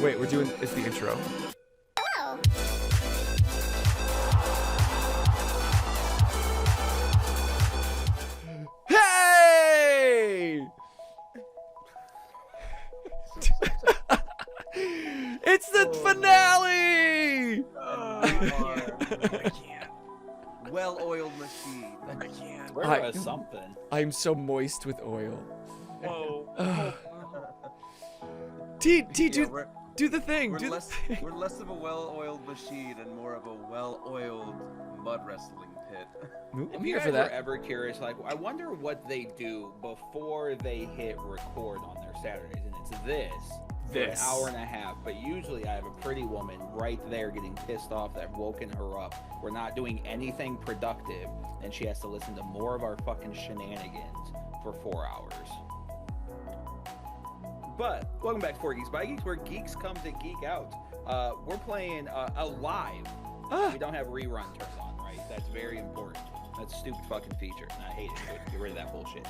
Wait, it's the intro. Hello. Hey! It's the finale! I can't. Well-oiled machine. I can't. Where was something? I'm so moist with oil. Whoa. T, Yeah, do the thing. we're Do the less, thing. we're less of a well-oiled machine and more of a well-oiled mud wrestling pit. Ooh, I'm If you here guys for were that. ever curious, like, I wonder what they do before they hit record on their Saturdays, and it's this. For an hour and a half, but usually I have a pretty woman right there getting pissed off that I've woken her up. We're not doing anything productive, and she has to listen to more of our fucking shenanigans for 4 hours. But welcome back to 4 Geeks by Geeks, where geeks come to geek out. We're playing a live. We don't have rerun turned on, right? That's very important. That's a stupid fucking feature, and I hate it. Get rid of that bullshit.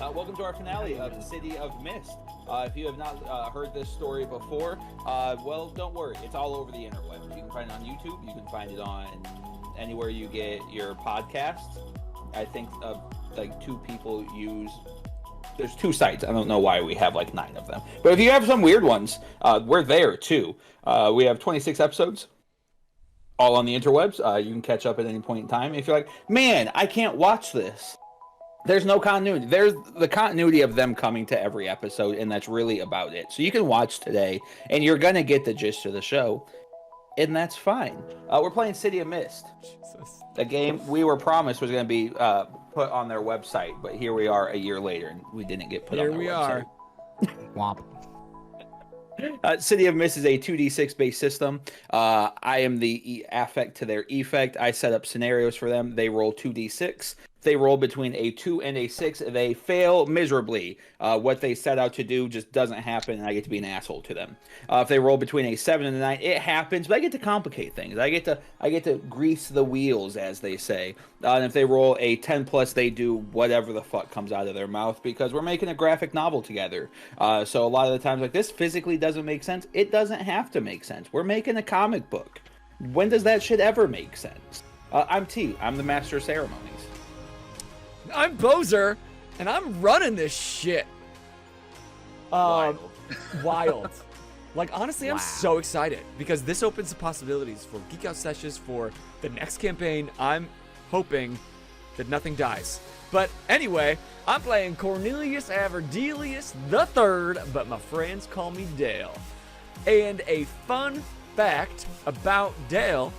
Welcome to our finale of the City of Mist. If you have not heard this story before, well, don't worry. It's all over the interweb. You can find it on YouTube. You can find it on anywhere you get your podcasts. I think like 2 people use... There's 2 sites. I don't know why we have like 9 of them. But if you have some weird ones, we're there too. We have 26 episodes. All on the interwebs. You can catch up at any point in time. If you're like, man, I can't watch this. There's no continuity. There's the continuity of them coming to every episode, and that's really about it. So you can watch today, and you're going to get the gist of the show, and that's fine. We're playing City of Mist, a game we were promised was going to be put on their website, but here we are a year later, and we didn't get put on their website. Here we are. Womp. City of Mist is a 2d6 based system. I am the affect to their effect. I set up scenarios for them. They roll 2d6. They roll between a 2 and a 6. They fail miserably. What they set out to do just doesn't happen, and I get to be an asshole to them. If they roll between a 7 and a 9, it happens, but I get to complicate things. I get to grease the wheels, as they say. And if they roll a 10 plus, they do whatever the fuck comes out of their mouth, because we're making a graphic novel together. So a lot of the times like this physically doesn't make sense. It doesn't have to make sense. We're making a comic book. When does that shit ever make sense? I'm T. I'm the master of ceremonies. I'm Boser, and I'm running this shit. Wild. Like, honestly, I'm so excited, because this opens the possibilities for Geek Out sessions for the next campaign. I'm hoping that nothing dies. But anyway, I'm playing Cornelius Averdelius III, but my friends call me Dale. And a fun fact about Dale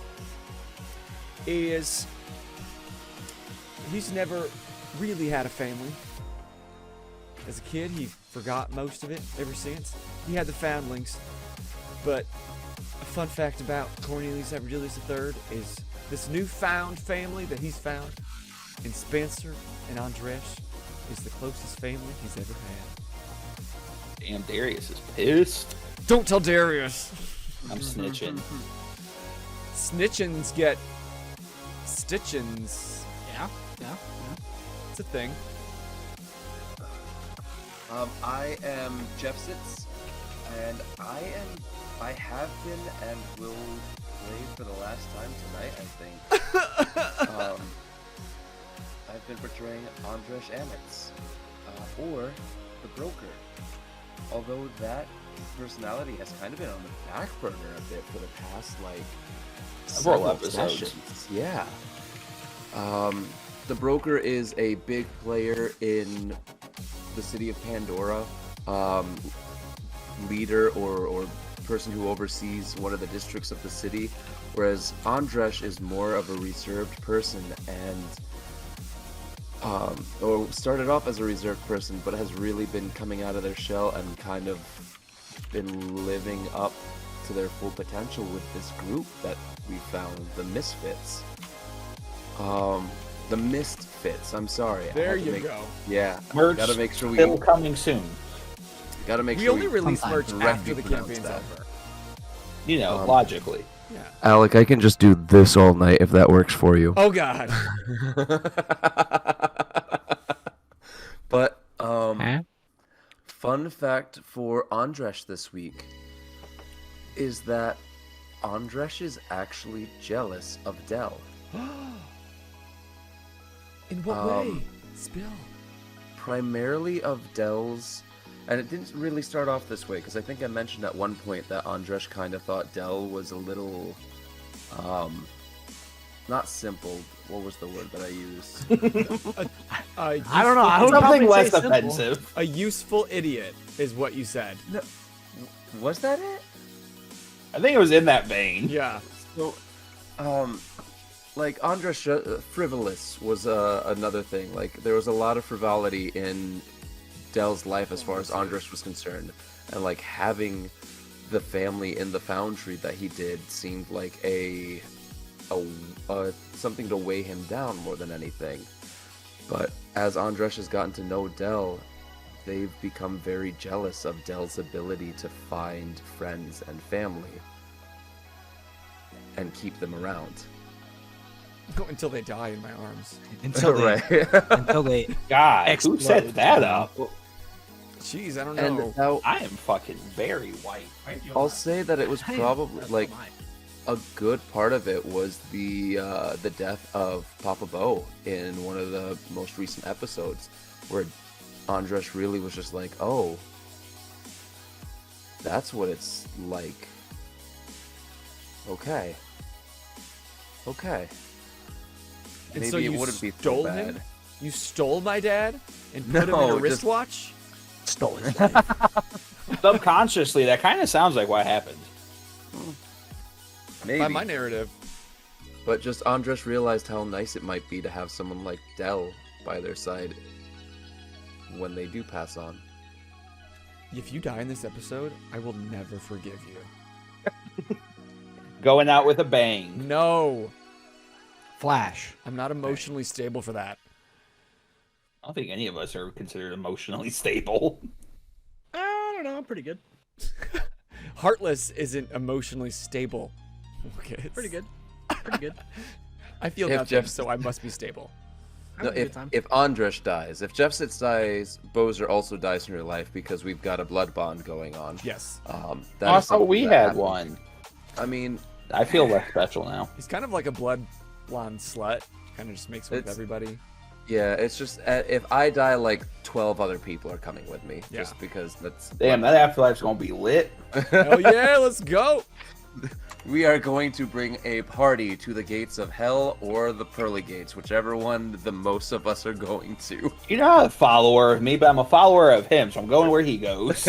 is he's never really had a family. As a kid, he forgot most of it ever since. He had the foundlings. But a fun fact about Cornelius Averdelius III is this newfound family that he's found in Spencer and Andresh is the closest family he's ever had. Damn, Darius is pissed. Don't tell Darius. I'm snitching. Snitchins get stitchins. Yeah. It's a thing. I am Jeff Sitz, and I have been and will play for the last time tonight, I think. I've been portraying Andresh Amitz, or the Broker. Although that personality has kind of been on the back burner a bit for the past, like, Several episodes. episodes. Yeah. The Broker is a big player in the city of Pandora, leader or person who oversees one of the districts of the city, whereas Andresh is more of a reserved person and or started off as a reserved person, but has really been coming out of their shell and kind of been living up to their full potential with this group that we found, the Misfits. The Misfits, I'm sorry. There you go. Yeah, Merch gotta make sure we still coming soon. gotta make We sure only release merch correctly after the pronounce campaign's that. over. You know, logically. Yeah. Alec, I can just do this all night if that works for you. Oh God. But Fun fact for Andresh this week is that Andresh is actually jealous of Dell. In what way? Spill. Primarily of Dell's, and it didn't really start off this way, because I think I mentioned at one point that Andresh kind of thought Dell was a little, not simple. What was the word that I used? I don't know. I would Something probably less say simple. offensive. A useful idiot is what you said. No, was that it? I think it was in that vein. Yeah. So, like Andresh, frivolous was another thing. Like there was a lot of frivolity in Dell's life as far as Andresh was concerned, and like having the family in the foundry that he did seemed like a something to weigh him down more than anything. But as Andresh has gotten to know Dell, they've become very jealous of Dell's ability to find friends and family and keep them around. Until they die in my arms. Until they, until they God, who explode. set that up? Jeez, I don't And know. now I am fucking very white. I'll say that it was probably like a good part of it was the death of Papa Bo in one of the most recent episodes, where Andresh really was just like, "Oh, that's what it's like." Okay. And Maybe so you it wouldn't be so stole bad. him? You stole my dad and put him in a No, just- wristwatch? Stolen. Subconsciously, that kind of sounds like what happened. Maybe. By my narrative. But just Andres realized how nice it might be to have someone like Dell by their side when they do pass on. If you die in this episode, I will never forgive you. Going out with a bang. No. Flash. I'm not emotionally stable for that. I don't think any of us are considered emotionally stable. I don't know. I'm pretty good. Heartless isn't emotionally stable. Okay, Pretty good. Pretty good. I feel If nothing, Jeff- so I must be stable. No, if Andres dies, if Jeffsitz dies, Boser also dies in real life because we've got a blood bond going on. Yes. That I is thought something we that had happens. one. I mean, I feel less special now. He's kind of like a blood blonde slut. Kind of just makes with It's- everybody. yeah, it's just if I die, like 12 other people are coming with me, Yeah. just because that's. Damn, that afterlife's gonna be lit. Hell yeah, let's go. We are going to bring a party to the gates of hell or the pearly gates, whichever one the most of us are going to. You're not a follower of me, but I'm a follower of him, so I'm going where he goes.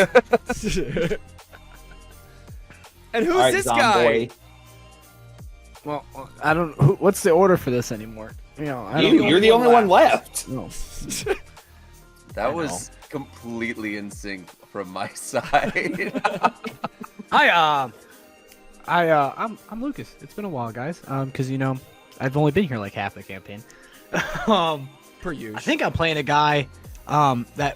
And who's All right, this Zom guy? boy. Well, I don't. What's the order for this anymore? You know, I don't know. You're the only one left. No. That I was completely in sync from my side. I'm Lucas. It's been a while, guys. Because you know, I've only been here like half the campaign. Per usual. I think I'm playing a guy, that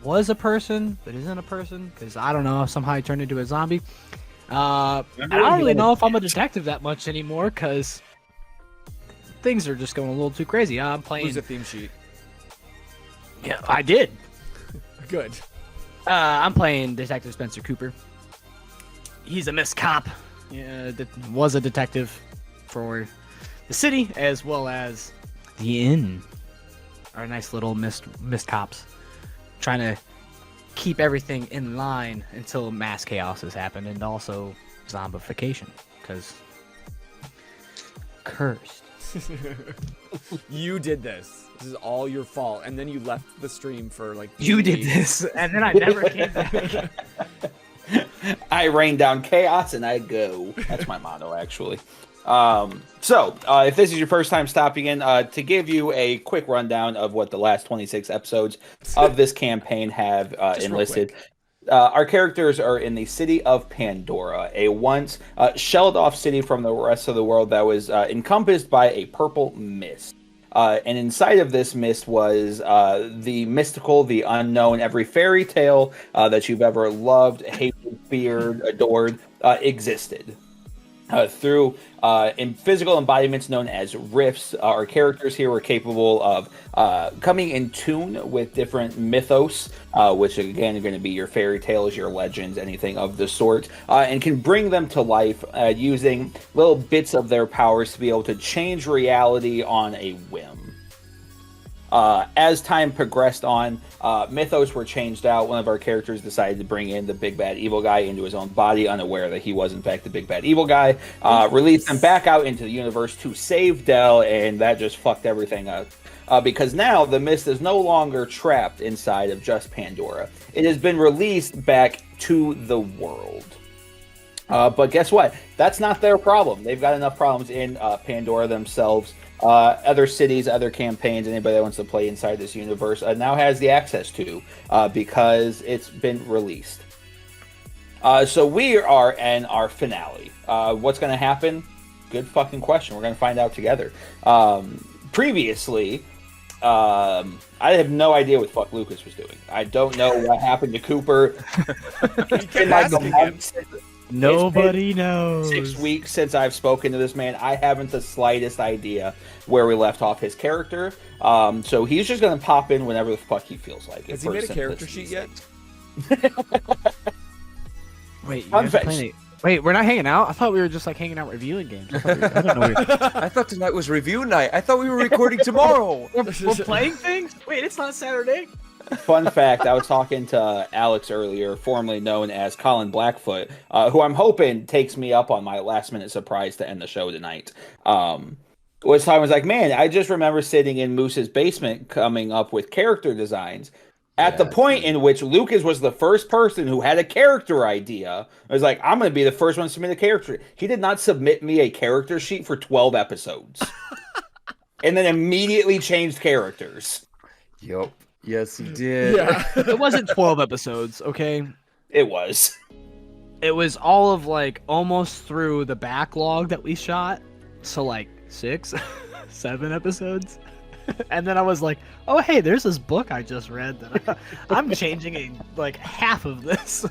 was a person but isn't a person because I don't know. Somehow he turned into a zombie. I don't really know if I'm a detective that much anymore because things are just going a little too crazy. I'm playing. Who's a theme sheet? Yeah, I did. Good. I'm playing Detective Spencer Cooper. He's a missed cop. Yeah, was a detective for the city as well as the inn. Our nice little missed cops, trying to keep everything in line until mass chaos has happened, and also zombification, because cursed. You did this. This is all your fault. And then you left the stream for like. You did weeks. this, and then I never came back. I rain down chaos and I go. That's my motto, actually. If this is your first time stopping in, to give you a quick rundown of what the last 26 episodes of this campaign have Just real enlisted. quick. Our characters are in the city of Pandora, a once shelled off city from the rest of the world that was encompassed by a purple mist. And inside of this mist was the mystical, the unknown, every fairy tale that you've ever loved, hated, feared, adored existed. Through in physical embodiments known as rifts, our characters here were capable of coming in tune with different mythos, which again are going to be your fairy tales, your legends, anything of the sort, and can bring them to life using little bits of their powers to be able to change reality on a whim. As time progressed on, mythos were changed out. One of our characters decided to bring in the big bad evil guy into his own body, unaware that he was in fact the big bad evil guy. Released him back out into the universe to save Dell, and that just fucked everything up. Because now the mist is no longer trapped inside of just Pandora. It has been released back to the world. But guess what? That's not their problem. They've got enough problems in Pandora themselves. Other cities, other campaigns, anybody that wants to play inside this universe now has the access to because it's been released. So we are in our finale. What's going to happen? Good fucking question. We're going to find out together. Previously, I have no idea what the fuck Lucas was doing. I don't know what happened to Cooper. It's been like a month. Nobody knows. 6 weeks since I've spoken to this man. I haven't the slightest idea where we left off his character. So he's just going to pop in whenever the fuck he feels like it. Has he made a character sheet yet? Wait, Fun wait, we're not hanging out? I thought we were just like hanging out reviewing games. I don't know. I thought tonight was review night. I thought we were recording tomorrow. We're playing things? Wait, it's not Saturday? Fun fact, I was talking to Alex earlier, formerly known as Colin Blackfoot, who I'm hoping takes me up on my last-minute surprise to end the show tonight. Was like, man, I just remember sitting in Moose's basement coming up with character designs. At the point in which Lucas was the first person who had a character idea, I was like, I'm going to be the first one to submit a character. He did not submit me a character sheet for 12 episodes. And then immediately changed characters. Yup. Yes, he did. Yeah. It wasn't 12 episodes, okay? It was. It was all of like almost through the backlog that we shot. So like 6, 7 episodes. And then I was like, oh, hey, there's this book I just read that I'm changing like half of this.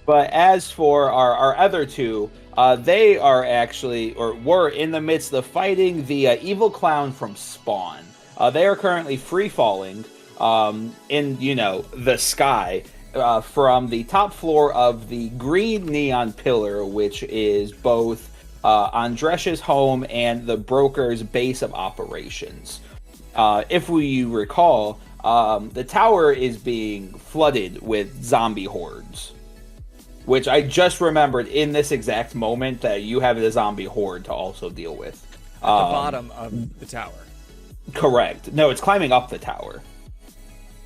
But as for our other two, they are actually, or were in the midst of fighting the evil clown from Spawn. They are currently free-falling in, the sky from the top floor of the green neon pillar, which is both Andresh's home and the broker's base of operations. If we recall, the tower is being flooded with zombie hordes, which I just remembered in this exact moment that you have a zombie horde to also deal with. At the bottom of the tower. Correct. No, it's climbing up the tower.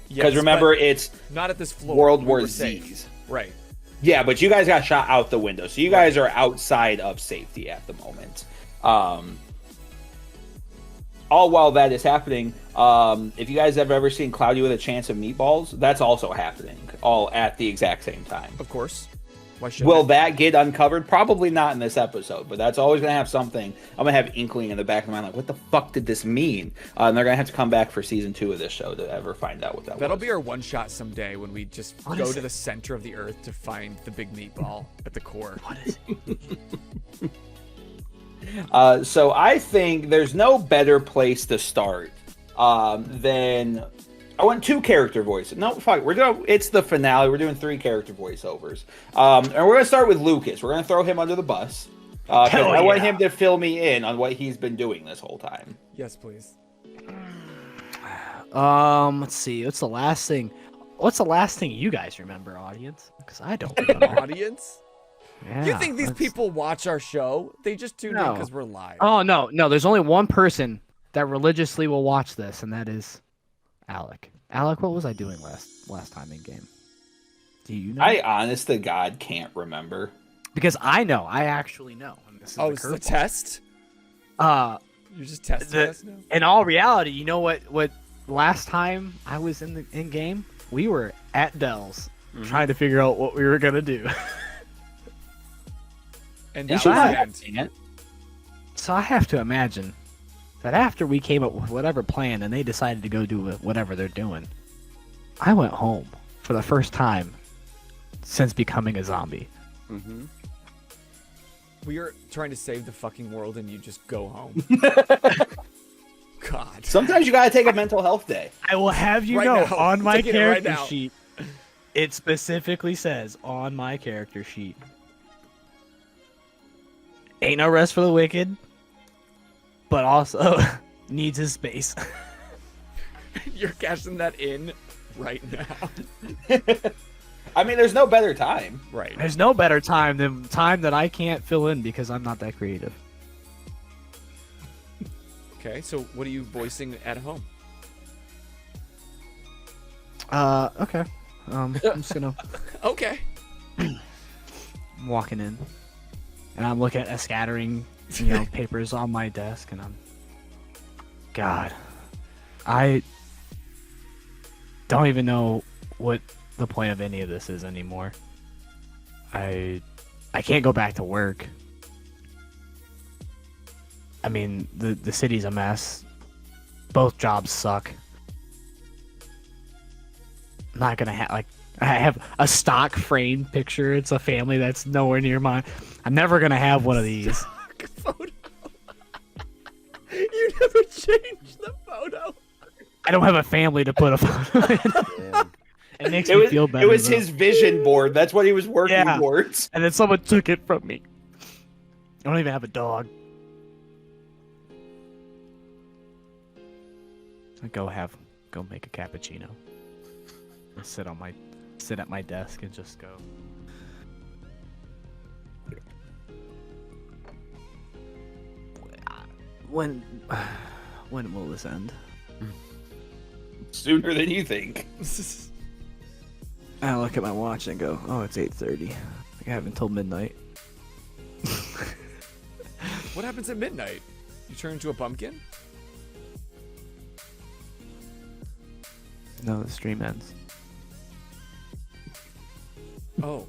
Because Yes, remember, but it's not at this floor. World We War were Z's. safe. Right. Yeah, but you guys got shot out the window, so you guys are outside of safety at the moment. All while that is happening, if you guys have ever seen Cloudy with a Chance of Meatballs, that's also happening, all at the exact same time. Of course. Why should Will that get uncovered? Probably not in this episode, but that's always going to have something. I'm going to have inkling in the back of my mind, like, what the fuck did this mean? And they're going to have to come back for season 2 of this show to ever find out what that That'll was. be our one shot someday when we just What go is to it? the center of the earth to find the big meatball at the core. What is it? So I think there's no better place to start than I want 2 character voices. No, fuck. It's the finale. We're doing 3 character voiceovers, and we're gonna start with Lucas. We're gonna throw him under the bus. I want him to fill me in on what he's been doing this whole time. Yes, please. Let's see. What's the last thing you guys remember, audience? Because I don't remember. Audience? Yeah, You think these let's- people watch our show? They just tune in No. because we're live. Oh no, there's only one person that religiously will watch this, and that is Alec. Alec, what was I doing last time in game? Do you know? I honest to God can't remember. Because I know. I actually know. And this is Oh, the it's the curveball. test? You're just testing us now? In all reality, you know what last time I was in game, we were at Dell's trying to figure out what we were gonna do. And You that should was have the end. seen it. So I have to imagine that after we came up with whatever plan and they decided to go do whatever they're doing, I went home for the first time since becoming a zombie. Mm-hmm. We are trying to save the fucking world, and you just go home. God. Sometimes you gotta take a mental health day. I will have you Right know, now. on my Taking it right character now. sheet, it specifically says on my character sheet, ain't no rest for the wicked, but also needs his space. You're cashing that in right now. I mean, there's no better time. Right. There's no better time than time that I can't fill in because I'm not that creative. Okay, so what are you voicing at home? Okay. I'm just gonna Okay. I'm walking in, and I'm looking at scattering, papers on my desk, and God, I don't even know what the point of any of this is anymore. I can't go back to work. I mean, the city's a mess. Both jobs suck. I'm not gonna have I have a stock frame picture. It's a family that's nowhere near mine. I'm never gonna have one of these. Photo. You never changed the photo. I don't have a family to put a photo in. Damn. It makes me feel better. It was though. his vision board. That's what he was working Yeah. towards. And then someone took it from me. I don't even have a dog. I go make a cappuccino. I'll sit at my desk and just go. When will this end? Sooner than you think. I look at my watch and go, oh, it's 8:30. I have until midnight. What happens at midnight? You turn into a pumpkin? No, the stream ends. Oh.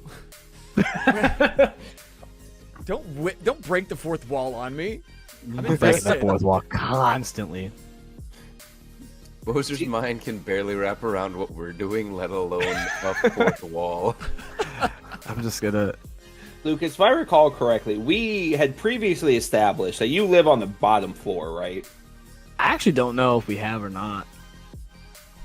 Don't break the fourth wall on me. I'm Breaking the invested. fourth wall constantly. Boser's mind can barely wrap around what we're doing, let alone a fourth wall. I'm just gonna. Lucas, if I recall correctly, we had previously established that you live on the bottom floor, right? I actually don't know if we have or not.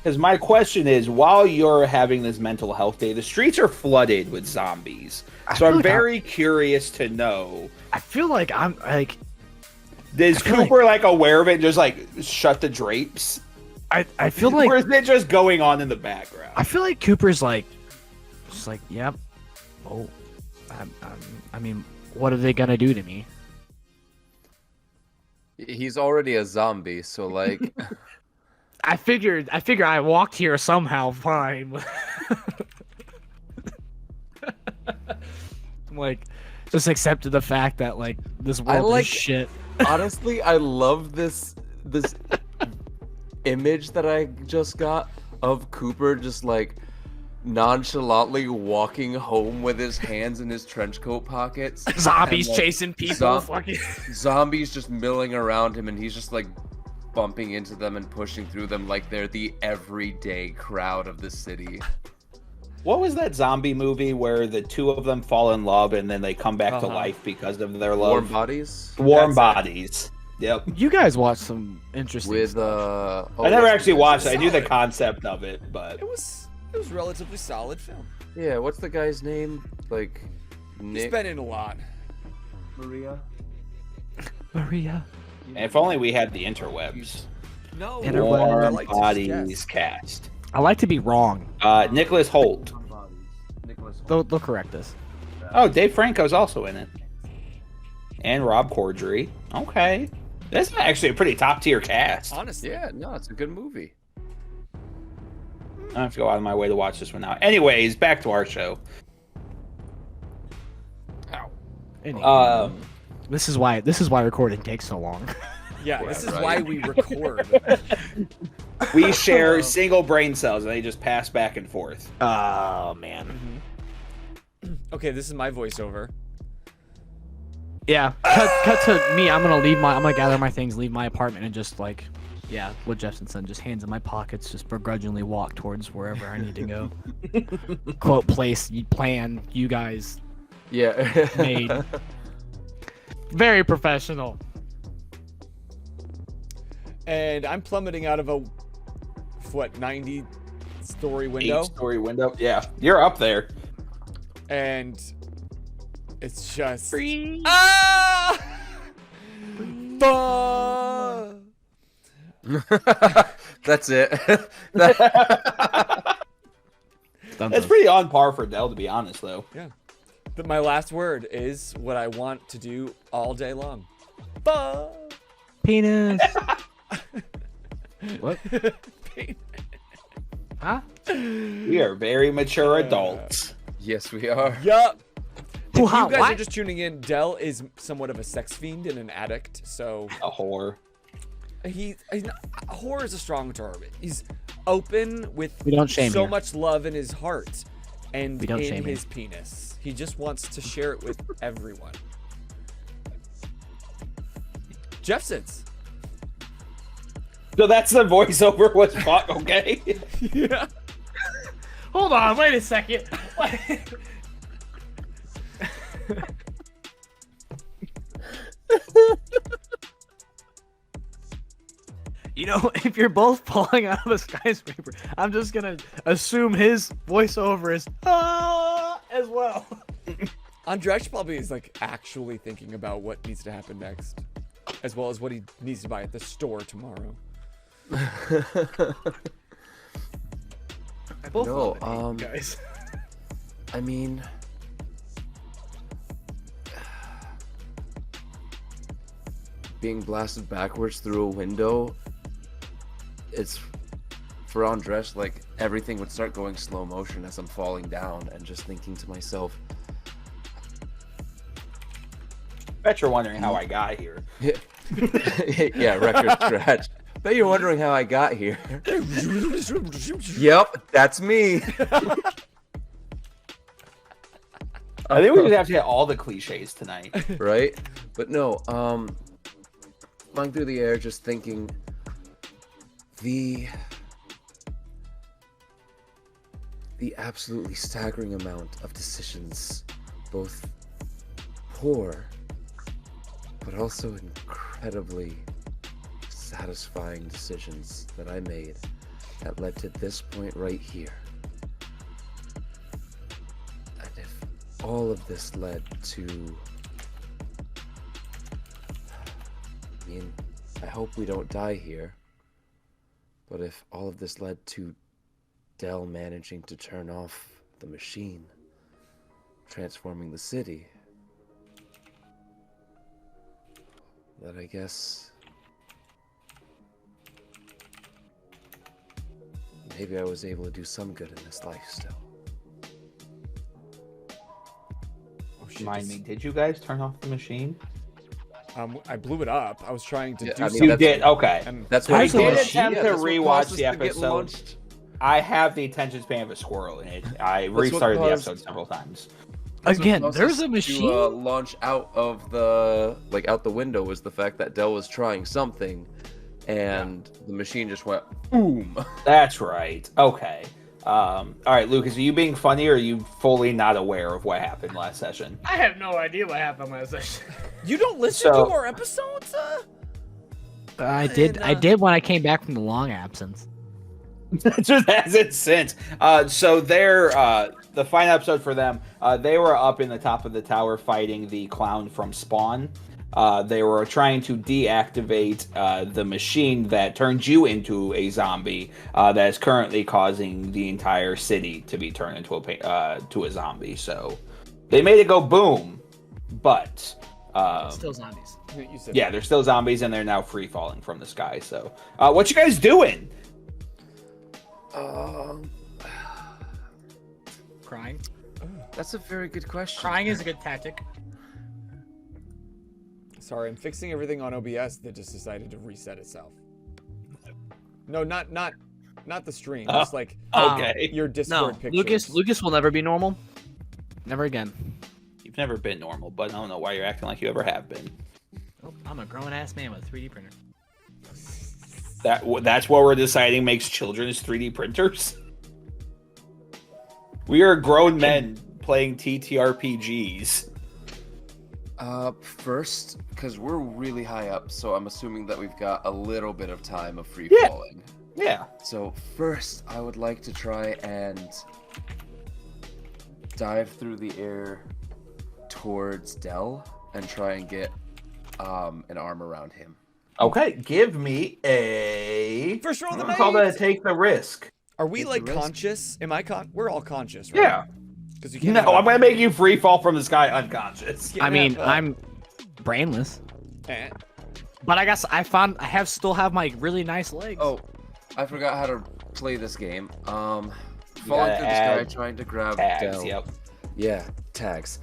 Because my question is, while you're having this mental health day, the streets are flooded with zombies. I So feel I'm like very curious to know, I feel like I'm like. is I feel Cooper like aware of it and just like shut the drapes? I feel like. Or is it just going on in the background? I feel like Cooper's like. Just like, yep. Oh. I mean, what are they gonna do to me? He's already a zombie, so like, I figure I walked here somehow fine. I'm like, just accepted the fact that like this world like- is shit. honestly, I love this image that I just got of Cooper just like nonchalantly walking home with his hands in his trench coat pockets. Zombies And, like, chasing people. Fucking. Zombies just milling around him, and he's just like bumping into them and pushing through them like they're the everyday crowd of the city. What was that zombie movie where the two of them fall in love and then they come back to life because of their love? Warm Bodies Warm That's Bodies. Yep. You guys watched some interesting with stuff. I never what's actually the guy's watched it. I name? knew the concept of it, but It was a relatively solid film. Yeah, what's the guy's name? Like He's Nick been in a lot. Maria. Maria. if only we had the interwebs. No, Interwebs. I Warm like to Bodies guess. cast. I like to be wrong. Nicholas Holt. They'll correct us. Oh, Dave Franco's also in it. And Rob Corddry. Okay. That's actually a pretty top tier cast. Honestly. Yeah, no, it's a good movie. I have to go out of my way to watch this one now. Anyways, back to our show. Anyway, this is why recording takes so long. Yeah, Yeah, this is right. why we record. We share single brain cells and they just pass back and forth. Oh man. Okay, this is my voiceover. Yeah. Cut to me. I'm gonna gather my things, leave my apartment, and just like, yeah, what Jefferson said, just hands in my pockets, just begrudgingly walk towards wherever I need to go. Quote, place, plan, you guys Yeah. made. Very professional. And I'm plummeting out of a 90-story window, 8-story window. Yeah, you're up there. and it's just Free. ah. That's it. That's pretty on par for Dell, to be honest, though. Yeah. But my last word is what I want to do all day long. Fuh. Penis. What? Penis. Huh? We are very mature adults. Yes, we are. Yup. If you Wow, guys what? are just tuning in, Dell is somewhat of a sex fiend and an addict, so A whore. he's not, horror is a strong term. He's open with We don't shame so here. much love in his heart and We don't in shame his penis. He just wants to share it with everyone. Jeff sits. So that's the voiceover was fuck, okay? Yeah. Hold on, wait a second. You know, if you're both falling out of a skyscraper, I'm just gonna assume his voiceover is as well. Andrzej probably is like actually thinking about what needs to happen next, as well as what he needs to buy at the store tomorrow. I both No, love it, guys. I mean, being blasted backwards through a window, it's for Andres, like everything would start going slow motion as I'm falling down and just thinking to myself, Bet you're wondering how I got here. yeah, record scratch. Bet you're wondering how I got here. Yep, that's me. I think we just have to hit all the cliches tonight. Right? But no, flying through the air, just thinking the absolutely staggering amount of decisions, both poor but also incredibly satisfying decisions that I made that led to this point right here. And if all of this led to, I mean, I hope we don't die here, but if all of this led to Dell managing to turn off the machine, transforming the city, that I guess maybe I was able to do some good in this life still. Oh, shit, Remind me, did you guys turn off the machine? I blew it up. I was trying to Yeah, do I mean, something. You did, okay. And That's I why did the attempt machine- to that's what rewatch caused us the to get episode. launched. I have the attention span of a squirrel in it. I what restarted the caused- episode several times. That's what Again, caused there's us a machine. to launch out of the out the window was the fact that Dell was trying something, and the machine just went boom. That's right. Okay. All right, Lucas, are you being funny or are you fully not aware of what happened last session? I have no idea what happened last session. You don't listen So- to our episodes? I did when I came back from the long absence. It just hasn't since. So they're the final episode for them. They were up in the top of the tower fighting the clown from Spawn. They were trying to deactivate the machine that turned you into a zombie. That is currently causing the entire city to be turned into a zombie. So they made it go boom, but Still zombies. You said yeah, they're still zombies and they're now free falling from the sky. So what you guys doing? Crying. That's a very good question. Crying is a good tactic. Sorry, I'm fixing everything on OBS that just decided to reset itself. No, not the stream. Oh, Just like Okay. your Discord pictures. Lucas will never be normal. Never again. You've never been normal, but I don't know why you're acting like you ever have been. Oh, I'm a grown ass man with a 3D printer. That's what we're deciding makes children as 3D printers. We are grown men playing TTRPGs. First, because we're really high up, so I'm assuming that we've got a little bit of time of free Yeah. falling. Yeah. So first, I would like to try and dive through the air towards Dell and try and get an arm around him. Okay, give me a. First roll of the Call night. that take the risk. Are we Take the like risk. conscious? Am I we're all conscious, right? Yeah. Because you can't. No, I'm gonna make you free fall from the sky unconscious. I mean, I'm brainless, Eh. but I guess I still have my really nice legs. Oh, I forgot how to play this game. Falling gotta through the sky, add trying to grab Tags, Dell. yep. Yeah, tags.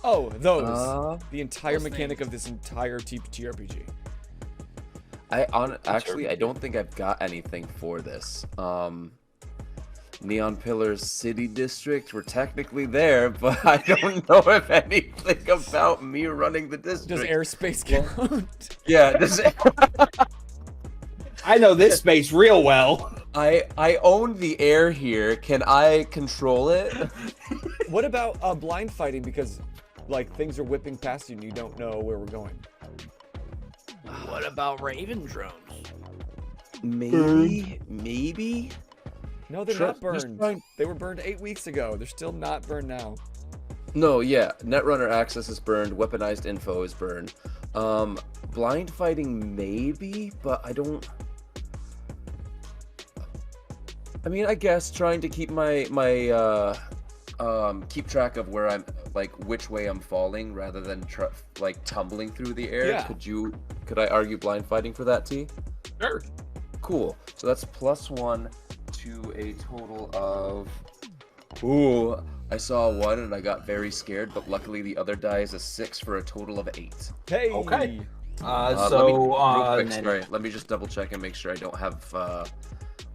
Oh, those. The entire those mechanic of this entire TTRPG. Actually, I don't think I've got anything for this. Neon Pillars City District, we're technically there, but I don't know if anything about me running the Does district. airspace count? Yeah, does it? I know this space real well. I own the air here. Can I control it? What about blind fighting? Because like things are whipping past you and you don't know where we're going. What about Raven drones? Maybe. No, they're Try- not just burned. try- They were burned 8 weeks ago. They're still not burned now. No, yeah. Netrunner access is burned. Weaponized info is burned. Blind fighting maybe, but I don't. I mean, I guess trying to keep keep track of where I'm, like which way I'm falling, rather than like tumbling through the air. Yeah. Could I argue blind fighting for that, T? Sure. Cool. So that's +1 to a total of. Ooh, I saw a 1 and I got very scared, but luckily the other die is a 6 for a total of 8. Hey. Okay. Let me just double check and make sure I don't have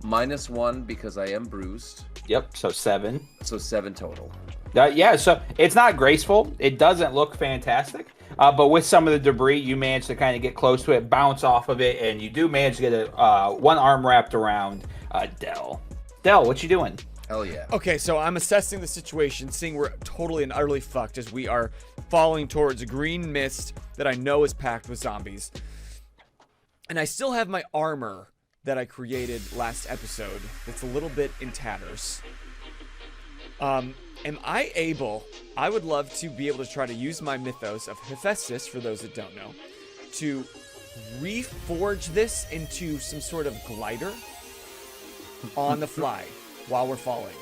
-1 because I am bruised. Yep. So 7. So 7 total. Yeah. So it's not graceful. It doesn't look fantastic. But with some of the debris, you manage to kind of get close to it, bounce off of it, and you do manage to get one arm wrapped around Dell. Dell, what you doing? Hell yeah. Okay, so I'm assessing the situation, seeing we're totally and utterly fucked as we are falling towards a green mist that I know is packed with zombies. And I still have my armor that I created last episode that's a little bit in tatters. Am I able, I would love to be able to try to use my mythos of Hephaestus, for those that don't know, to reforge this into some sort of glider on the fly while we're falling.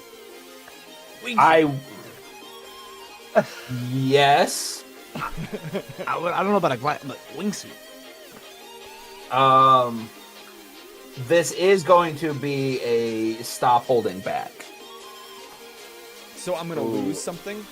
Yes. I don't know about a wingsuit. This is going to be a stop holding back. So I'm gonna lose something?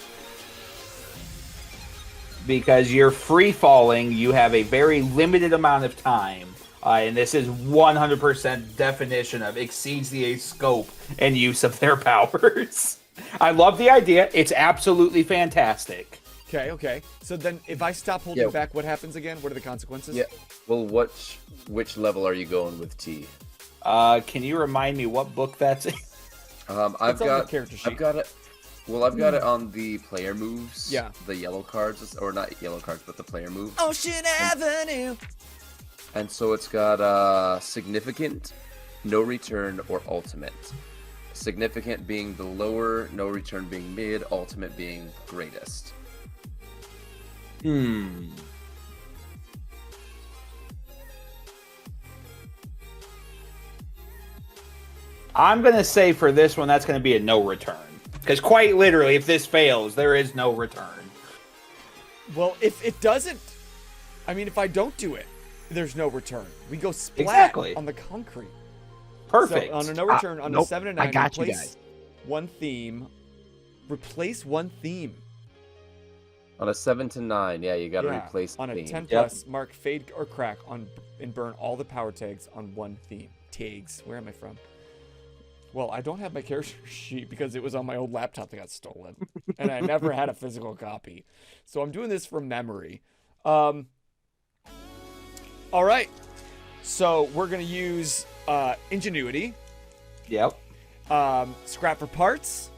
Because you're free falling, you have a very limited amount of time. And this is 100% definition of exceeds the scope and use of their powers. I love the idea. It's absolutely fantastic. Okay. So then if I stop holding back, what happens again? What are the consequences? Yeah. Well, which level are you going with, T? Can you remind me what book that's in? It's on the character sheet. I've got it. Well, I've got it on the player moves. Yeah. The yellow cards, or not yellow cards, but the player moves. Ocean Avenue. And so it's got significant, no return, or ultimate. Significant being the lower, no return being mid, ultimate being greatest. I'm going to say for this one, that's going to be a no return. Because quite literally, if this fails, there is no return. Well, if it doesn't, I mean, if I don't do it, there's no return. We go splat Exactly. on the concrete. Perfect. So on a no return, on a nope, 7 and 9, I got you replace guys. one theme. Replace one theme. On a 7 to 9, yeah, you got to Yeah, replace on a theme. 10 plus, mark fade or crack on and burn all the power tags on one theme. Tags. Where am I from? Well, I don't have my character sheet because it was on my old laptop that got stolen, and I never had a physical copy. So I'm doing this from memory. All right. So we're gonna use ingenuity, Yep. scrap for parts.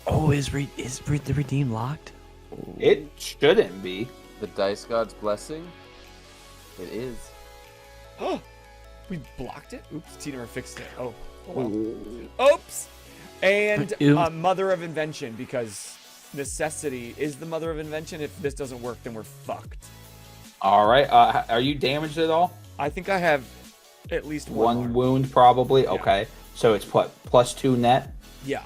Oh, is the redeem locked? It shouldn't be. The dice god's blessing. It is. Oh, we blocked it. Oops, Tina fixed it. Oh, well. Oops. And mother of invention, because necessity is the mother of invention. If this doesn't work, then we're fucked. All right. Are you damaged at all? I think I have at least one wound, probably. Yeah. Okay. So it's what, +2 net? Yeah.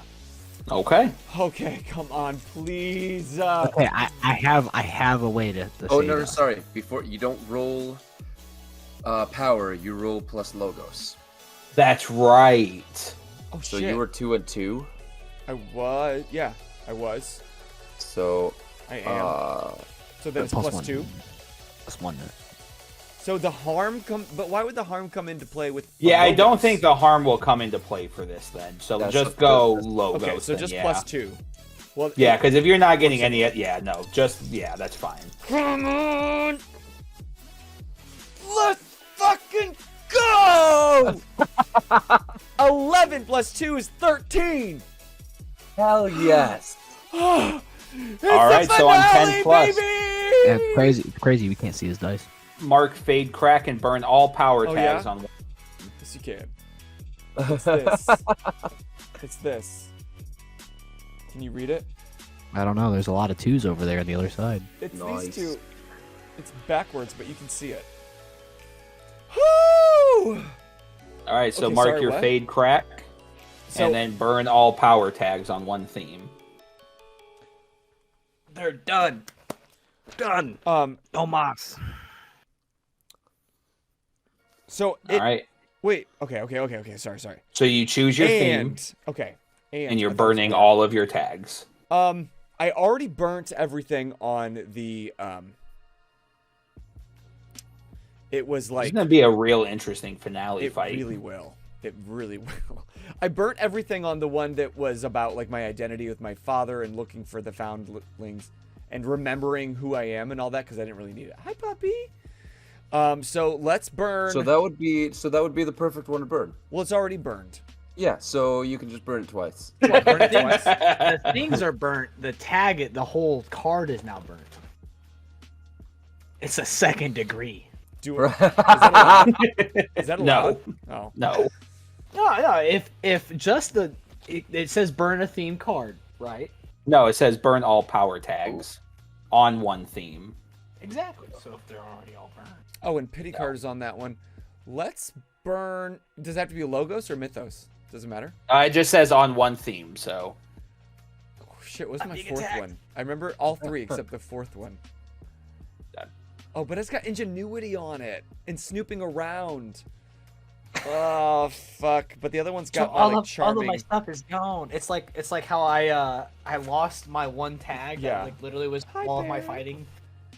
Okay. Okay, come on, please. Okay, I have a way to Oh say no, that. sorry. Before you don't roll power, you roll plus logos. That's right. Oh So shit. you were 2 and 2. I was. Yeah, I was. So I am. So then it's Plus plus one. 2. Plus 1. So the harm but why would the harm come into play with? Yeah, I logos? don't think the harm will come into play for this then. So That's just a- go that's- logos. Okay, so then, just yeah. plus 2. Well, Yeah, because if you're not getting any, no, that's fine. Come on! Let's fucking go! 11 plus 2 is 13. hell yes. All right, so I'm 10 plus. Baby! Yeah, crazy. We can't see his dice. Mark, fade, crack, and burn all power Oh, tags yeah? on one. Yes, you can. It's this. It's this. Can you read it? I don't know. There's a lot of 2s over there on the other side. It's Nice. these two. It's backwards, but you can see it. Woo! All right, so Okay, mark sorry, your what? fade, crack, So- and then burn all power tags on one theme. They're done. Done. No mas. So All right, wait. Okay. Sorry. so you choose your theme, And okay. and you're I thought it was burning weird. all of your tags. I already burnt everything on the It was It's like gonna be a real interesting finale it fight. really will. It really will. I burnt everything on the one that was about like my identity with my father and looking for the foundlings and remembering who I am and all that because I didn't really need it. Hi, puppy. So let's burn. So that would be the perfect one to burn. Well, it's already burned. Yeah, so you can just burn it twice. Well, burn it twice. The things are burnt. The whole card is now burnt. It's a 2nd degree. Do it. Is that allowed? Is that No. allowed? Oh. No. No. If just it says burn a theme card, right? No, it says burn all power tags on one theme. Exactly. So if they're already all burned. Oh, and pity card is on that one. Let's burn. Does it have to be Logos or Mythos? Doesn't matter. It just says on one theme, so. Oh, shit, what's my being 4th attacked. one? I remember all 3 except the 4th one. Oh, but it's got ingenuity on it and snooping around. Oh fuck! But the other one's got all of charming. my stuff is gone. It's like how I lost my one tag. Yeah. That, like literally was Hi, all of my Bear. fighting.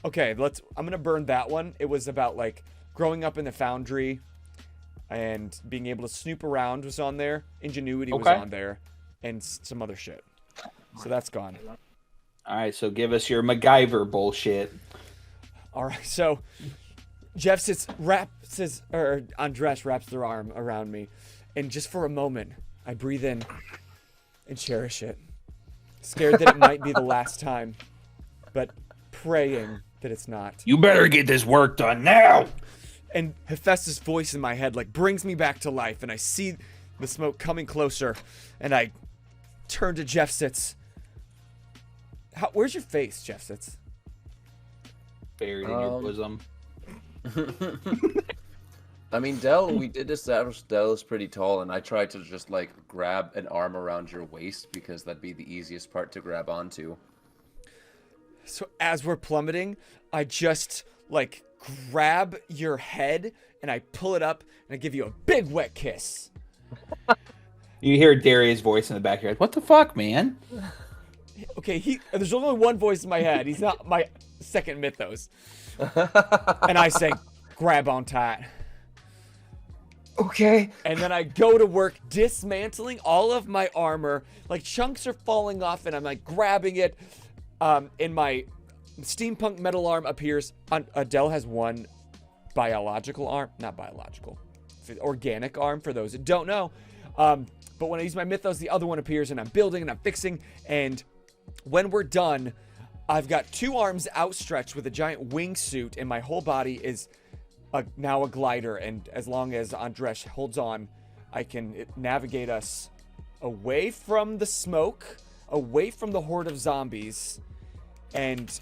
Okay, I'm gonna burn that one. It was about like growing up in the foundry, and being able to snoop around was on there. Ingenuity was Okay. on there, and some other shit. So that's gone. All right, so give us your MacGyver bullshit. All right, so Jeff Andres wraps their arm around me, and just for a moment, I breathe in and cherish it, scared that it might be the last time, but praying that it's not. You better get this work done now. And Hephaestus' voice in my head like brings me back to life, and I see the smoke coming closer, and I turn to Jeff Sitz. Where's your face, Jeff Sitz? Buried in your bosom. I mean, Dell, we did establish Dell is pretty tall, and I tried to just like grab an arm around your waist because that'd be the easiest part to grab onto. So as we're plummeting, I just like grab your head and I pull it up and I give you a big wet kiss. You hear Darius' voice in the back of your head. What the fuck, man? Okay, there's only one voice in my head. He's not my second Mythos. And I say, grab on tight. Okay. And then I go to work dismantling all of my armor. Like chunks are falling off and I'm like grabbing it. And my steampunk metal arm appears. Adele has one biological arm. Not biological. Organic arm for those that don't know. But when I use my Mythos, the other one appears and I'm building and I'm fixing. And when we're done, I've got 2 arms outstretched with a giant wingsuit, and my whole body is now a glider. And as long as Andresh holds on, I can navigate us away from the smoke, away from the horde of zombies, and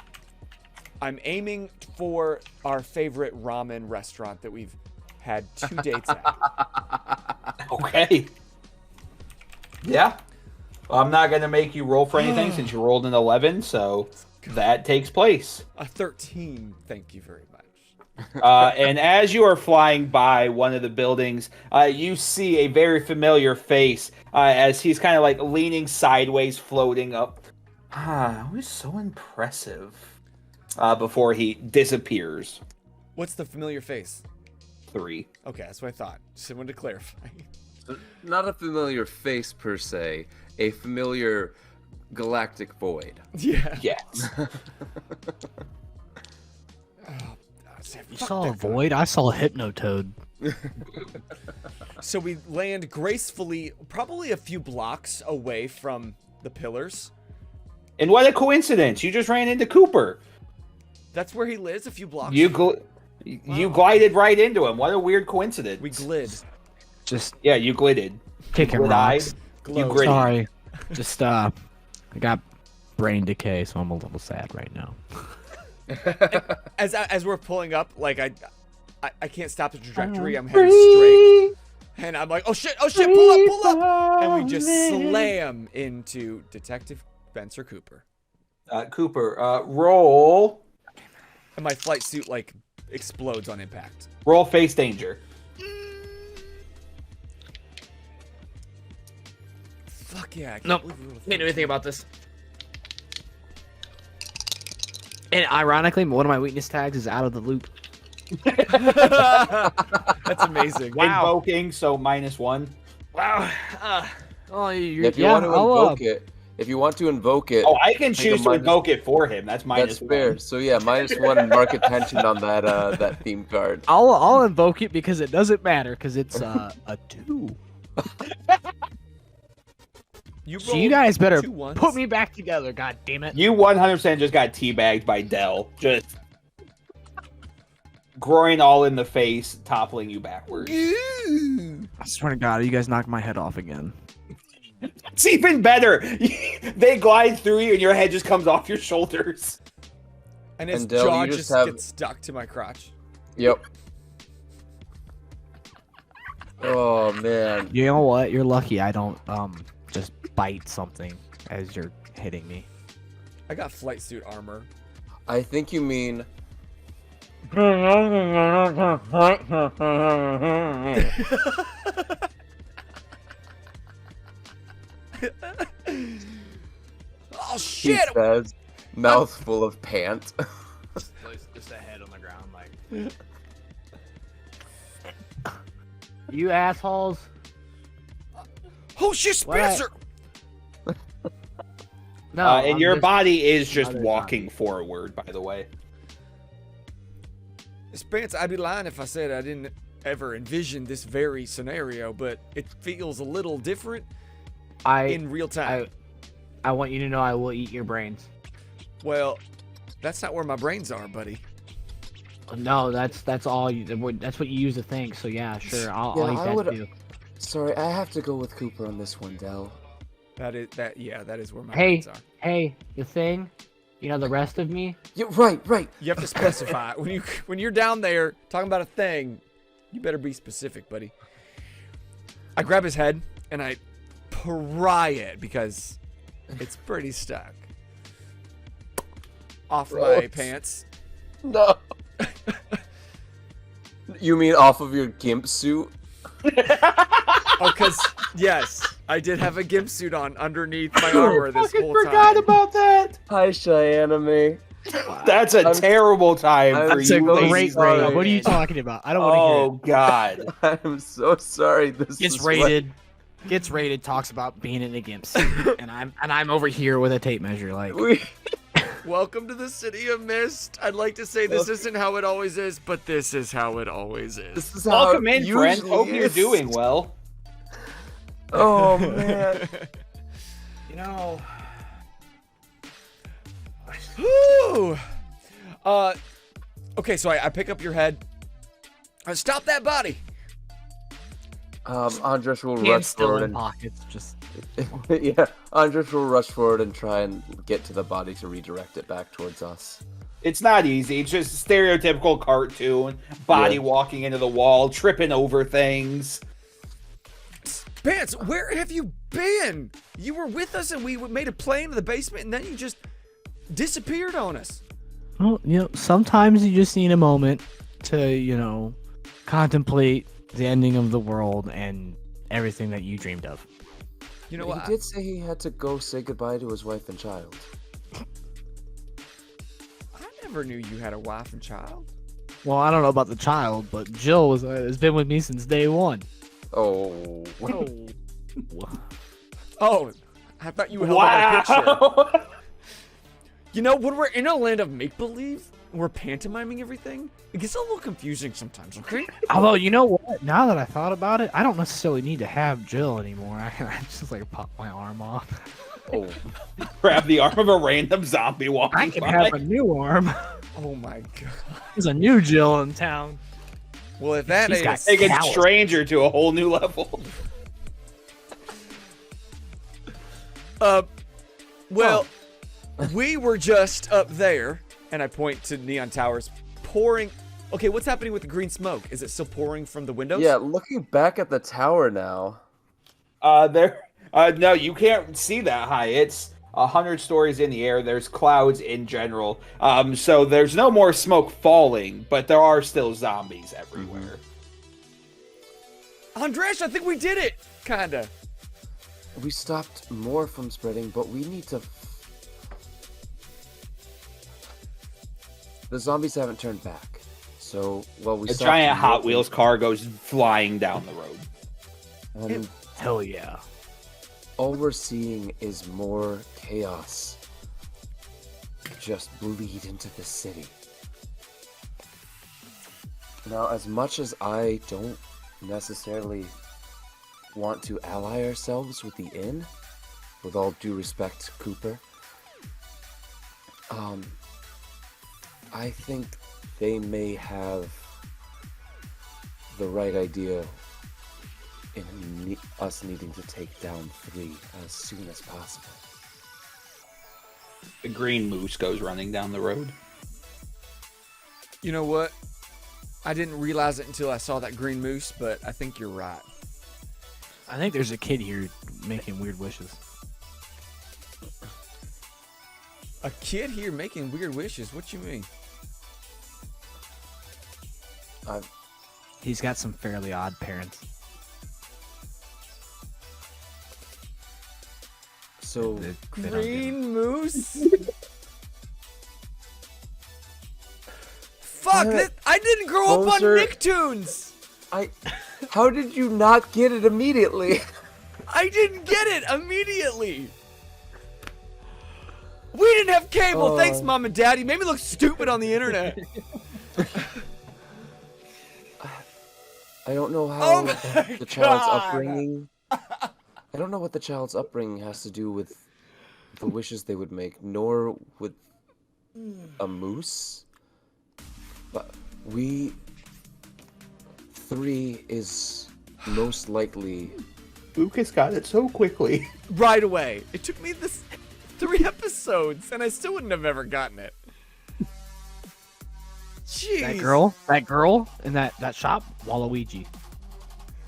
I'm aiming for our favorite ramen restaurant that we've had 2 dates at. Okay. Yeah. Well, I'm not going to make you roll for anything since you rolled an 11, so that takes place. A 13, thank you very much. And as you are flying by one of the buildings, you see a very familiar face as he's kind of like leaning sideways, floating up. It was so impressive. Before he disappears. What's the familiar face? 3. Okay, that's what I thought. Just wanted to clarify. Not a familiar face per se, a familiar galactic void. Yeah. Yes. You saw a void? I saw a Hypnotoad. So we land gracefully, probably a few blocks away from the pillars. And what a coincidence! You just ran into Cooper. That's where he lives, a few blocks. You glided right into him. What a weird coincidence. We glid. Just you glided. kicking Glid-eyed. rocks. You gritty. Sorry. Just I got brain decay, so I'm a little sad right now. As we're pulling up, like I can't stop the trajectory. I'm heading straight, and I'm like, oh shit, pull up, and we just slam into Detective Spencer Cooper. Cooper, roll And my flight suit like explodes on impact. face danger. Fuck yeah! Nope. Can't do anything about this. And ironically, one of my weakness tags is out of the loop. That's amazing. Wow. Invoking, so -1. Wow. If you want to invoke it, if you want to invoke it, Oh, I can take a choose to minus- invoke it for him. That's That's -1. fair. So yeah, -1 and mark attention on that that theme card. I'll invoke it because it doesn't matter because it's a 2. So you guys better 2 ones. put me back together. God damn it! You 100% just got teabagged by Dell. Just groin all in the face, toppling you backwards. I swear to God, you guys knocked my head off again. It's even better. They glide through you, and your head just comes off your shoulders. And his And Del, jaw you just just have- gets stuck to my crotch. Yep. Oh man. You know what? You're lucky I don't just bite something as you're hitting me. I got flight suit armor. I think you mean Oh he shit! says, mouthful of pant. Just a head on the ground, like. You assholes! Oh shit, Spencer! No, And I'm your just- body is just Other walking forward, by the way. Spencer, I'd be lying if I said I didn't ever envision this very scenario, but it feels a little different in real time. I want you to know I will eat your brains. Well, that's not where my brains are, buddy. No, that's all. That's what you use to think. So yeah, sure, I'll eat that too. Sorry, I have to go with Cooper on this one, Del. That is where my Hey, brains are. hey, the thing, you know, the rest of me. Yeah, right. You have to specify when you're down there talking about a thing. You better be specific, buddy. I grab his head and I pry it because it's pretty stuck. Off my Gross. pants. No. You mean off of your gimp suit? Oh, because yes, I did have a gimp suit on underneath my armor this whole Forgot time. about that. Hi, Cheyenne. That's a I'm- terrible time I'm for That's a you. so great ladies. sorry. rating. What are you talking about? I don't want to hear Oh God. I'm so sorry. This it. Gets is rated. Gets rated. Talks about being in a gimp suit, and I'm over here with a tape measure. Like, We, Welcome to the city of mist. I'd like to say this isn't how it always is, but this is how it always is. this is how Welcome it in, friends. usually Hope you're is. doing well. Oh man. you know, Whew. Okay, so I pick up your head. Stop that body. Andres will Hands rush still forward in and pockets. Just yeah, Andres will rush forward and try and get to the body to redirect it back towards us. It's not easy. It's just stereotypical cartoon. Body Yeah. walking into the wall, tripping over things. Pants, where have you been? You were with us and we made a play into the basement and then you just disappeared on us. well, sometimes you just need a moment to, contemplate the ending of the world and everything that you dreamed of. You know He what? did say he had to go say goodbye to his wife and child. I never knew you had a wife and child. Well, I don't know about the child, but Jill has been with me since day one. Oh. Oh, I thought you held up a picture. Wow. You know, when we're in a land of make-believe, we're pantomiming everything, it gets a little confusing sometimes, okay? Although, you know what? Now that I thought about it, I don't necessarily need to have Jill anymore. I can just pop my arm off. Oh. Grab the arm of a random zombie walking I can by. have a new arm. Oh my god. There's a new Jill in town. Well, if that She's got is... Take a Callous. stranger to a whole new level. Well, we were just up there, and I point to Neon Towers, pouring... Okay, what's happening with the green smoke? Is it still pouring from the windows? Yeah, looking back at the tower now. No, you can't see that high. It's 100 stories in the air. There's clouds in general. So there's no more smoke falling, but there are still zombies everywhere. Andres, I think we did it! Kinda. We stopped more from spreading, but we need to... The zombies haven't turned back. So, well, we A stopped giant Hot more- Wheels car goes flying down the road. And Hell yeah. all we're seeing is more chaos just bleed into the city. Now, as much as I don't necessarily want to ally ourselves with the inn, with all due respect, Cooper, I think they may have the right idea in us needing to take down 3 as soon as possible. The green moose goes running down the road. You know what? I didn't realize it until I saw that green moose, but I think you're right. I think there's a kid here making weird wishes. A kid here making weird wishes? What you mean? He's got some fairly odd parents. So, They don't get it. Green moose? Fuck! Damn it. I didn't grow up on Boser. Nicktoons! how did you not get it immediately? I didn't get it immediately! We didn't have cable! Oh. Thanks, Mom and Dad. You made me look stupid on the internet. I don't know how Oh my the child's God. upbringing. I don't know what the child's upbringing has to do with the wishes they would make, nor with a moose. But 3 is most likely. Lucas got it so quickly. Right away. It took me this 3 episodes, and I still wouldn't have ever gotten it. Jeez. That girl in that shop, Waluigi.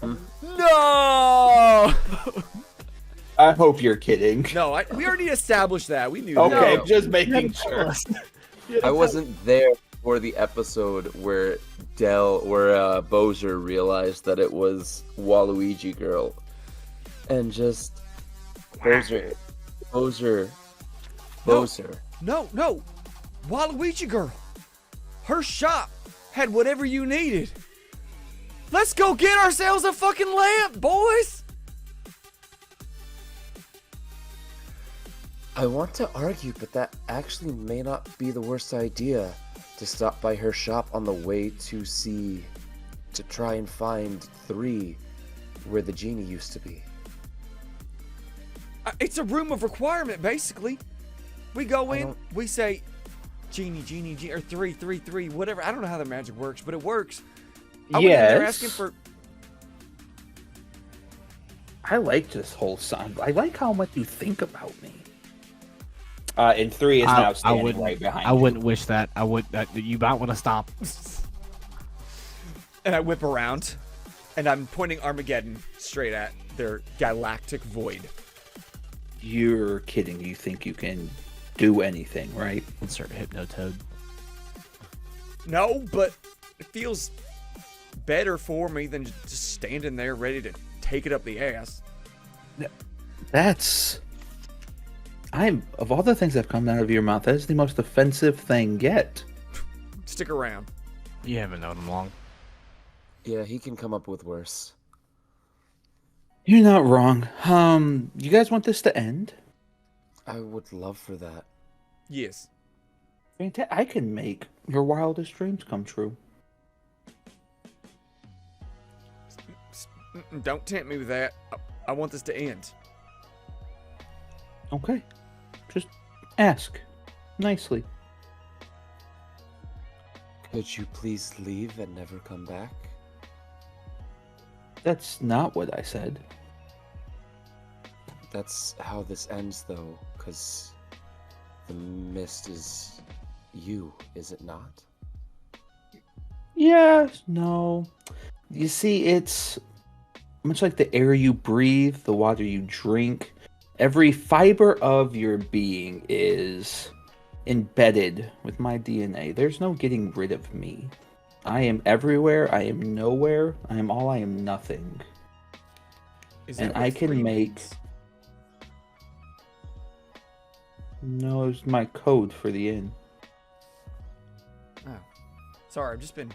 No! I hope you're kidding. No, we already established that. We knew Okay, that. just making sure. I wasn't there for the episode where Boser realized that it was Waluigi girl, and just Boser. No. Waluigi girl. Her shop had whatever you needed. Let's go get ourselves a fucking lamp, boys! I want to argue, but that actually may not be the worst idea, to stop by her shop on the way to try and find 3 where the genie used to be. It's a room of requirement, basically. We go in, we say, genie, or 333, whatever. I don't know how the magic works, but it works. I went in there asking for. I like this whole song. I like how much you think about me. And 3 is now standing right behind I you. wouldn't wish that. I would. You might want to stop. And I whip around, and I'm pointing Armageddon straight at their galactic void. You're kidding. You think you can do anything, right? Insert Hypnotoad. No, but it feels better for me than just standing there ready to take it up the ass. That's... of all the things that have come out of your mouth, that is the most offensive thing yet. Stick around. You haven't known him long. Yeah, he can come up with worse. You're not wrong. You guys want this to end? I would love for that. Yes. I can make your wildest dreams come true. Don't tempt me with that. I want this to end. Okay. Just ask. Nicely. Could you please leave and never come back? That's not what I said. That's how this ends, though, because the mist is you, is it not? Yes, no. You see, it's much like the air you breathe, the water you drink. Every fiber of your being is embedded with my DNA. There's no getting rid of me. I am everywhere. I am nowhere. I am all. I am nothing. Is And that what I can 3 make... means? No, it's my code for the inn. Oh. Sorry, I've just been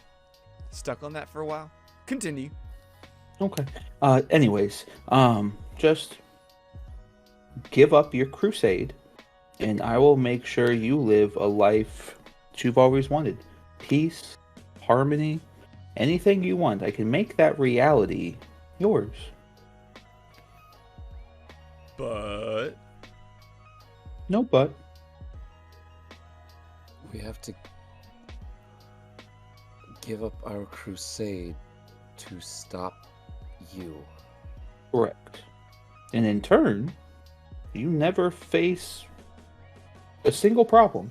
stuck on that for a while. Continue. Okay. Anyways, just give up your crusade, and I will make sure you live a life that you've always wanted. Peace, harmony, anything you want. I can make that reality yours. But No but. We have to give up our crusade to stop you. Correct. And in turn, you never face a single problem.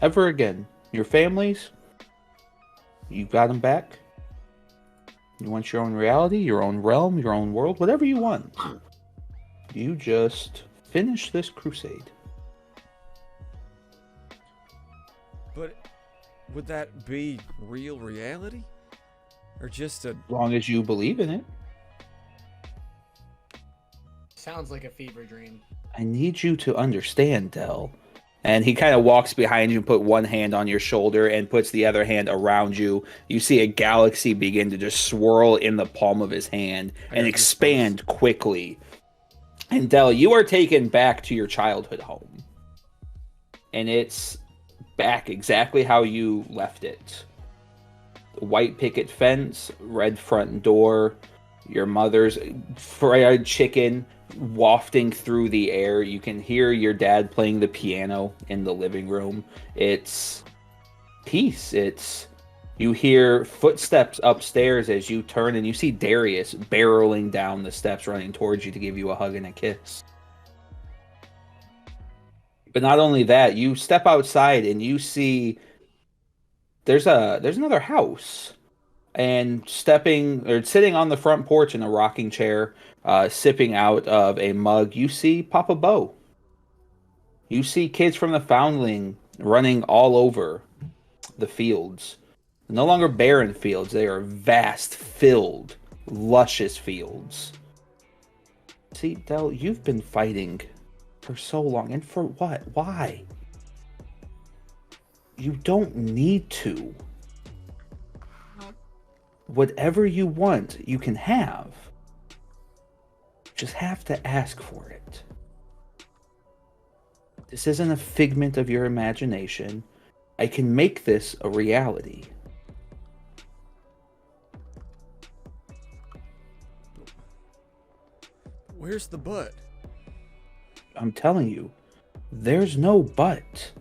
Ever again. Your families, you got them back. You want your own reality, your own realm, your own world, whatever you want. You just finish this crusade. But would that be real reality? Or just a... As long as you believe in it. Sounds like a fever dream. I need you to understand, Del. And he kind of walks behind you and put one hand on your shoulder and puts the other hand around you. You see a galaxy begin to just swirl in the palm of his hand and expand quickly. And Del, you are taken back to your childhood home. And it's back exactly how you left it. White picket fence, red front door, your mother's fried chicken wafting through the air. You can hear your dad playing the piano in the living room. It's peace. You hear footsteps upstairs as you turn and you see Darius barreling down the steps running towards you to give you a hug and a kiss. But not only that, you step outside and you see there's another house. And sitting on the front porch in a rocking chair, sipping out of a mug, you see Papa Bo. You see kids from the Foundling running all over the fields. No longer barren fields, they are vast, filled, luscious fields. See, Del, you've been fighting for so long, and for what? Why? You don't need to. Whatever you want, you can have. Just have to ask for it. This isn't a figment of your imagination. I can make this a reality. Where's the but? I'm telling you, there's no but.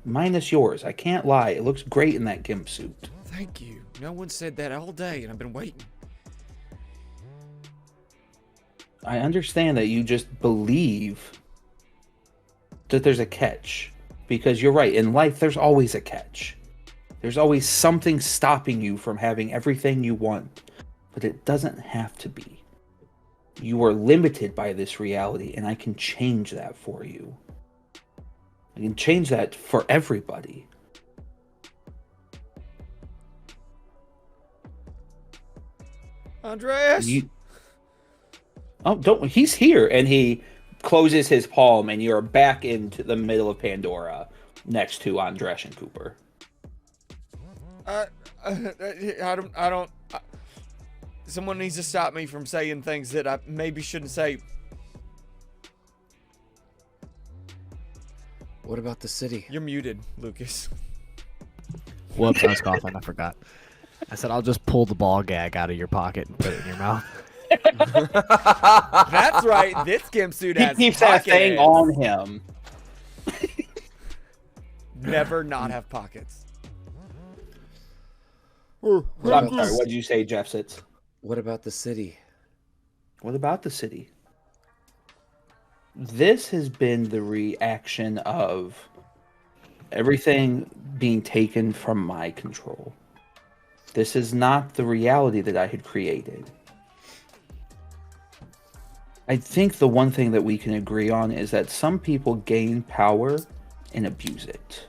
minus yours. I can't lie. It looks great in that gimp suit. Thank you. No one said that all day, and I've been waiting. I understand that you just believe that there's a catch. Because you're right. In life, there's always a catch. There's always something stopping you from having everything you want. But it doesn't have to be. You are limited by this reality, and I can change that for you. I can change that for everybody. Andreas? Oh, don't. He's here, and he closes his palm, and you're back into the middle of Pandora, next to Andresh and Cooper. I don't. Someone needs to stop me from saying things that I maybe shouldn't say. What about the city? You're muted, Lucas. Whoops, I was coughing. I forgot. I said I'll just pull the ball gag out of your pocket and put it in your mouth. That's right. This gimp suit He has keeps that thing pockets. on him. Never not have pockets. I'm sorry, what did you say, Jeff Sitz? What about the city? What about the city? This has been the reaction of everything being taken from my control. This is not the reality that I had created. I think the one thing that we can agree on is that some people gain power and abuse it.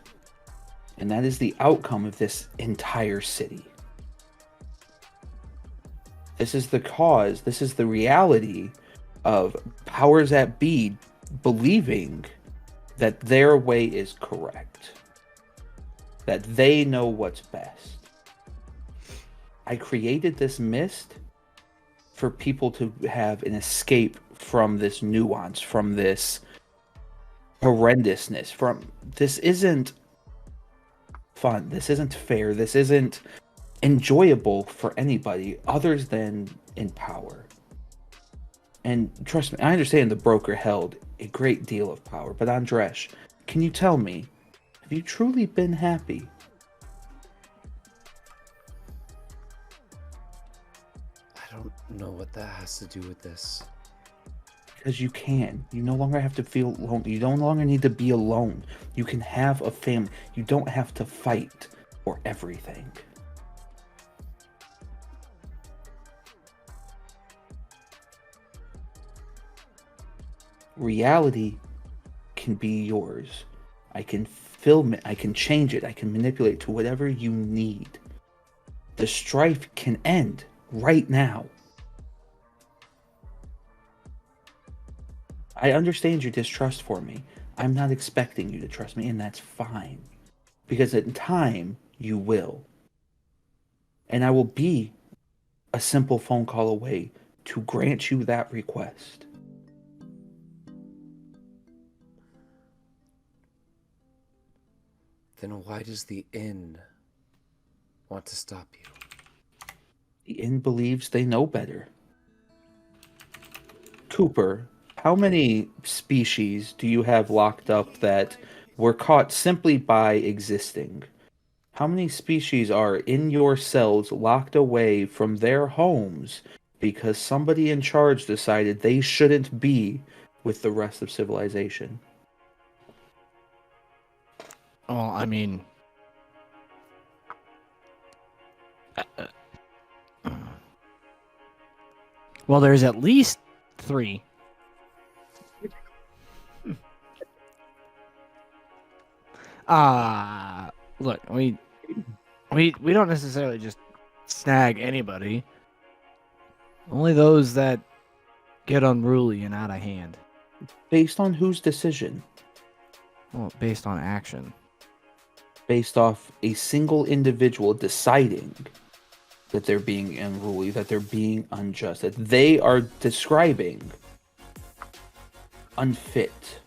And that is the outcome of this entire city. This is the cause, this is the reality of powers that be believing that their way is correct. That they know what's best. I created this mist for people to have an escape from this nuance, from this horrendousness, from this isn't fun, this isn't fair, this isn't enjoyable for anybody other than in power. And trust me, I understand the broker held a great deal of power, but Andresh, can you tell me, have you truly been happy? I don't know what that has to do with this. Because you can. You no longer have to feel alone. You no longer need to be alone. You can have a family. You don't have to fight for everything. Reality can be yours. I can film it. I can change it. I can manipulate to whatever you need. The strife can end right now. I understand your distrust for me. I'm not expecting you to trust me, and that's fine. Because in time, you will. And I will be a simple phone call away to grant you that request. Then why does the inn want to stop you? The inn believes they know better. Cooper, how many species do you have locked up that were caught simply by existing? How many species are in your cells locked away from their homes because somebody in charge decided they shouldn't be with the rest of civilization? Well, I mean, well, there's at least 3. Look, we don't necessarily just snag anybody. Only those that get unruly and out of hand. Based on whose decision? Well, based on action. Based off a single individual deciding that they're being unruly, that they're being unjust, that they are describing unfit.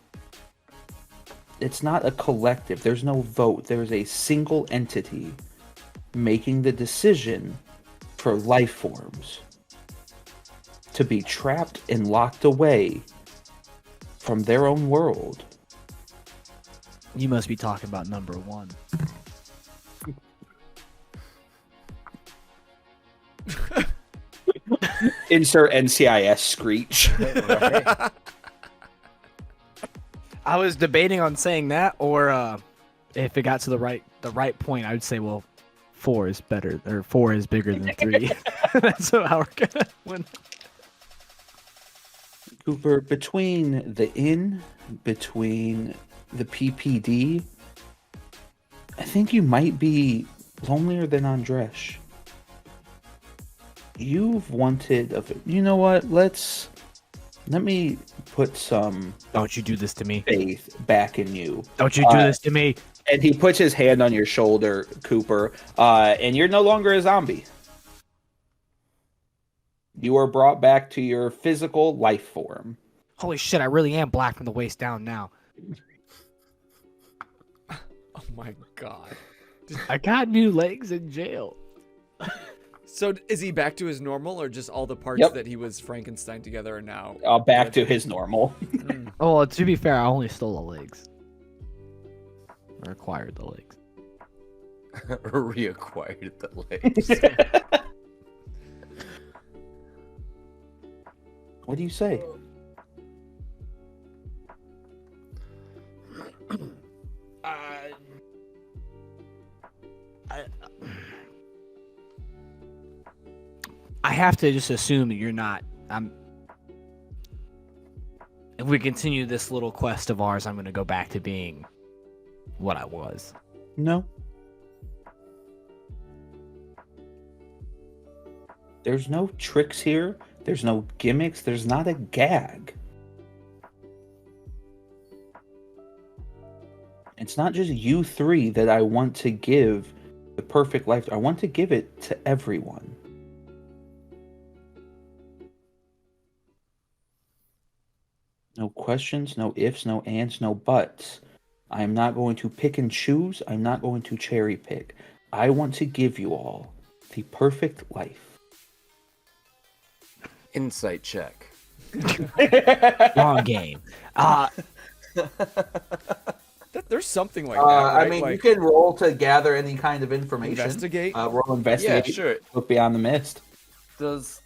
It's not a collective. There's no vote. There's a single entity making the decision for life forms to be trapped and locked away from their own world You must be talking about number 1. Insert NCIS screech. Right. I was debating on saying that, or if it got to the right point, I would say, well, 4 is better, or 4 is bigger than 3. That's how we're gonna win. Cooper, between the inn, between the PPD, I think you might be lonelier than Andresh. You've wanted you know what? Let me put some Don't you do this to me. faith back in you. Don't you do this to me. And he puts his hand on your shoulder, Cooper, and you're no longer a zombie. You are brought back to your physical life form. Holy shit, I really am black from the waist down now. Oh my god. I got new legs in jail. So is he back to his normal, or just all the parts Yep. that he was Frankenstein together are now? Back to his normal. Oh, well, to be fair, I only stole the legs. Or acquired the legs. Reacquired the legs. What do you say? I have to just assume that you're not. If we continue this little quest of ours, I'm going to go back to being what I was. No. There's no tricks here. There's no gimmicks. There's not a gag. It's not just you three that I want to give the perfect life. I want to give it to everyone. No questions, no ifs, no ands, no buts. I'm not going to pick and choose. I'm not going to cherry pick. I want to give you all the perfect life. Insight check. Wrong game. There's something like that, right? I mean, like, you can roll to gather any kind of information. investigate. Roll investigate. Yeah, sure. Look beyond the mist. Does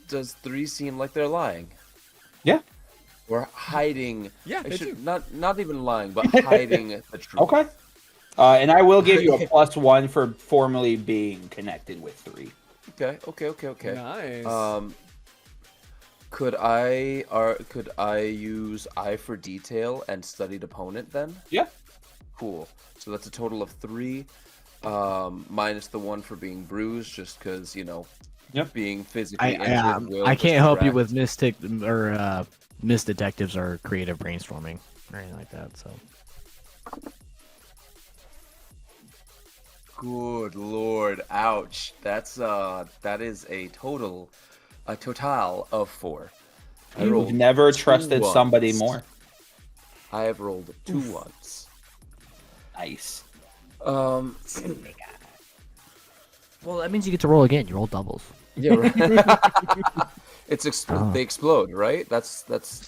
3 seem like they're lying? Yeah. Or hiding? Yeah, I they should do. not even lying, but hiding the truth. Okay. And I will give you a +1 for formally being connected with 3. Okay. Nice. Could I use eye for detail and studied opponent then? Yeah. Cool. So that's a total of 3, minus the 1 for being bruised, just because Yep. being physically injured. I can't help you with mystic or mist detectives or creative brainstorming or anything like that. So Good lord, ouch. That is a total of 4. I You've rolled never 2 trusted somebody ones. more. I have rolled 2 ones. Nice. well, that means you get to roll again. You roll doubles. Yeah, right. They explode, right? That's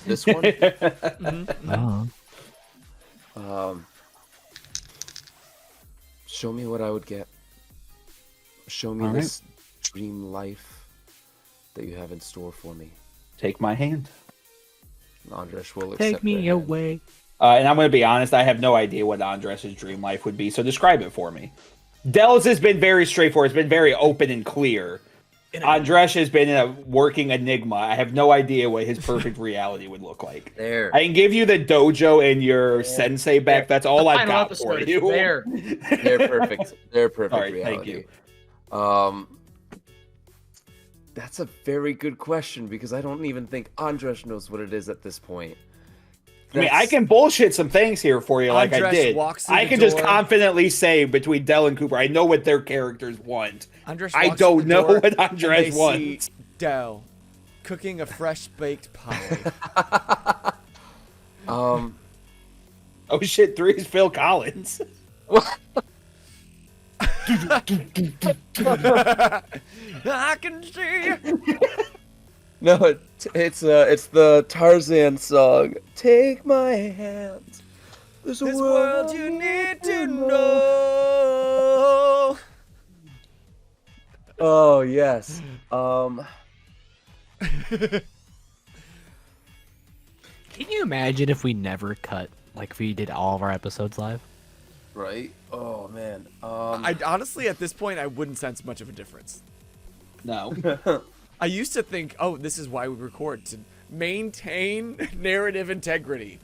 this one. Show me what I would get. Show me All right. this dream life that you have in store for me. Take my hand. Andres will accept Take me their hand. away. And I'm going to be honest, I have no idea what Andres' dream life would be, so describe it for me. Dell's has been very straightforward. It's been very open and clear. Andres has been a working enigma. I have no idea what his perfect reality would look like. There. I can give you the dojo and your sensei back. That's all I've Final got for episode, you. There. They're perfect. They're perfect All right, reality. thank you. That's a very good question because I don't even think Andres knows what it is at this point. I mean, I can bullshit some things here for you like I Andres did. walks through I the can just door. confidently say between Dell and Cooper, I know what their characters want. Andres I walks don't through the know door, what and Andres they wants. see Dell cooking a fresh baked pie. Oh shit, 3 is Phil Collins. I can see. No, it's the Tarzan song. Take my hand. There's a This world you need to know. Oh yes. Can you imagine if we never cut, like if we did all of our episodes live? Right? Oh man. I honestly, at this point, I wouldn't sense much of a difference. No. I used to think, oh, this is why we record, to maintain narrative integrity.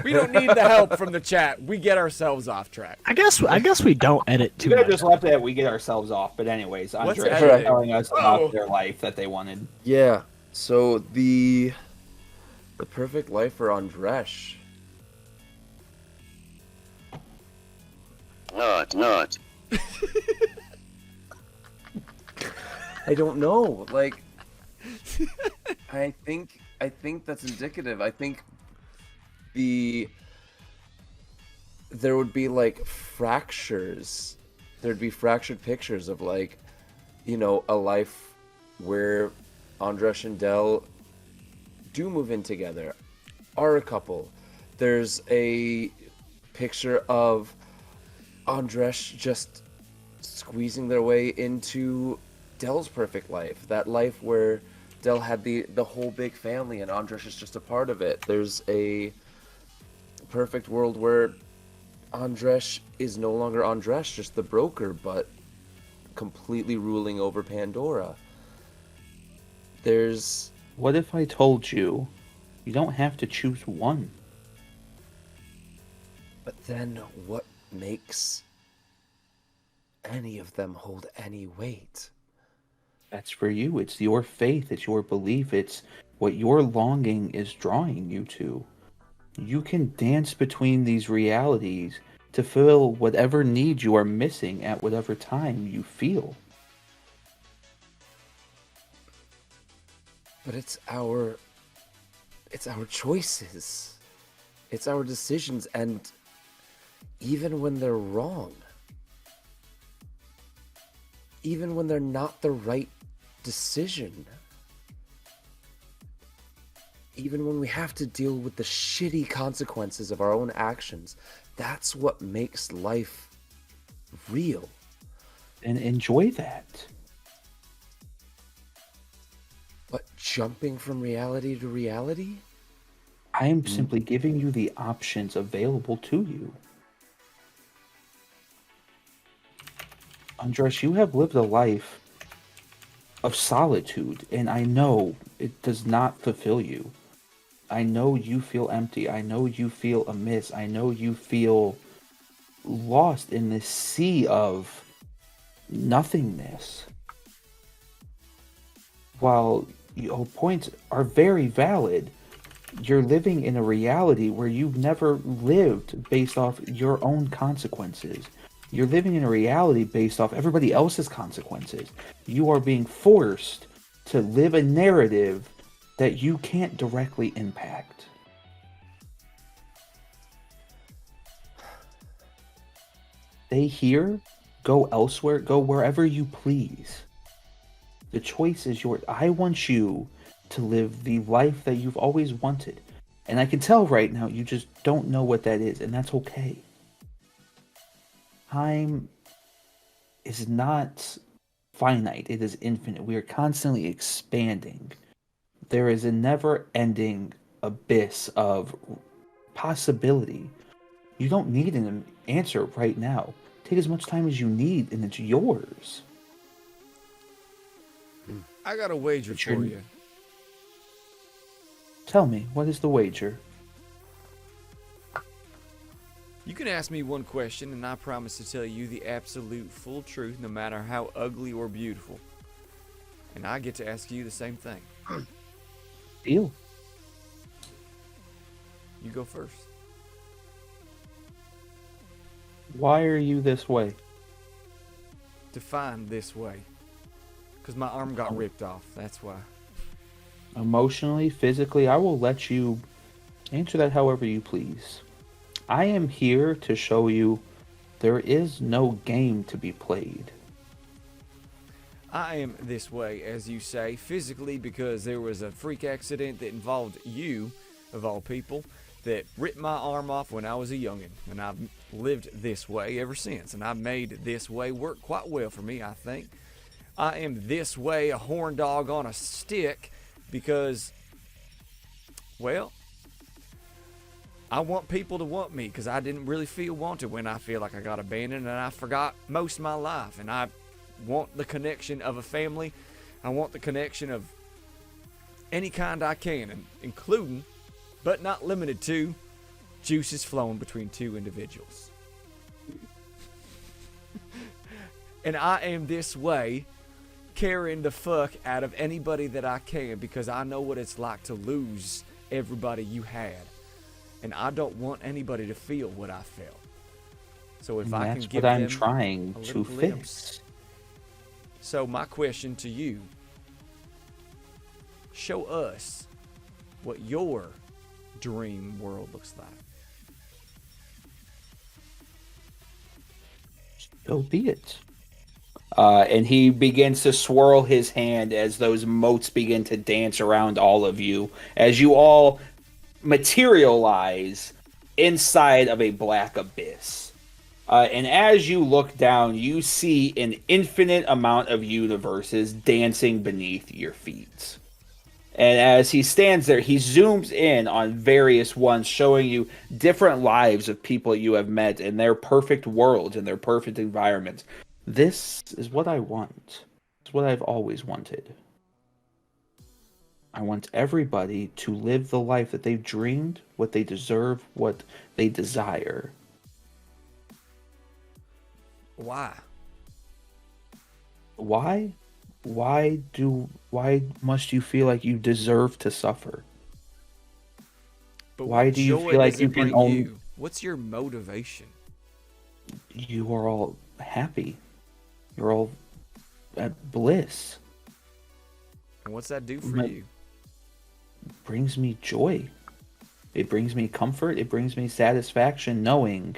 We don't need the help from the chat. We get ourselves off track. I guess we don't edit too You could have much. just left it. We get ourselves off. But anyways, What's Andres editing? was telling us Oh. about their life that they wanted. Yeah. So the perfect life for Andresh. Not. I don't know. Like, I think that's indicative. I think there would be like fractures. There'd be fractured pictures of like, you know, a life where Andresh and Del do move in together, are a couple. There's a picture of Andresh just squeezing their way into Del's perfect life. That life where Del had the whole big family and Andresh is just a part of it. There's a perfect world where Andresh is no longer Andresh, just the broker, but completely ruling over Pandora. There's What if I told you, you don't have to choose one? But then what makes any of them hold any weight? That's for you. It's your faith. It's your belief. It's what your longing is drawing you to. You can dance between these realities to fill whatever need you are missing at whatever time you feel. But it's our choices. It's our decisions, and even when they're wrong, even when they're not the right decision, even when we have to deal with the shitty consequences of our own actions, that's what makes life real. And enjoy that. But jumping from reality to reality? I am simply giving you the options available to you. Andres, you have lived a life of solitude, and I know it does not fulfill you. I know you feel empty. I know you feel amiss. I know you feel lost in this sea of nothingness. While your points are very valid, you're living in a reality where you've never lived based off your own consequences. You're living in a reality based off everybody else's consequences. You are being forced to live a narrative that you can't directly impact. Stay here, go elsewhere, go wherever you please. The choice is yours. I want you to live the life that you've always wanted. And I can tell right now you just don't know what that is, and that's okay. Time is not finite, it is infinite. We are constantly expanding. There is a never-ending abyss of possibility. You don't need an answer right now. Take as much time as you need, and it's yours. I got a wager But you're- for you. Tell me, what is the wager? You can ask me one question, and I promise to tell you the absolute full truth, no matter how ugly or beautiful. And I get to ask you the same thing. Deal. You go first. Why are you this way? Define this way. Because my arm got ripped off. That's why. Emotionally, physically, I will let you answer that however you please. I am here to show you there is no game to be played. I am this way, as you say, physically because there was a freak accident that involved you, of all people. that ripped my arm off when I was a youngin', and I've lived this way ever since, and I've made this way work quite well for me, I think. I am this way, a horn dog on a stick, because, well, I want people to want me, because I didn't really feel wanted when I feel like I got abandoned, and I forgot most of my life, and I want the connection of a family. I want the connection of any kind I can, and including, but not limited to, juices flowing between two individuals. And I am this way, carrying the fuck out of anybody that I can, because I know what it's like to lose everybody you had. And I don't want anybody to feel what I felt. So if I can that's give what I'm them trying a to little glimpse. fix. So my question to you, show us what your dream world looks like. So be it. And he begins to swirl his hand as those motes begin to dance around all of you, as you all materialize inside of a black abyss. And as you look down, you see an infinite amount of universes dancing beneath your feet. And as he stands there, he zooms in on various ones, showing you different lives of people you have met in their perfect worlds and their perfect environments. This is what I want. It's what I've always wanted. I want everybody to live the life that they've dreamed, what they deserve, what they desire. Why? Why? Why must you feel like you deserve to suffer? But Why what do you joy feel like does you it can bring own? you? What's your motivation? You are all happy. You're all at bliss. And what's that do for My- you? Brings me joy. It brings me comfort. It brings me satisfaction knowing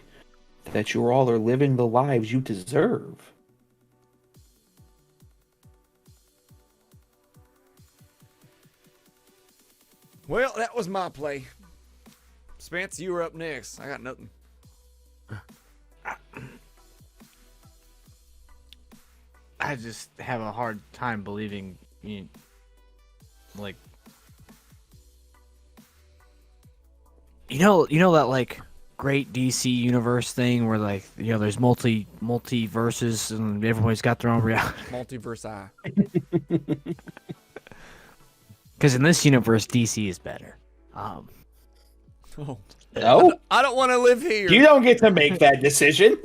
that you all are living the lives you deserve. Well, that was my play. Spence, you were up next. I got nothing. I just have a hard time believing, like, you know that like great DC universe thing where like there's multiverses and everybody's got their own reality. Multiverse I. Because in this universe, DC is better. Oh. No, I don't want to live here. you don't get to make that decision.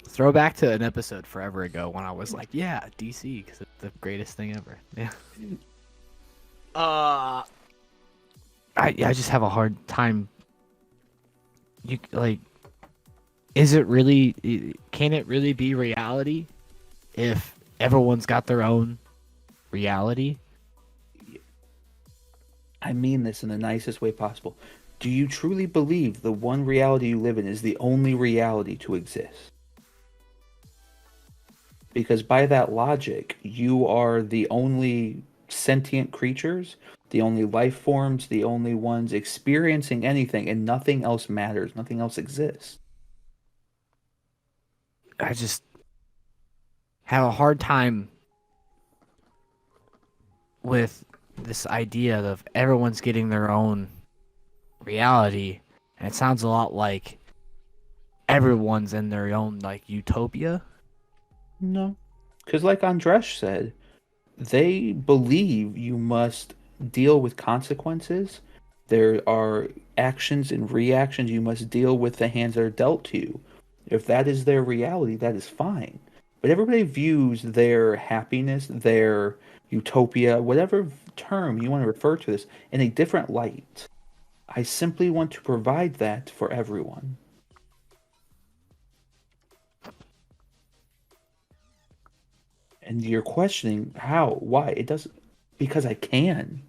Throw back to an episode forever ago when I was like, yeah, DC, because it's the greatest thing ever. Yeah. I just have a hard time. Is it really? Can it really be reality if everyone's got their own reality? I mean this in the nicest way possible. Do you truly believe the one reality you live in is the only reality to exist? Because by that logic, you are the only sentient creatures, the only life forms, the only ones experiencing anything, and nothing else matters. Nothing else exists. I just have a hard time with this idea of everyone's getting their own reality, and it sounds a lot like everyone's in their own like utopia. No. Because like Andresh said, they believe you must deal with consequences. There are actions and reactions you must deal with the hands that are dealt to you. If that is their reality, that is fine. But everybody views their happiness, their utopia, whatever term you want to refer to this, in a different light. I simply want to provide that for everyone. And you're questioning how, why? It doesn't, because I can.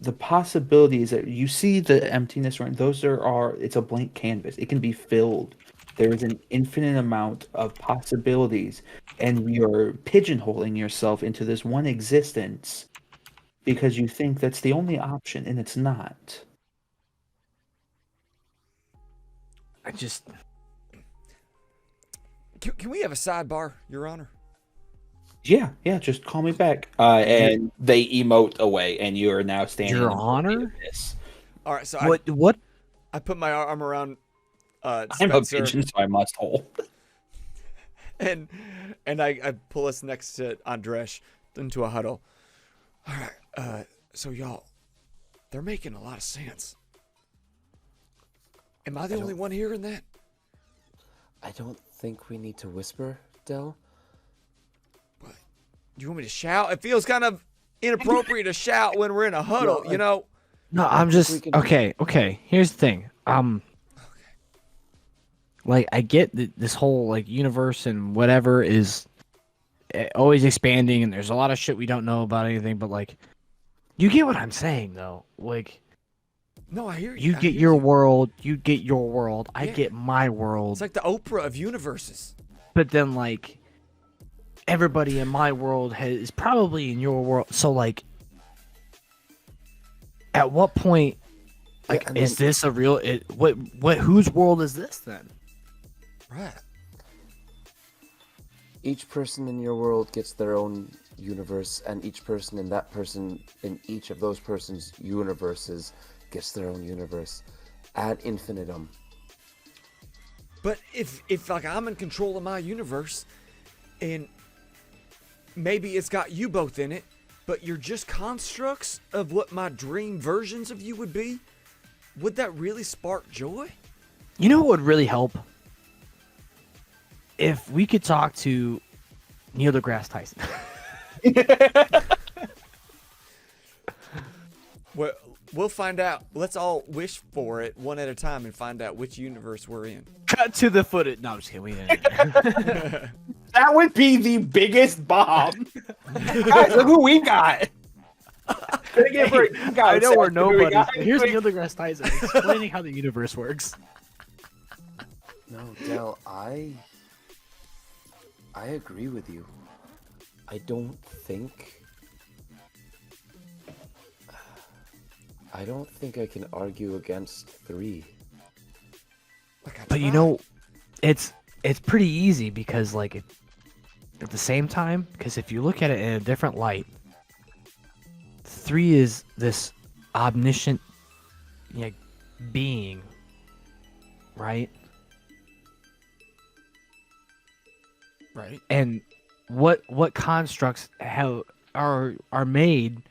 The possibility is that you see the emptiness, right? It's a blank canvas. It can be filled. There is an infinite amount of possibilities, and you're pigeonholing yourself into this one existence because you think that's the only option, and it's not. I just. Can we have a sidebar, Your Honor? Yeah, just call me back. And they emote away, and you are now standing. Your in the middle of Honor? this. All right, so What? I put my arm around I'm a Spencer, pigeon, so I must hold. and I pull us next to Andresh into a huddle. All right, so y'all, they're making a lot of sense. Am I the only one hearing that? I don't think we need to whisper, Del. Do you want me to shout? It feels kind of inappropriate to shout when we're in a huddle, you know? No, I'm just okay. Here's the thing. Like I get this whole like universe and whatever is always expanding, and there's a lot of shit we don't know about anything. But like, you get what I'm saying, though. Like, No, I hear you. you I get hear your you. world, you get your world. I Yeah. get my world. It's like the Oprah of universes. But then like, everybody in my world is probably in your world. So like, at what point? Like, and is then- this a real? What? Whose world is this then? Right. Each person in your world gets their own universe, and each person in each of those persons' universes gets their own universe ad infinitum. But if like I'm in control of my universe, and maybe it's got you both in it, but you're just constructs of what my dream versions of you would be, would that really spark joy? You know what would really help? If we could talk to Neil deGrasse Tyson. Well, we'll find out. Let's all wish for it one at a time and find out which universe we're in. Cut to the footage. No, I'm just kidding. We didn't. That would be the biggest bomb. Guys, look who we got. I know we're nobody. Here's Neil deGrasse Tyson explaining how the universe works. No, Del, I agree with you. I don't think I can argue against 3. But you know, it's pretty easy because like at the same time, because if you look at it in a different light, 3 is this omniscient being, right? Right. And what constructs are made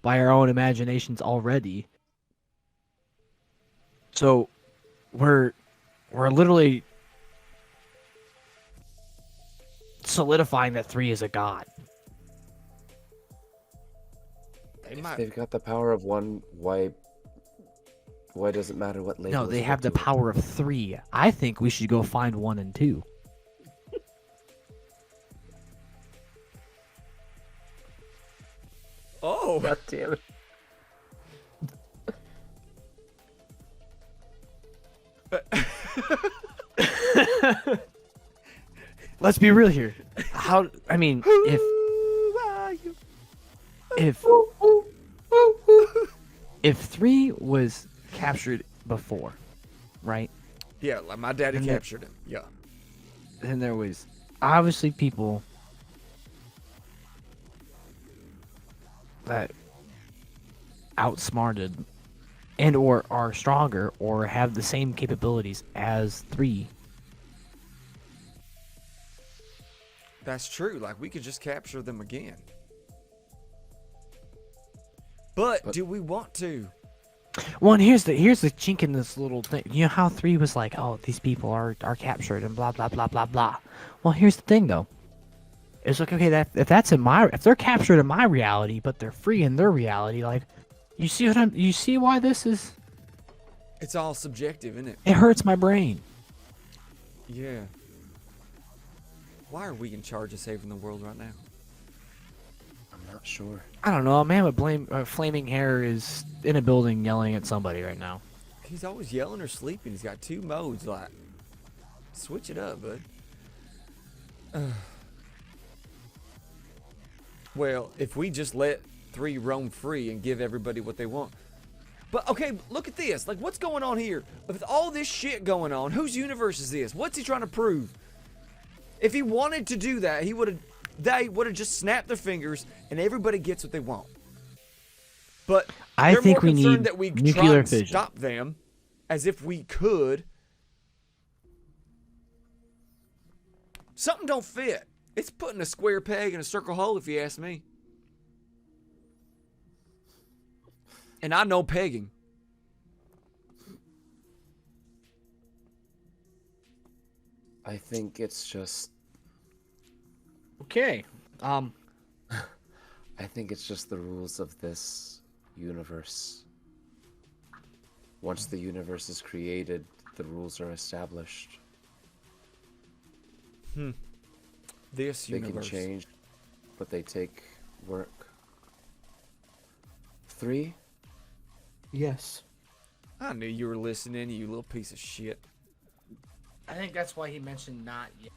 by our own imaginations already. So we're literally solidifying that 3 is a god. If they've got the power of 1, why does it matter what label? No, they is have the put to it? power of 3. I think we should go find 1 and 2. Oh. God damn it. Let's be real here. How? I mean, if 3 was captured before, right? Yeah, like my daddy And captured him. Yeah. Then there was obviously people that outsmarted and or are stronger or have the same capabilities as 3. That's true. Like we could just capture them again. But do we want to? Well, and here's the chink in this little thing. You know how 3 was like, oh, these people are captured and blah blah blah blah blah. Well, here's the thing though. It's like, okay, if they're captured in my reality, but they're free in their reality, like, you see why this is? It's all subjective, isn't it? It hurts my brain. Yeah. Why are we in charge of saving the world right now? I'm not sure. I don't know. A man with flaming hair is in a building yelling at somebody right now. He's always yelling or sleeping. He's got 2 modes. Like, switch it up, bud. Well, if we just let 3 roam free and give everybody what they want, But okay, look at this. Like, what's going on here? With all this shit going on, whose universe is this? What's he trying to prove? If he wanted to do that, they would have just snapped their fingers and everybody gets what they want. But I they're think more we concerned need that we try nuclear and fission. stop them, as if we could. Something don't fit. It's putting a square peg in a circle hole, if you ask me. And I know pegging. I think it's just. Okay. I think it's just the rules of this universe. Once the universe is created, the rules are established. This They universe. can change, but they take work. 3? Yes. I knew you were listening, you little piece of shit. I think that's why he mentioned not yet,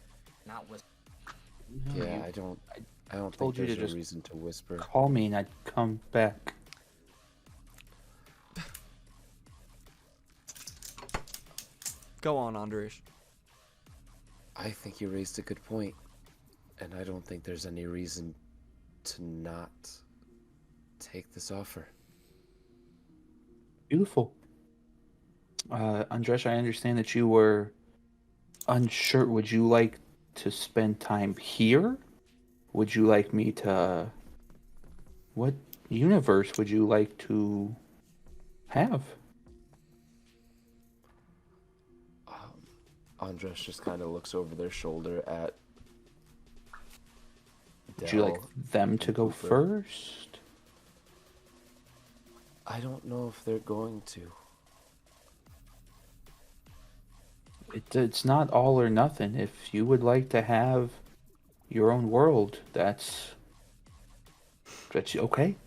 not with. Yeah, I don't think told you to there's a just reason to whisper. Call me and I'd come back. Go on, Andres. I think you raised a good point, and I don't think there's any reason to not take this offer. Beautiful. Andres, I understand that you were unsure. Would you like to spend time here? Would you like me to... What universe would you like to have? Andres just kind of looks over their shoulder at Would you like Dell them and to go Cooper. first? I don't know if they're going to. It's not all or nothing. If you would like to have your own world, that's okay.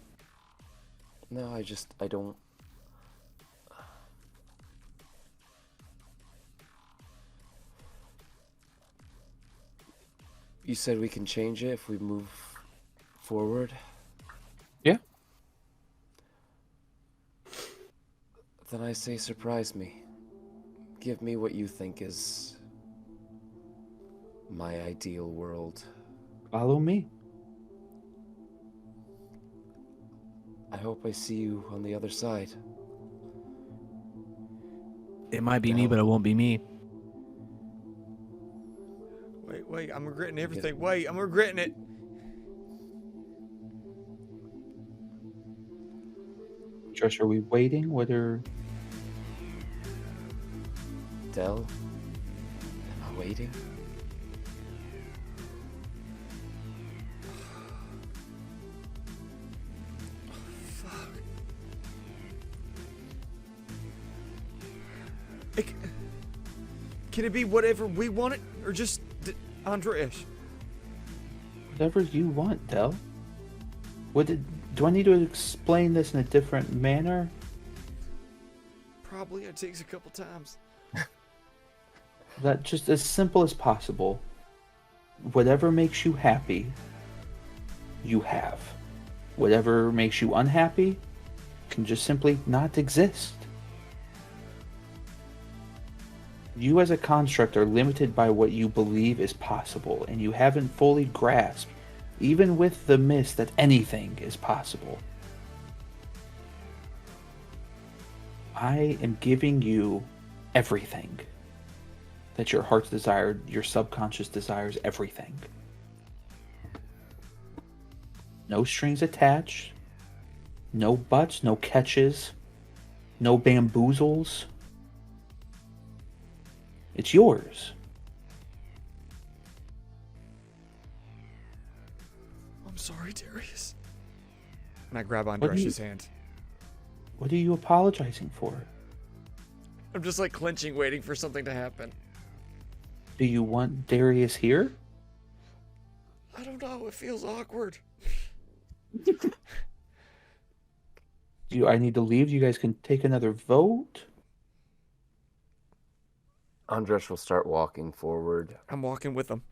No, I don't. You said we can change it if we move forward? Yeah. Then I say surprise me. Give me what you think is my ideal world. Follow me. I hope I see you on the other side. It might be me, but it won't be me. Wait, I'm regretting everything. Wait, I'm regretting it. Josh, are we waiting? Whether Dell? Am I waiting? Can it be whatever we want it, or just Andres? whatever you want, Dell. Do I need to explain this in a different manner? Probably. It takes a couple times. That just as simple as possible. Whatever makes you happy, you have. Whatever makes you unhappy can just simply not exist. You as a construct are limited by what you believe is possible, and you haven't fully grasped, even with the myth, that anything is possible. I am giving you everything that your heart's desired, your subconscious desires, everything. No strings attached, no buts, no catches, no bamboozles. It's yours. I'm sorry, Darius. And I grab do you- Andres' hand. What are you apologizing for? I'm just like clenching, waiting for something to happen. Do you want Darius here? I don't know. It feels awkward. I need to leave? You guys can take another vote? Andres will start walking forward. I'm walking with them.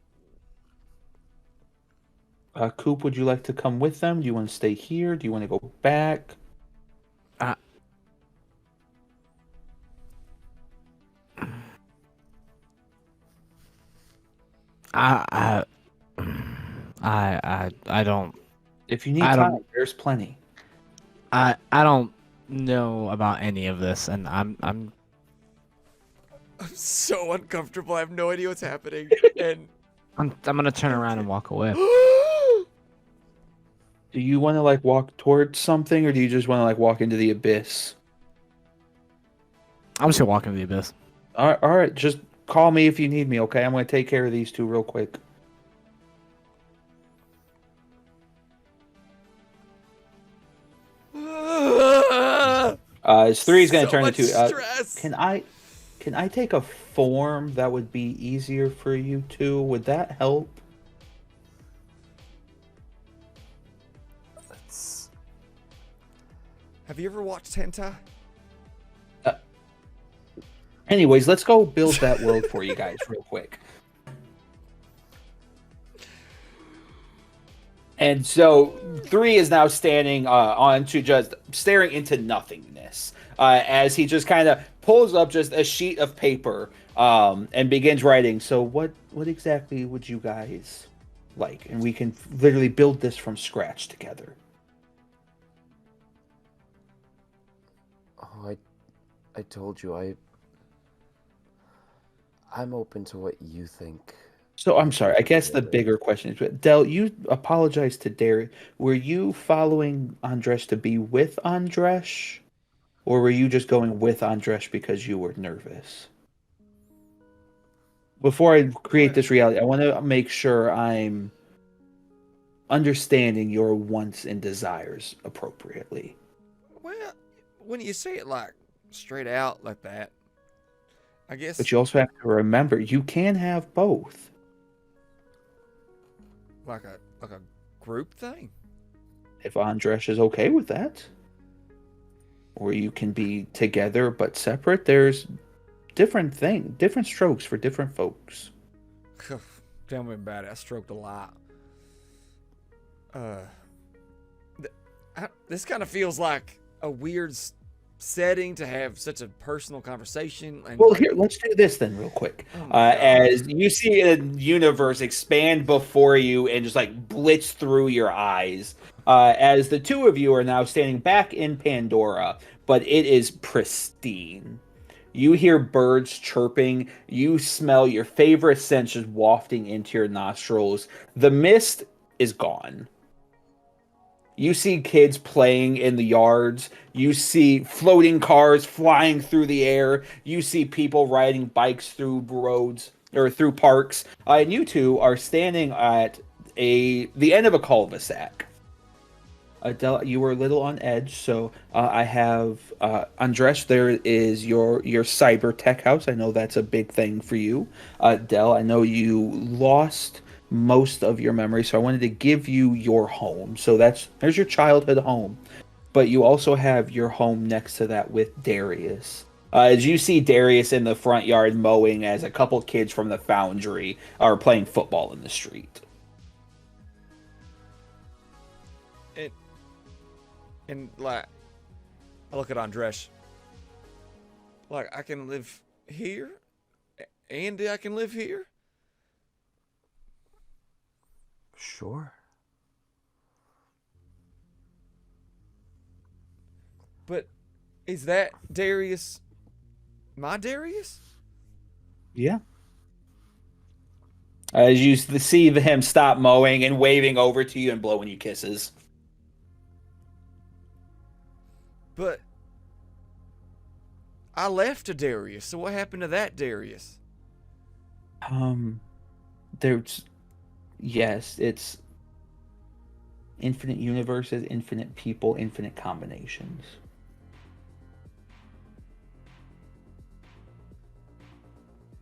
Coop, would you like to come with them? Do you want to stay here? Do you want to go back? I don't If you need I time, don't- there's plenty. I don't know about any of this, and I'm I'm so uncomfortable. I have no idea what's happening. And gonna turn around and walk away. Do you want to like walk towards something, or do you just want to like walk into the abyss? I'm just gonna walk into the abyss. All right. Just call me if you need me. Okay, I'm gonna take care of these two real quick. It's 3 is gonna So turn much into. stress. Can I take a form that would be easier for you two? Would that help? Let's. Have you ever watched hentai? Anyways, let's go build that world for you guys real quick. And so 3 is now standing onto just staring into nothingness as he just kind of pulls up just a sheet of paper and begins writing. So what exactly would you guys like? And we can literally build this from scratch together. Oh, I told you I'm open to what you think. So I'm sorry. I guess the bigger question is, Del, you apologized to Derek. Were you following Andres to be with Andres, or were you just going with Andres because you were nervous? Before I create this reality, I want to make sure I'm understanding your wants and desires appropriately. Well, when you say it like straight out like that, I guess. But you also have to remember you can have both. like a group thing. If Andres is okay with that. Or you can be together but separate. There's different strokes for different folks. Tell me about it. I stroked a lot. This kind of feels like a weird setting to have such a personal conversation. And Well, here, let's do this then real quick. Oh my God. As you see a universe expand before you and just like blitz through your eyes, as the two of you are now standing back in Pandora, but it is pristine. You hear birds chirping. You smell your favorite scent just wafting into your nostrils. The mist is gone. You see kids playing in the yards. You see floating cars flying through the air. You see people riding bikes through roads or through parks. And you two are standing at the end of a cul-de-sac. Adele, you were a little on edge, so I have Andres. There is your cyber tech house. I know that's a big thing for you. Del, I know you lost most of your memory, so I wanted to give you your home. So there's your childhood home, but you also have your home next to that with Darius. As you see Darius in the front yard mowing, as a couple kids from the foundry are playing football in the street. And like, I look at Andres. Like, I can live here? Andy, I can live here? Sure. But is that Darius my Darius? Yeah. As you see him stop mowing and waving over to you and blowing you kisses. But I left a Darius, so what happened to that Darius? Yes, it's infinite universes, infinite people, infinite combinations.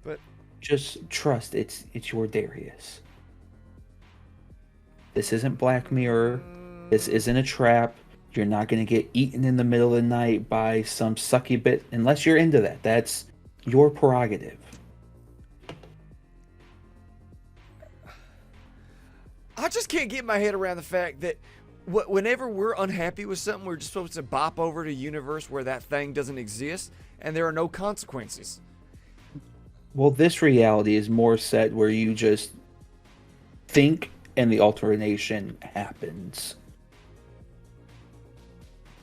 But Just trust it's your Darius. This isn't Black Mirror. This isn't a trap. You're not going to get eaten in the middle of the night by some sucky bit unless you're into that. That's your prerogative. I just can't get my head around the fact that whenever we're unhappy with something, we're just supposed to bop over to a universe where that thing doesn't exist and there are no consequences. Well, this reality is more set where you just think and the alternation happens.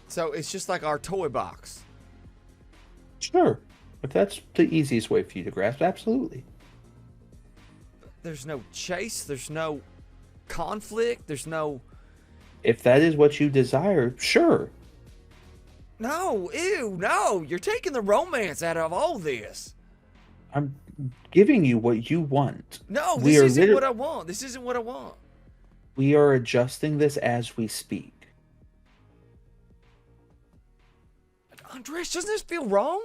So it's just like our toy box. Sure. If that's the easiest way for you to grasp, absolutely. There's no chase. There's no conflict. There's no... If that is what you desire, sure. No, ew, no. You're taking the romance out of all this. I'm giving you what you want. No, We this are isn't what I want. This isn't what I want. We are adjusting this as we speak. Andres, doesn't this feel wrong?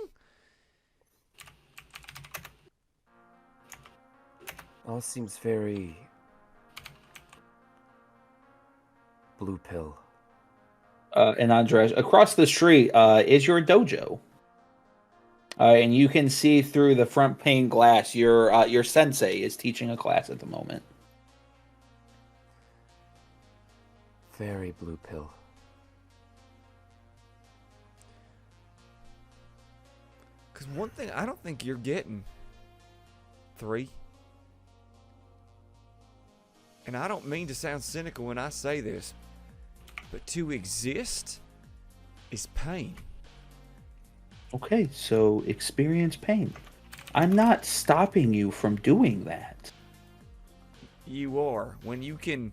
All seems very blue pill. And Andres, across the street is your dojo. And you can see through the front pane glass your sensei is teaching a class at the moment. Very blue pill. Because one thing I don't think you're getting, 3. And I don't mean to sound cynical when I say this, but to exist is pain. Okay, so experience pain. I'm not stopping you from doing that. You are. When you can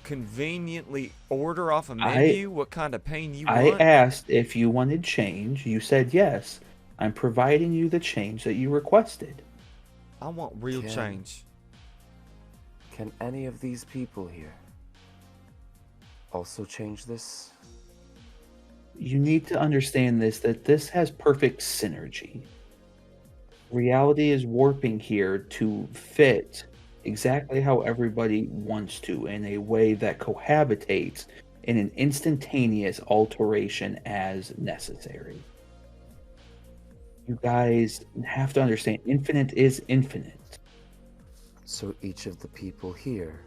conveniently order off a menu what kind of pain you I want. asked if you wanted change. You said yes. I'm providing you the change that you requested. I want real Can- change. Can any of these people here also change this? You need to understand that this has perfect synergy. Reality is warping here to fit exactly how everybody wants to, in a way that cohabitates in an instantaneous alteration as necessary. You guys have to understand, infinite is infinite. So each of the people here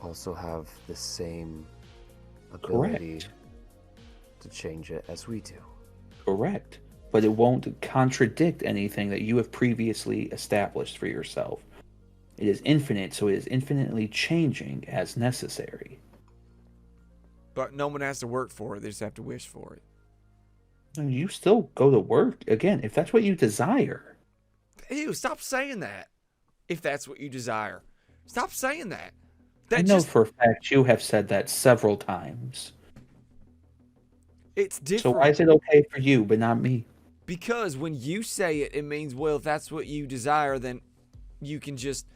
also have the same ability Correct. to change it as we do. Correct. But it won't contradict anything that you have previously established for yourself. It is infinite, so it is infinitely changing as necessary. But no one has to work for it. They just have to wish for it. And you still go to work, again, if that's what you desire. Ew, stop saying that. If that's what you desire. Stop saying that. I That know just, for a fact you have said that several times. it's So different. why is it okay for you, but not me? Because when you say it, it means, well, if that's what you desire, then you can just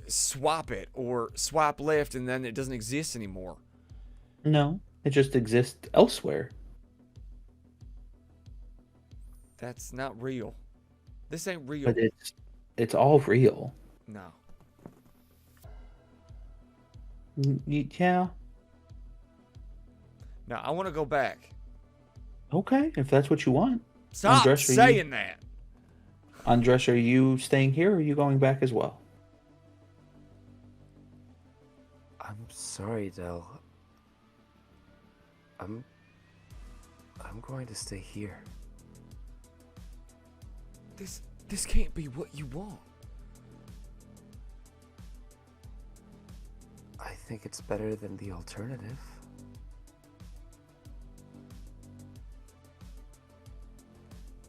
swap it or swipe left and then it doesn't exist anymore. No, it just exists elsewhere. That's not real. This ain't real. But it's all real. No. Yeah. No, I want to go back. Okay, if that's what you want. Stop Andres, are saying that. Andres, are you staying here or are you going back as well? I'm sorry, Del. I'm going to stay here. This can't be what you want. I think it's better than the alternative.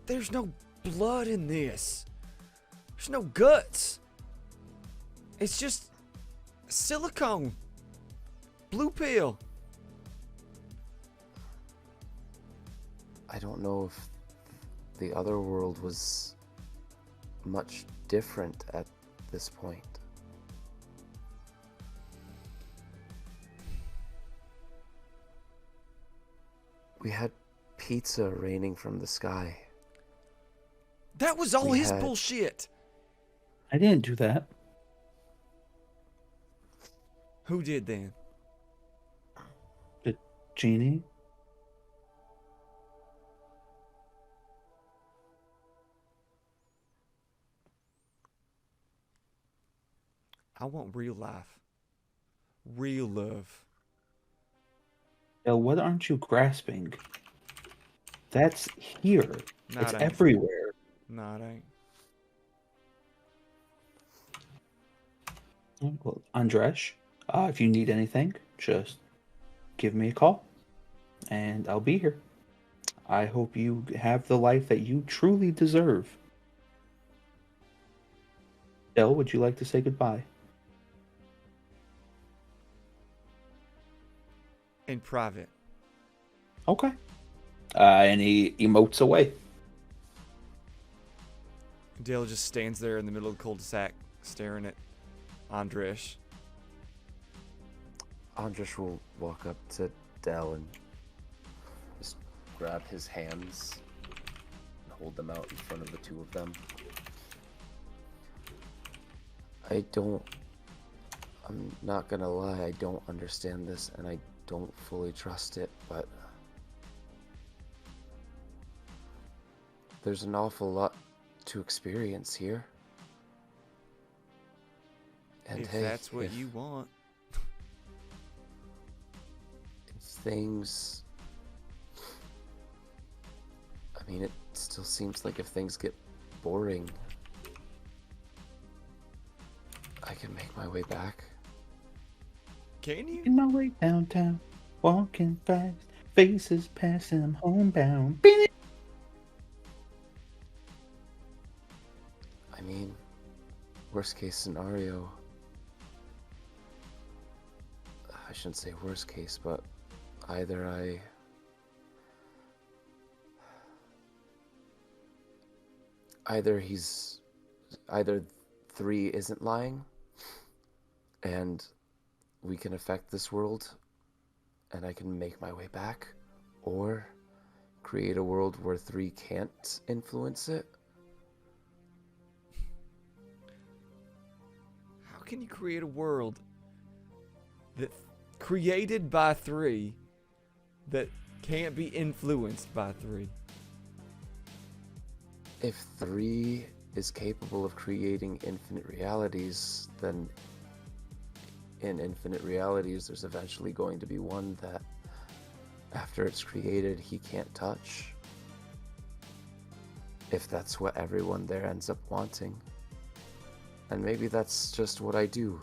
There's no blood in this. There's no guts. It's just silicone. Blue pill. I don't know if the other world was much different at this point. We had pizza raining from the sky. That was all We his had- bullshit. I didn't do that. Who did then? The genie? I want real life. Real love. Del, what aren't you grasping? That's here. Nah, It's it ain't. everywhere. Nah, it ain't. Well, Andresh, if you need anything, just give me a call, and I'll be here. I hope you have the life that you truly deserve. Del, would you like to say goodbye? In private. Okay. And he emotes away. Dale just stands there in the middle of the cul-de-sac, staring at Andrish. Andrish will walk up to Dell and just grab his hands and hold them out in front of the two of them. I'm not gonna lie, I don't understand this and I don't fully trust it, but there's an awful lot to experience here. And If hey, that's what if you want. things, I mean, it still seems like if things get boring, I can make my way back. Can you? In my way downtown, walking fast, faces passing, I'm homebound. I mean, worst case scenario, I shouldn't say worst case, but either either 3 isn't lying and we can affect this world and I can make my way back, or create a world where 3 can't influence it. How can you create a world that created by 3 that can't be influenced by 3? If 3 is capable of creating infinite realities, then in infinite realities there's eventually going to be one that after it's created he can't touch. If that's what everyone there ends up wanting. And maybe that's just what I do.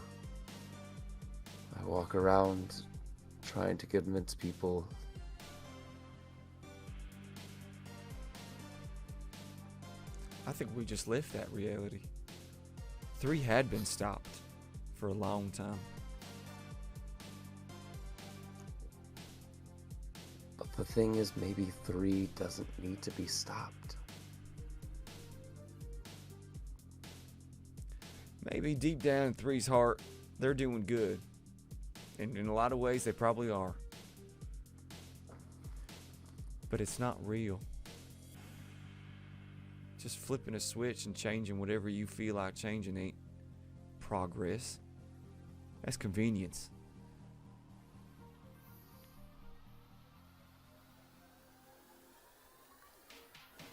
I walk around trying to convince people. I think we just left that reality. 3 had been stopped for a long time. But the thing is, maybe 3 doesn't need to be stopped. Maybe deep down in 3's heart, they're doing good. And in a lot of ways, they probably are. But it's not real. Just flipping a switch and changing whatever you feel like changing ain't progress. That's convenience.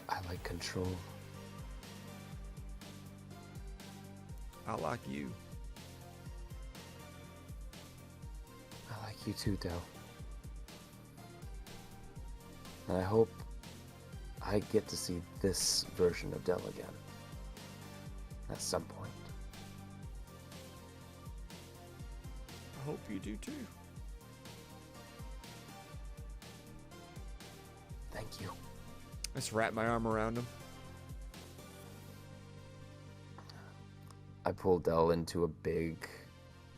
I like control. I like you. I like you too, Del. And I hope I get to see this version of Del again. At some point. I hope you do too. Thank you. Let's wrap my arm around him. I pull Del into a big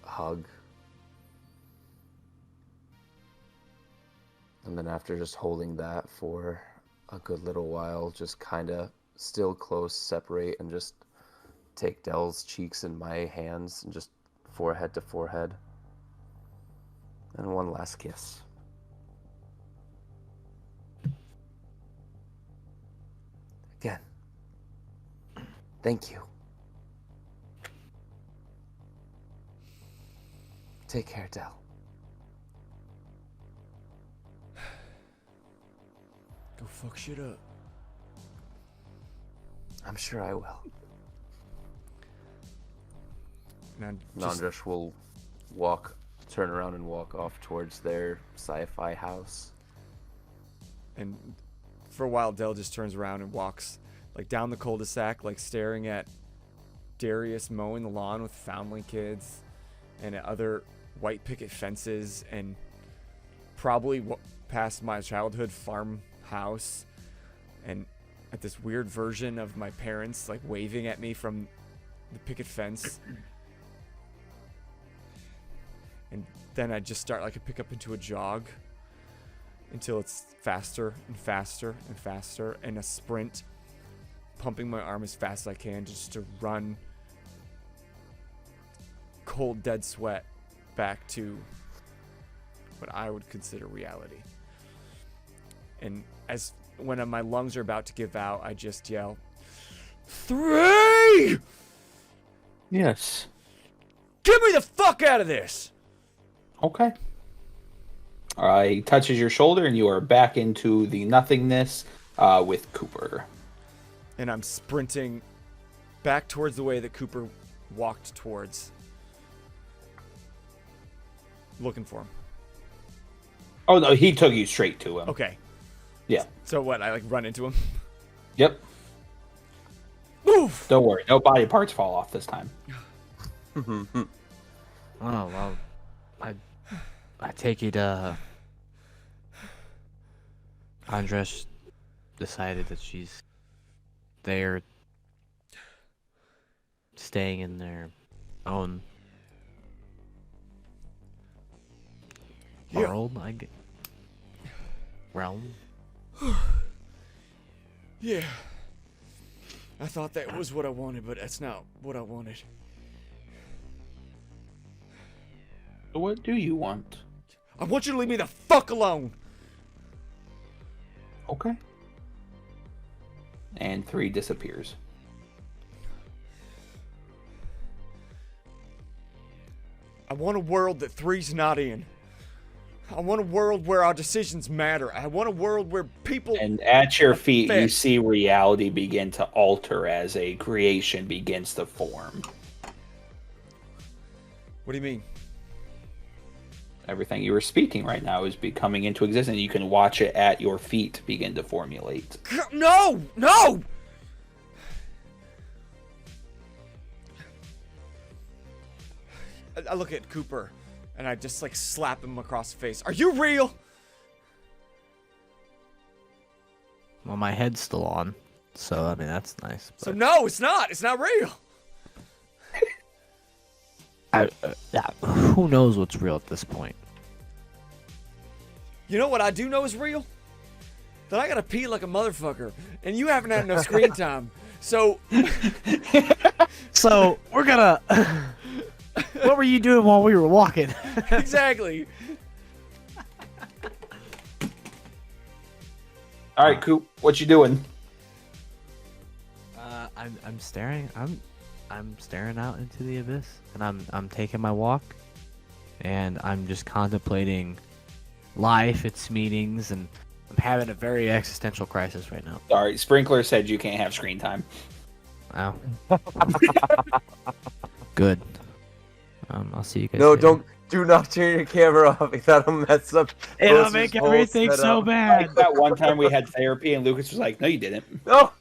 hug. And then after just holding that for a good little while, just kind of still close, separate, and just take Del's cheeks in my hands and just forehead to forehead. And one last kiss. Again, thank you. Take care, Del. Go fuck shit up. I'm sure I will. Now, just, Nandresh will turn around and walk off towards their sci-fi house. and for a while, Dell just turns around and walks like down the cul-de-sac, like staring at Darius mowing the lawn with family kids, and at other white picket fences, and probably past my childhood farmhouse, and at this weird version of my parents like waving at me from the picket fence. And then I just start like a pick up into a jog until it's faster and faster and faster, and a sprint, pumping my arm as fast as I can just to run cold dead sweat back to what I would consider reality. And when my lungs are about to give out, I just yell, 3! Yes. Get me the fuck out of this! Okay. He touches your shoulder, and you are back into the nothingness with Cooper. And I'm sprinting back towards the way that Cooper walked towards. Looking for him. Oh, no, he took you straight to him. Okay. Yeah. So what, I like run into him? Yep. Oof! Don't worry, no body parts fall off this time. Oh, well, I take it, Andres decided that she's there staying in their own world, realm. Yeah. I thought that was what I wanted, but that's not what I wanted. So what do you want? I want you to leave me the fuck alone! Okay. And 3 disappears. I want a world that 3's not in. I want a world where our decisions matter. I want a world where people... And at your feet, you fit. see reality begin to alter as a creation begins to form. What do you mean? Everything you were speaking right now is becoming into existence. You can watch it at your feet begin to formulate. No! No! I look at Cooper, and I just like slap him across the face. Are you real? Well, my head's still on, so I mean that's nice. So no, it's not. It's not real. Who knows what's real at this point? You know what I do know is real? That I gotta pee like a motherfucker, and you haven't had enough screen time. So, So we're gonna. What were you doing while we were walking? exactly. All right, Coop, what you doing? I'm staring. I'm staring out into the abyss, and I'm taking my walk, and I'm just contemplating life, its meanings, and I'm having a very existential crisis right now. Sorry, Sprinkler said you can't have screen time. Wow. Good. I'll see you guys. No, later. do not turn your camera off. That'll mess up. It'll Boser's make whole everything so setup. bad. Like that one time we had therapy and Lucas was like, no, you didn't. No.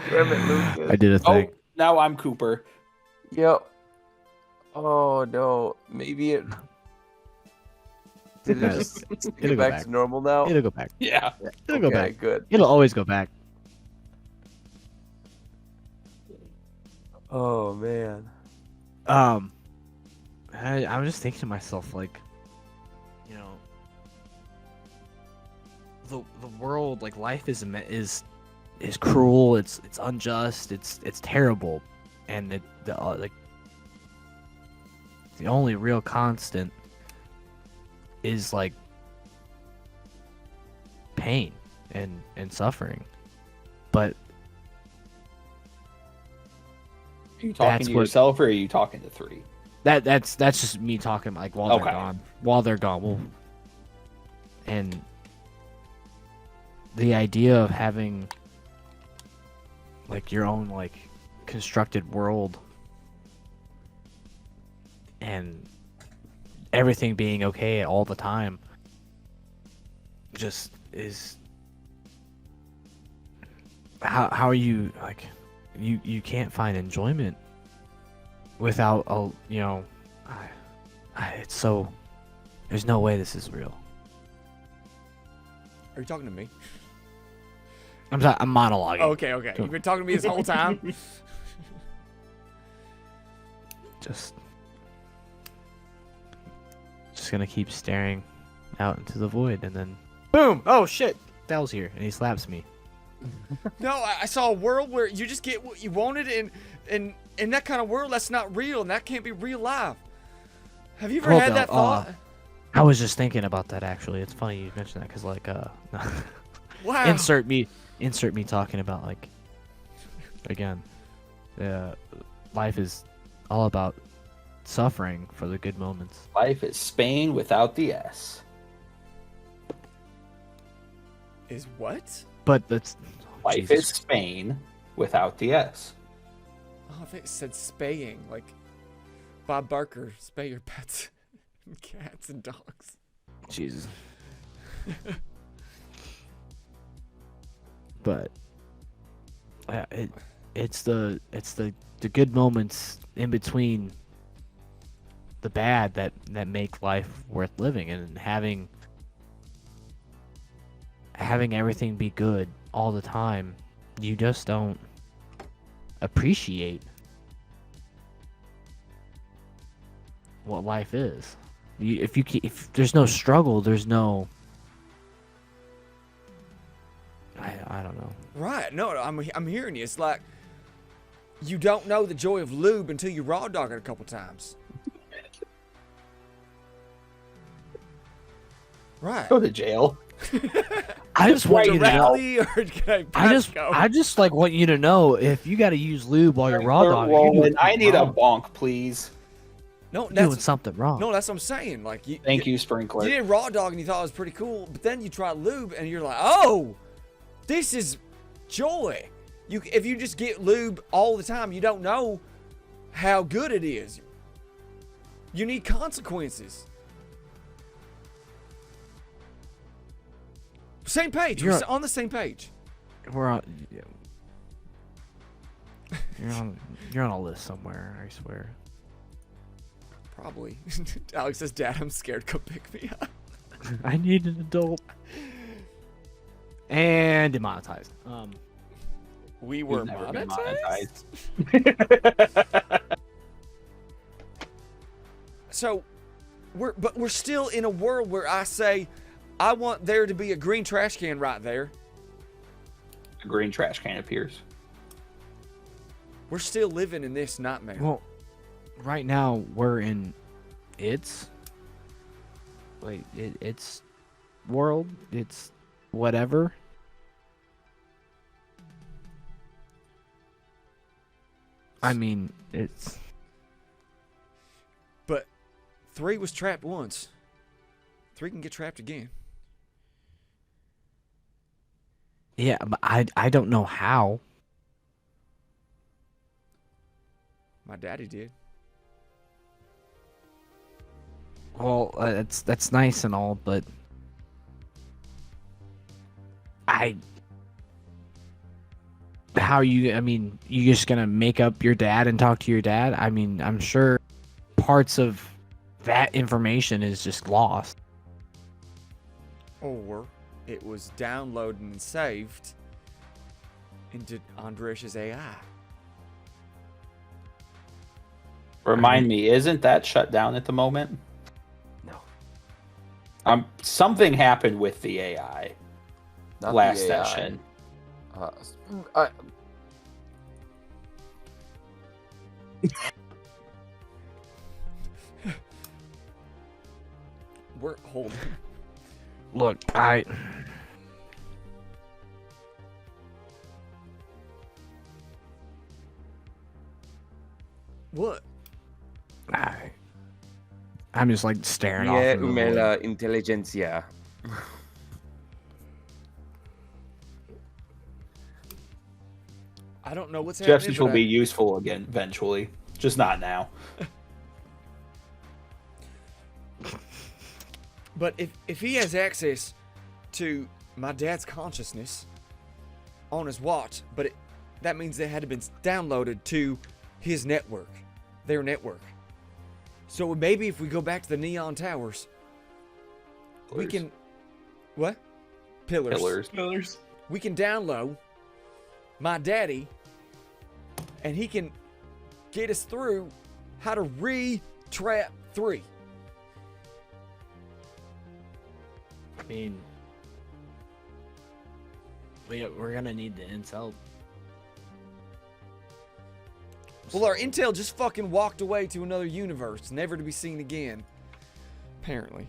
Damn it, Lucas. I did a thing. Oh, now I'm Cooper. Yep. Oh no. Maybe it. Did it Yeah, just it'll get go back back. to normal now? It'll go back. Yeah. It'll go Okay, back. good. It'll always go back. Oh man. I was just thinking to myself, like, you know, the world, like, life is cruel. It's unjust. It's terrible, and the only real constant is like pain and suffering. But Are you talking That's to what- yourself or are you talking to 3? that's just me talking like while Okay. they're gone. While they're gone, well, and the idea of having like your own like constructed world and everything being okay all the time just is how are you like you can't find enjoyment without it's so. There's no way this is real. Are you talking to me? I'm monologuing. Oh, okay. You've been talking to me this whole time. Just gonna keep staring out into the void, and then boom! Oh shit! Dell's here, and he slaps me. No, I saw a world where you just get what you wanted, and in that kind of world, that's not real, and that can't be real life. Have you ever had that thought? I was just thinking about that actually. It's funny you mentioned that because Wow. insert me talking about again, life is all about suffering for the good moments. Life is Spain without the S. Is what? But that's Life is Spain without the S. Oh, I think it said spaying, like Bob Barker, spay your pets, cats and dogs. Jesus. But it's the good moments in between the bad that make life worth living, and having everything be good all the time, you just don't appreciate what life is. If there's no struggle, there's no. I don't know. Right? No, I'm hearing you. It's like you don't know the joy of lube until you raw dog it a couple times. Right. Go to jail. I just want you to know. Directly, or can I I just like want you to know, if you got to use lube while you're raw dogging, you're doing I need a wrong. bonk, please. No, You're doing that's something wrong. no, that's what I'm saying. Like Thank you, you Sprinkler. did raw dog and you thought it was pretty cool, but then you try lube and you're like, oh, this is joy. If you just get lube all the time, you don't know how good it is. You need consequences. Same page. We're on the same page. We're on. You're on a list somewhere. I swear. Probably. Alex says, "Dad, I'm scared. Come pick me up." I need an adult. And demonetized. We were never been monetized. So, we're still in a world where I say, I want there to be a green trash can right there. A green trash can appears. We're still living in this nightmare. Well, right now we're in its world. It's whatever. I mean, it's. But 3 was trapped once. 3 can get trapped again. Yeah, but I don't know how. My daddy did. Well, that's nice and all, but I mean, you just gonna make up your dad and talk to your dad? I mean, I'm sure parts of that information is just lost. Or it was downloaded and saved into Andrish's AI. Remind me, isn't that shut down at the moment? No. Something happened with the AI Not last the AI. session. We're holding. Look, What? I'm just like staring off. Yeah, into the void. umela inteligencia. I don't know what's happening. Jeff's will be useful again eventually, just not now. But if he has access to my dad's consciousness on his watch, but that means they had to been downloaded to his network, their network. So maybe if we go back to the Neon Towers, we Pillars. can... What? Pillars. Pillars. We can download my daddy, and he can get us through how to re-trap 3. I mean, we're gonna need the intel. Well, our intel just fucking walked away to another universe, never to be seen again. Apparently.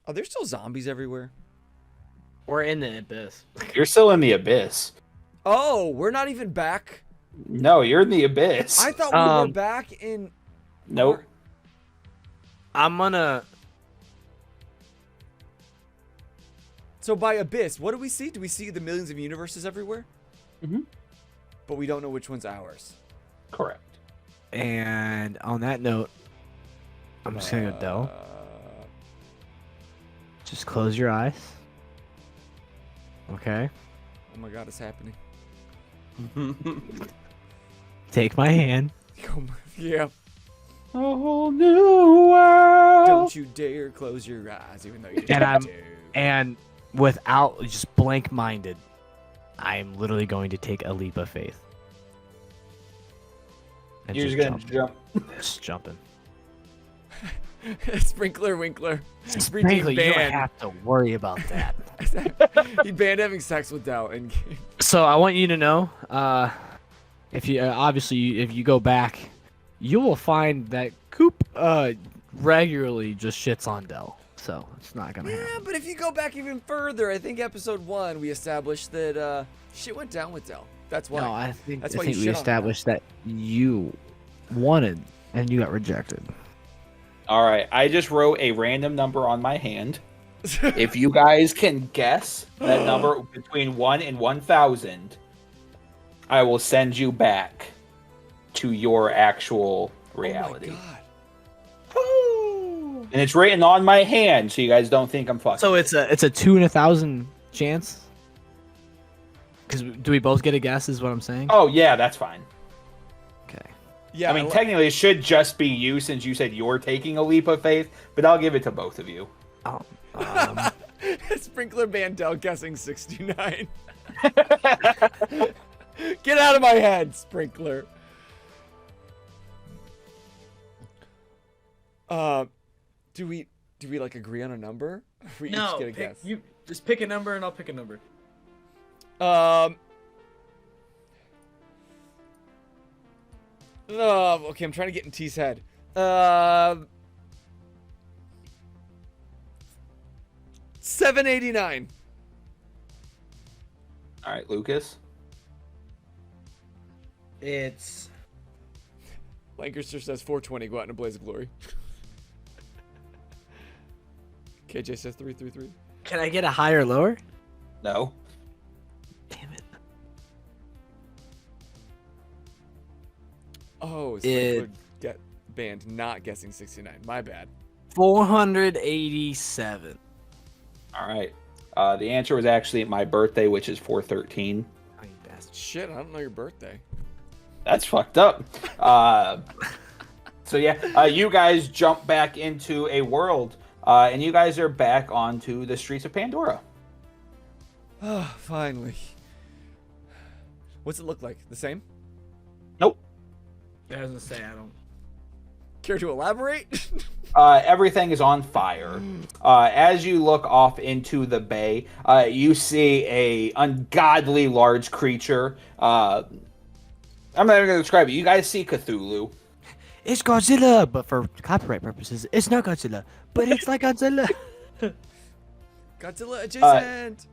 Are there still zombies everywhere? We're in the abyss. You're still in the abyss. Oh, we're not even back. No, you're in the abyss. I thought we were back in... Nope. I'm gonna. So by abyss, what do we see? Do we see the millions of universes everywhere? Mhm. But we don't know which one's ours. Correct. And on that note, I'm just gonna go Dell. Just close your eyes. Okay. Oh my god, it's happening. Take my hand. Yeah. A whole new world. Don't you dare close your eyes, even though you And do. And without just blank minded, I'm literally going to take a leap of faith. And You're just gonna jump. Just jumping. Sprinkler Winkler. Sprinkler, you don't banned. have to worry about that. He banned having sex with Dell in game. So I want you to know, if you obviously if you go back, you will find that Coop regularly just shits on Dell. So it's not gonna Yeah, happen. but if you go back even further, I think episode 1 we established that shit went down with Dell. That's why. No, I think That's I why think you we shit on established that you wanted and you got rejected. All right, I just wrote a random number on my hand. If you guys can guess that number between 1 and 1,000, I will send you back to your actual reality. Oh my god. And it's written on my hand, so you guys don't think I'm fucking. So it's a 2 in 1,000 chance. Because do we both get a guess? Is what I'm saying. Oh yeah, that's fine. Okay. Yeah, I mean, technically, it should just be you since you said you're taking a leap of faith, but I'll give it to both of you. Oh, Sprinkler banned Dell guessing 69. Get out of my head, Sprinkler. Do we like agree on a number? We No, each get a guess. you just pick a number and I'll pick a number. Okay, I'm trying to get in T's head. 789. All right, Lucas. It's Lancaster says 420. Go out in a blaze of glory. KJ says 333. can I get a higher or lower? No. Damn it. Oh, Sprinkler get banned not guessing 69. My bad. 487. All right. The answer was actually my birthday, which is 4/13. Oh, you bastard. Shit, I don't know your birthday. That's fucked up. So yeah, you guys jump back into a world, and you guys are back onto the streets of Pandora. Oh, finally. What's it look like? The same? Nope. I was gonna say I don't. Care to elaborate? Everything is on fire. As you look off into the bay, you see a ungodly large creature. I'm not even going to describe it. You guys see Cthulhu. It's Godzilla, but for copyright purposes, it's not Godzilla, but it's like Godzilla. Godzilla adjacent.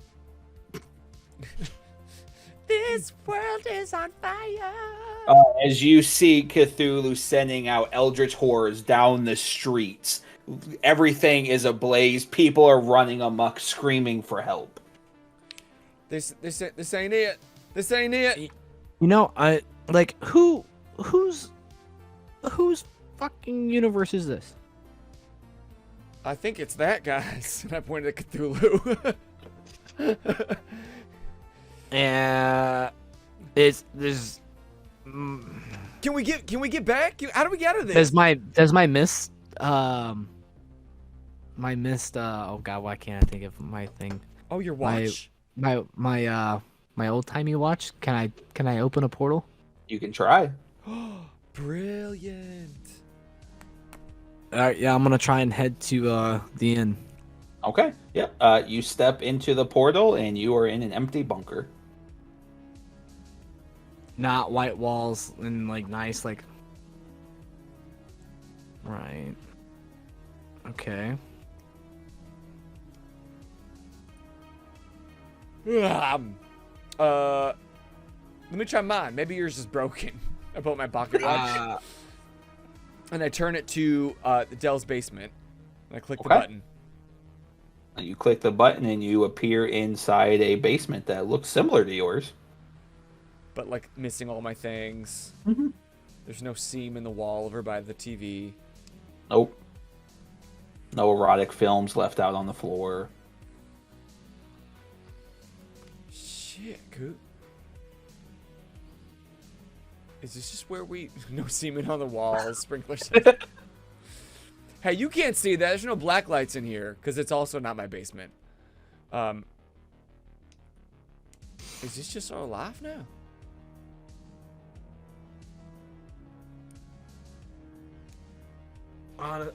This world is on fire. As you see Cthulhu sending out eldritch horrors down the streets. Everything is ablaze. People are running amok, screaming for help. This ain't it. This ain't it. You know, I like whose fucking universe is this? I think it's that, guys. And I pointed at Cthulhu. And there's Can we get back? How do we get out of this? there's my mist oh god, why can't I think of my thing? Oh, your watch. My old timey watch. Can I open a portal? You can try. Brilliant. Alright, yeah, I'm gonna try and head to the inn. Okay. Yep. You step into the portal and you are in an empty bunker. Not white walls and like nice like. Right. Okay. Let me try mine. Maybe yours is broken. I put my pocket watch. And I turn it to Dell's basement. And I click the button. And you click the button and you appear inside a basement that looks similar to yours. But like missing all my things. Mm-hmm. There's no seam in the wall over by the TV. Nope. No erotic films left out on the floor. Shit, Coop. Is this just where we... No semen on the walls, sprinklers... Hey, you can't see that. There's no black lights in here, because it's also not my basement. Is this just our life now?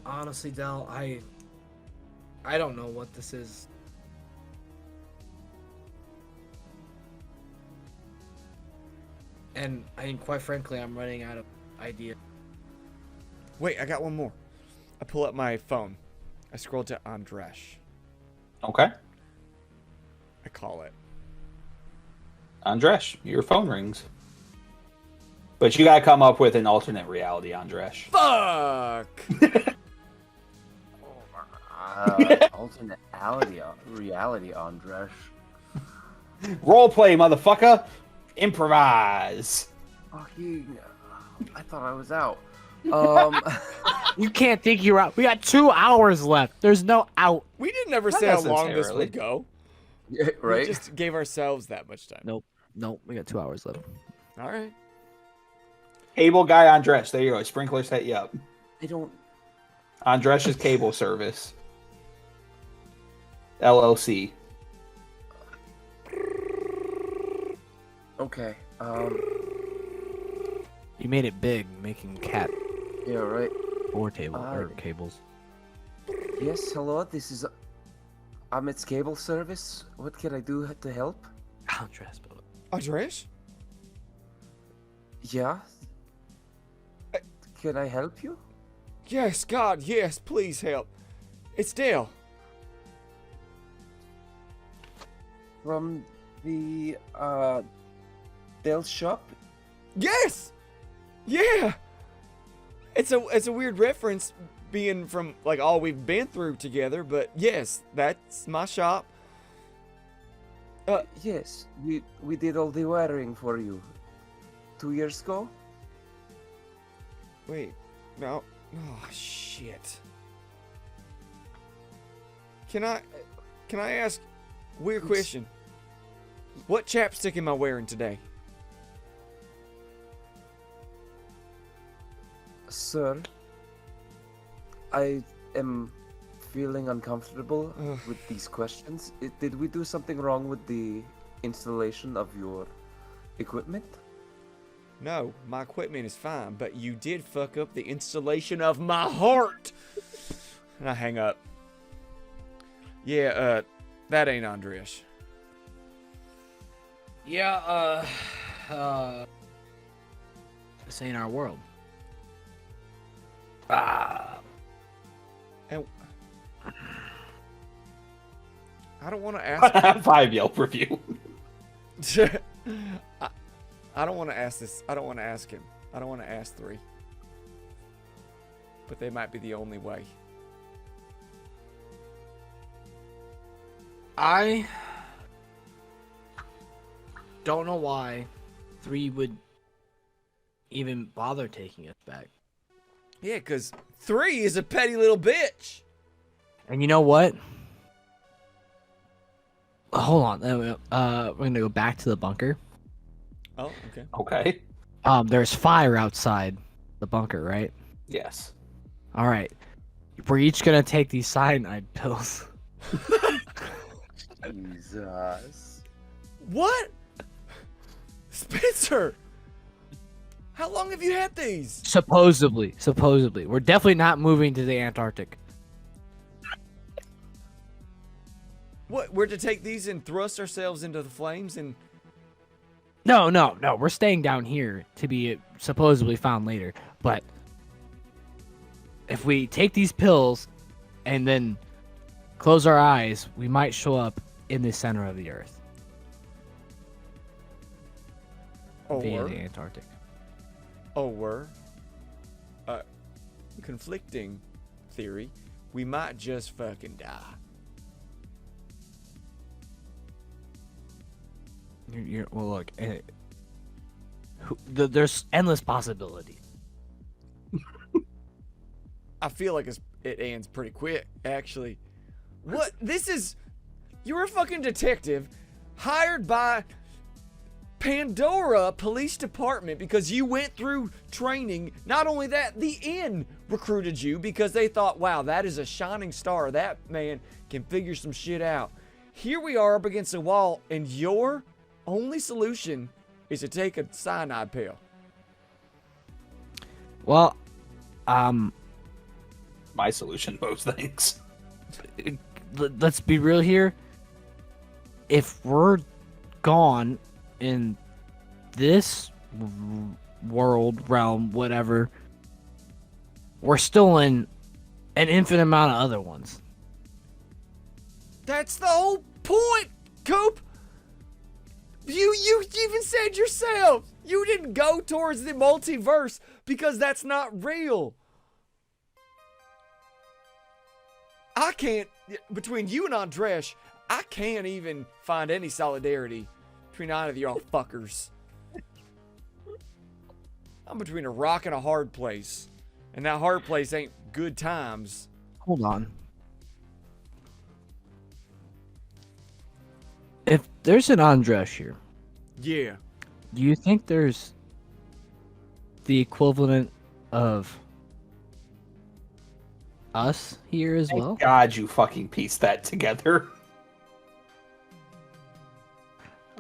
Honestly, Del, I don't know what this is. And quite frankly, I'm running out of ideas. Wait, I got one more. I pull up my phone. I scroll to Andresh. Okay. I call it. Andresh, your phone rings. But you gotta come up with an alternate reality, Andresh. Fuck! Alternate reality, Andresh. Roleplay, motherfucker! Improvise! Fucking, I thought I was out. You can't think you're out. We got 2 hours left. There's no out. We didn't ever Not say how long this necessarily. would go. Yeah, right? We just gave ourselves that much time. Nope. We got 2 hours left. All right. Cable guy Andresh. There you go. Sprinkler set you up. I don't. Andresh's Cable Service. LLC. Okay. You made it big, making cat Yeah, right. or cables. Yes, hello. This is Amit's cable service. What can I do to help? Andres. Andresh? Yeah. Can I help you? Yes, God, yes, please help. It's Dale. From the Dell's shop? Yes! Yeah! It's a weird reference being from like all we've been through together, but yes, that's my shop. Yes, we did all the wiring for you 2 years ago. Wait, no. Oh shit. Can I ask weird question? What chapstick am I wearing today? Sir, I am feeling uncomfortable with these questions. Did we do something wrong with the installation of your equipment? No, my equipment is fine, but you did fuck up the installation of my heart. And I hang up. Yeah, that ain't Andreas. Yeah, this ain't our world. And I don't want to ask. 5 Yelp review. I don't want to ask this. I don't want to ask him. I don't want to ask 3. But they might be the only way. I don't know why 3 would even bother taking us back. Yeah, because 3 is a petty little bitch. And you know what? Hold on. We're gonna go back to the bunker. Oh, okay. Okay. There's fire outside the bunker, right? Yes. All right. We're each gonna take these cyanide pills. Jesus. What? Spencer! How long have you had these? Supposedly. We're definitely not moving to the Antarctic. What? We're to take these and thrust ourselves into the flames and... No. We're staying down here to be supposedly found later. But if we take these pills and then close our eyes, we might show up in the center of the Earth. Via the Antarctic. Conflicting theory, we might just fucking die. Well, look, there's endless possibilities. I feel like it ends pretty quick, actually. What? You're a fucking detective hired by Pandora Police Department because you went through training. Not only that, the Inn recruited you because they thought, wow, that is a shining star. That man can figure some shit out. Here we are up against a wall, and your only solution is to take a cyanide pill. Well, My solution, most things. let's be real here. If we're gone in this realm, whatever, we're still in an infinite amount of other ones. That's the whole point, Coop. You even said yourself, you didn't go towards the multiverse because that's not real. I can't, between you and Andresh, I can't even find any solidarity between either of y'all fuckers. I'm between a rock and a hard place. And that hard place ain't good times. Hold on. If there's an Andresh here, Yeah. do you think there's the equivalent of us here as well? Thank God you fucking pieced that together.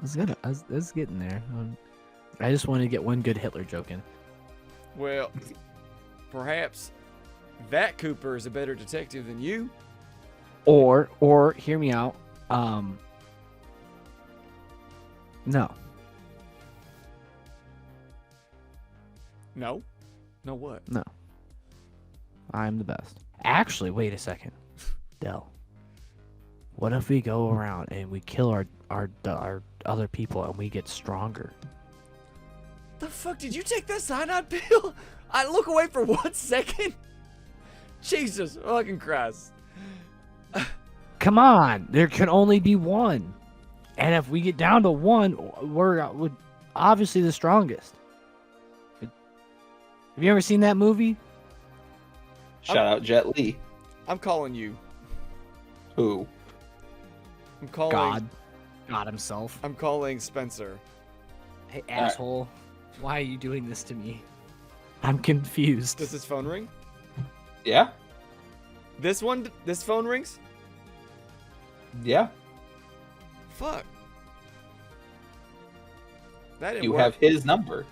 I was getting there. I just wanted to get one good Hitler joke in. Well, perhaps that Cooper is a better detective than you. Or hear me out. No. No? No what? No. I'm the best. Actually, wait a second. Del. What if we go around and we kill our other people and we get stronger? The fuck, did you take that cyanide pill? I look away for 1 second. Jesus fucking Christ. Come on, there can only be one. And if we get down to one, we're obviously the strongest. Have you ever seen that movie? Shout out Jet Li. I'm calling you. Who? I'm calling God himself. I'm calling Spencer. Hey, asshole. Why are you doing this to me? I'm confused. Does his phone ring? Yeah? This phone rings? Yeah. Fuck. That didn't You work. have his number.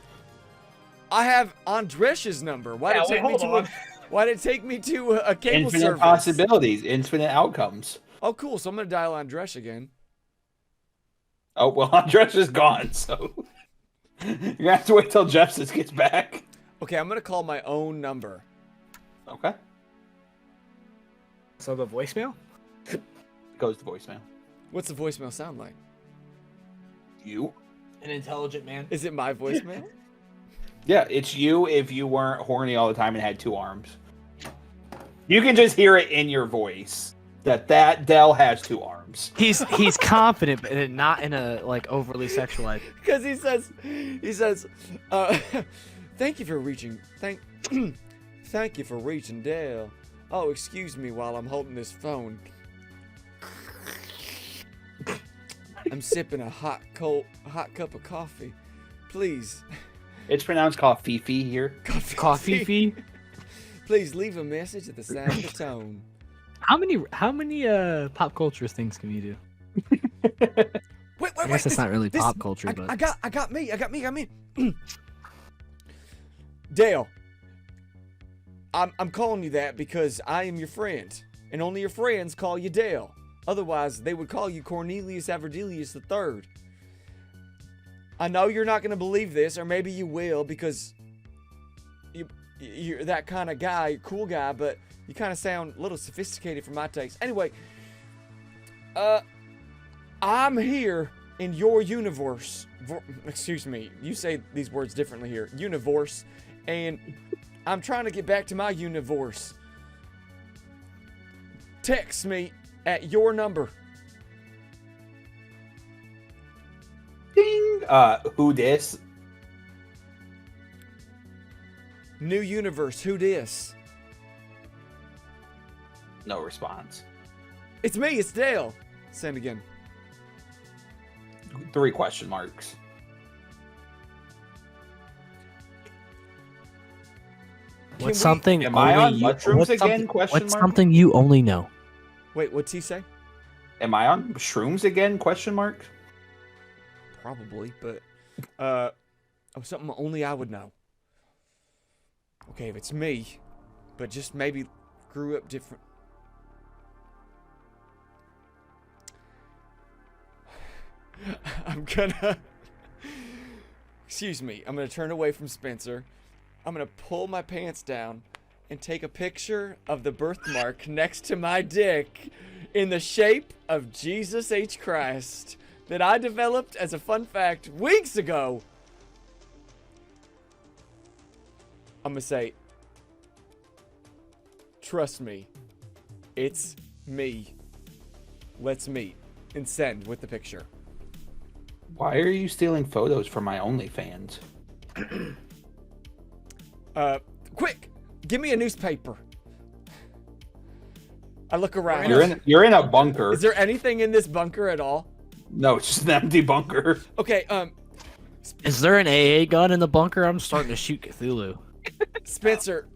I have Andresh's number. Why did it take me to a cable Infinite service? possibilities, infinite outcomes. Oh, cool. So I'm gonna dial Andresh again. Oh, well, Andres is gone, so you're gonna have to wait till Jeffsons gets back. Okay, I'm gonna call my own number. Okay. So the voicemail? Goes to voicemail. What's the voicemail sound like? You? An intelligent man. Is it my voicemail? Yeah, it's you if you weren't horny all the time and had 2 arms. You can just hear it in your voice that Dell has 2 arms. He's confident, but not in a like overly sexualized. Because he says, thank you for reaching, thank you for reaching Dale. Oh, excuse me while I'm holding this phone. I'm sipping a hot cup of coffee. Please. It's pronounced coffee here. Coffee fee? Please leave a message at the sound of the tone. How many pop culture things can you do? Wait, I guess that's not really pop culture, but I got me. Dale, I'm calling you that because I am your friend, and only your friends call you Dale. Otherwise, they would call you Cornelius Averdelius III. I know you're not gonna believe this, or maybe you will, because you're that kind of guy, cool guy, but you kind of sound a little sophisticated for my taste. Anyway, I'm here in your universe. Excuse me, you say these words differently here. Universe, and I'm trying to get back to my universe. Text me at your number. Ding. Who dis? New universe. Who dis? No response. It's me. It's Dale. Send again. 3 question marks. what's something Am I on only you, mushrooms what's again? something- Question What's mark? something you only know? Wait, what's he say? Am I on shrooms again? Question mark. Probably, but something only I would know. Okay, if it's me, but just maybe grew up different. I'm gonna excuse me, I'm gonna turn away from Spencer. I'm gonna pull my pants down and take a picture of the birthmark next to my dick in the shape of Jesus H. Christ that I developed as a fun fact weeks ago. I'm gonna say, trust me, it's me. Let's meet, and send with the picture. Why are you stealing photos from my OnlyFans? Quick, give me a newspaper. I look around. You're in a bunker. Is there anything in this bunker at all? No, it's just an empty bunker. Okay, Is there an AA gun in the bunker? I'm starting to shoot Cthulhu. Spencer,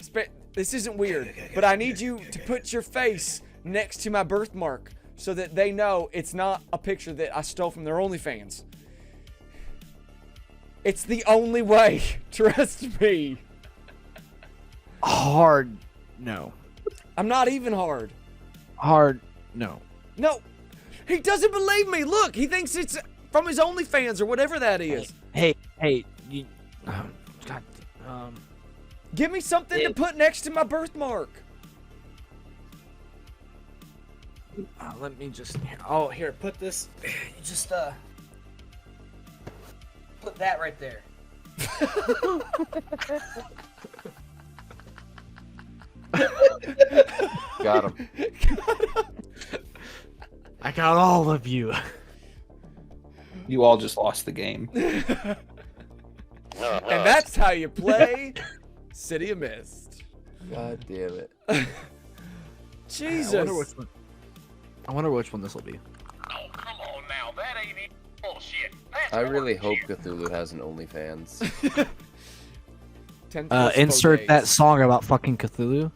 this isn't weird, but I need you to put your face next to my birthmark so that they know it's not a picture that I stole from their OnlyFans. It's the only way. Trust me. Hard, no. I'm not even hard. Hard, no. No, he doesn't believe me. Look, he thinks it's from his OnlyFans or whatever that is. Hey, you, God, Give me something to put next to my birthmark. let me just. Oh, here, put this. You just put that right there. Got him. I got all of you. You all just lost the game. And that's how you play City of Mist. God damn it. Jesus. I wonder which one this will be. Oh, come on now. That ain't even bullshit. That's I really hope horseshit. Cthulhu has an OnlyFans. 10 plus Insert that days. song about fucking Cthulhu.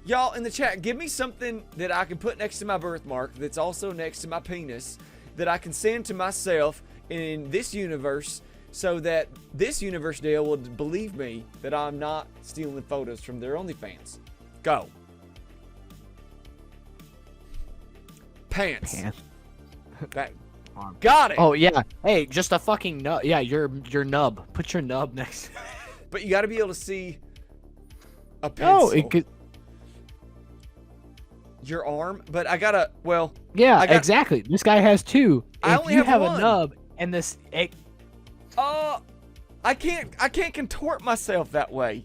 Y'all in the chat, give me something that I can put next to my birthmark that's also next to my penis that I can send to myself in this universe so that this universe Dale will believe me that I'm not stealing photos from their OnlyFans. Go. Pants. That got it. Oh yeah. Hey, just a fucking nub. Yeah, your nub. Put your nub next. But you got to be able to see a pencil. No, it could. Your arm, but I gotta. Well, Yeah, I got- exactly. This guy has two. I If only you have have one. a nub and this, I can't contort myself that way.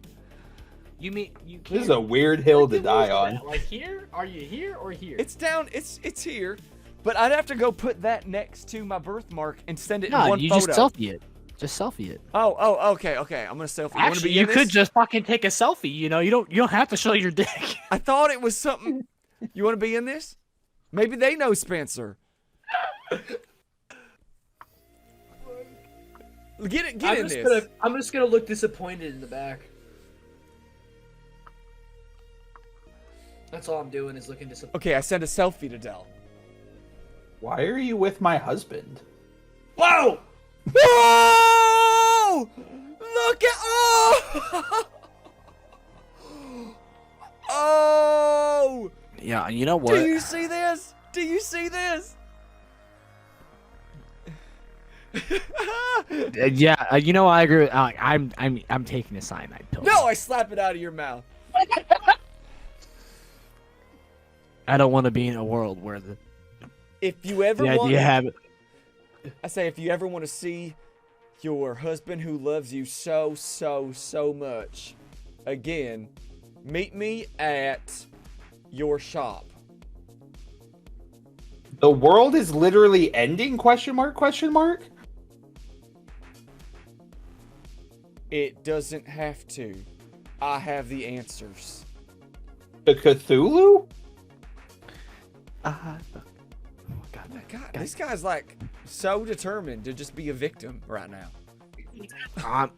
you mean you can't? This is a weird hill to die on. Like here? Are you here or here? It's down. It's here, but I'd have to go put that next to my birthmark and send it in no, one you photo. just selfie it. Just selfie it. Oh, okay. I'm gonna selfie. Actually, you could just fucking take a selfie. You know, you don't have to show your dick. I thought it was something. You want to be in this? Maybe they know Spencer. Get in this. I'm just gonna look disappointed in the back. That's all I'm doing is looking disappointed. Okay, I sent a selfie to Dell. Why are you with my husband? Whoa! Whoa! Look at oh! Yeah, you know what? Do you see this? Do you see this? Yeah, you know, I agree. With, I'm taking a cyanide pill. No, I slap it out of your mouth. I don't want to be in a world where the If you ever idea want, have I say, if you ever want to see your husband who loves you so much again, meet me at your shop. The world is literally ending? Question mark? Question mark? It doesn't have to. I have the answers. The Cthulhu? Oh my God, this guy's like so determined to just be a victim right now.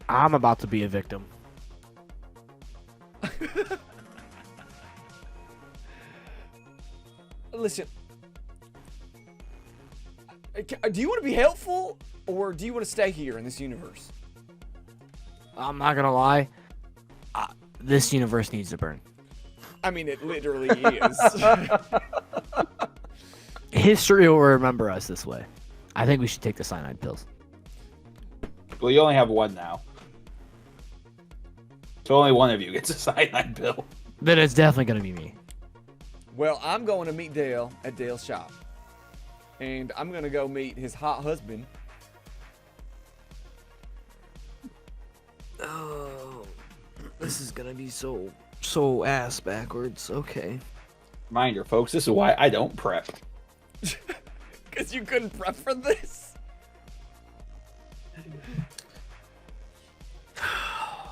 I'm about to be a victim. Listen, do you want to be helpful or do you want to stay here in this universe? I'm not gonna lie. This universe needs to burn. I mean, it literally is. History will remember us this way. I think we should take the cyanide pills. Well, you only have one now. So only one of you gets a cyanide pill. Then it's definitely gonna be me. Well, I'm going to meet Dale at Dale's shop. And I'm going to go meet his hot husband. Oh, this is gonna be so ass backwards. Okay. Reminder, folks, this is why I don't prep. Because you couldn't prep for this.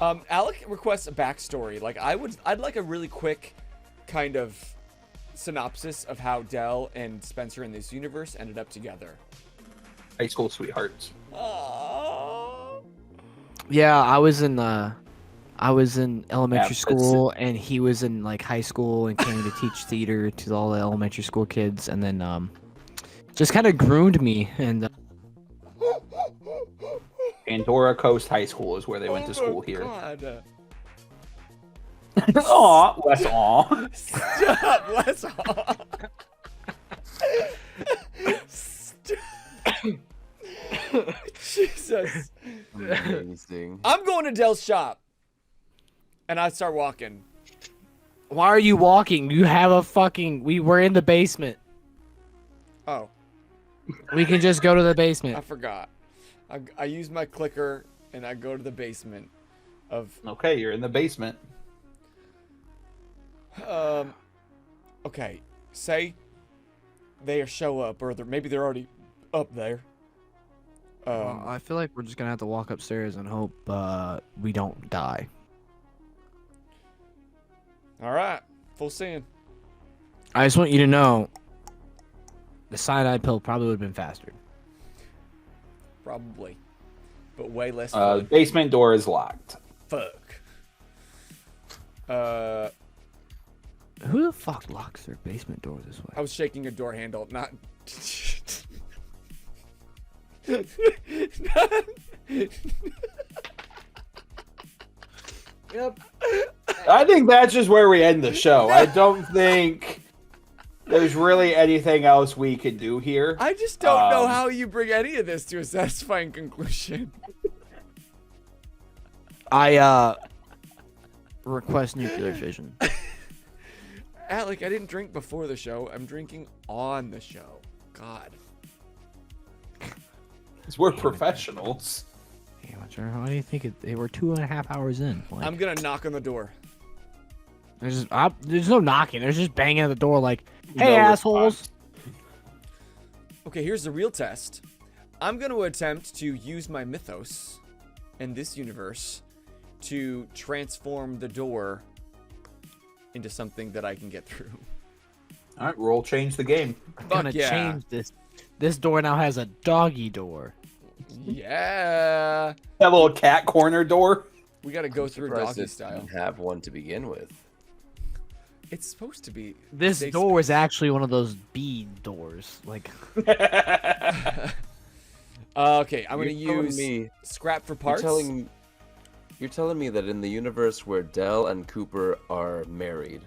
Alec requests a backstory. Like I'd like a really quick kind of synopsis of how Dell and Spencer in this universe ended up together. High school sweethearts. Oh. Yeah, I was in elementary Yeah, school, and he was in like high school and came to teach theater to all the elementary school kids, and then just kind of groomed me. And Pandora Coast High School is where they went to school here. God. Aw, Wes, aw. Stop, let's Stop. Jesus. Amazing. I'm going to Dell's shop. And I start walking. why are you walking? You have a fucking. We're in the basement. Oh, We can just go to the I basement. forgot. I use my clicker and I go to the basement of Okay, you're in the basement. okay, say they show up or maybe they're already up there. I feel like we're just gonna have to walk upstairs and hope we don't die. All right, full send. I just want you to know, the cyanide pill probably would have been faster. Probably, but way less fun. Basement door is locked. Fuck. Who the fuck locks their basement door this way? I was shaking a door handle, not. Yep. I think that's just where we end the show. I don't think there's really anything else we can do here. I just don't know how you bring any of this to a satisfying conclusion. I request nuclear fission. Alec, I didn't drink before the show. I'm drinking on the show. God. 'Cause we're professionals. Amateur, how do you think they were 2.5 hours in? Like, I'm gonna knock on the door. there's no knocking. There's just banging at the door like, hey, No assholes. response. Okay, here's the real test. I'm going to attempt to use my mythos in this universe to transform the door into something that I can get through. All right, roll change the game. I'm Fuck gonna yeah. change this. This door now has a doggy door. Yeah. That little cat corner door. We got to go through Surprised doggy it style. didn't have one to begin with. It's supposed to be. This they- door is actually one of those bead doors. Like, Okay, I'm going to You're telling use me- scrap for parts. You're telling me that in the universe where Dell and Cooper are married,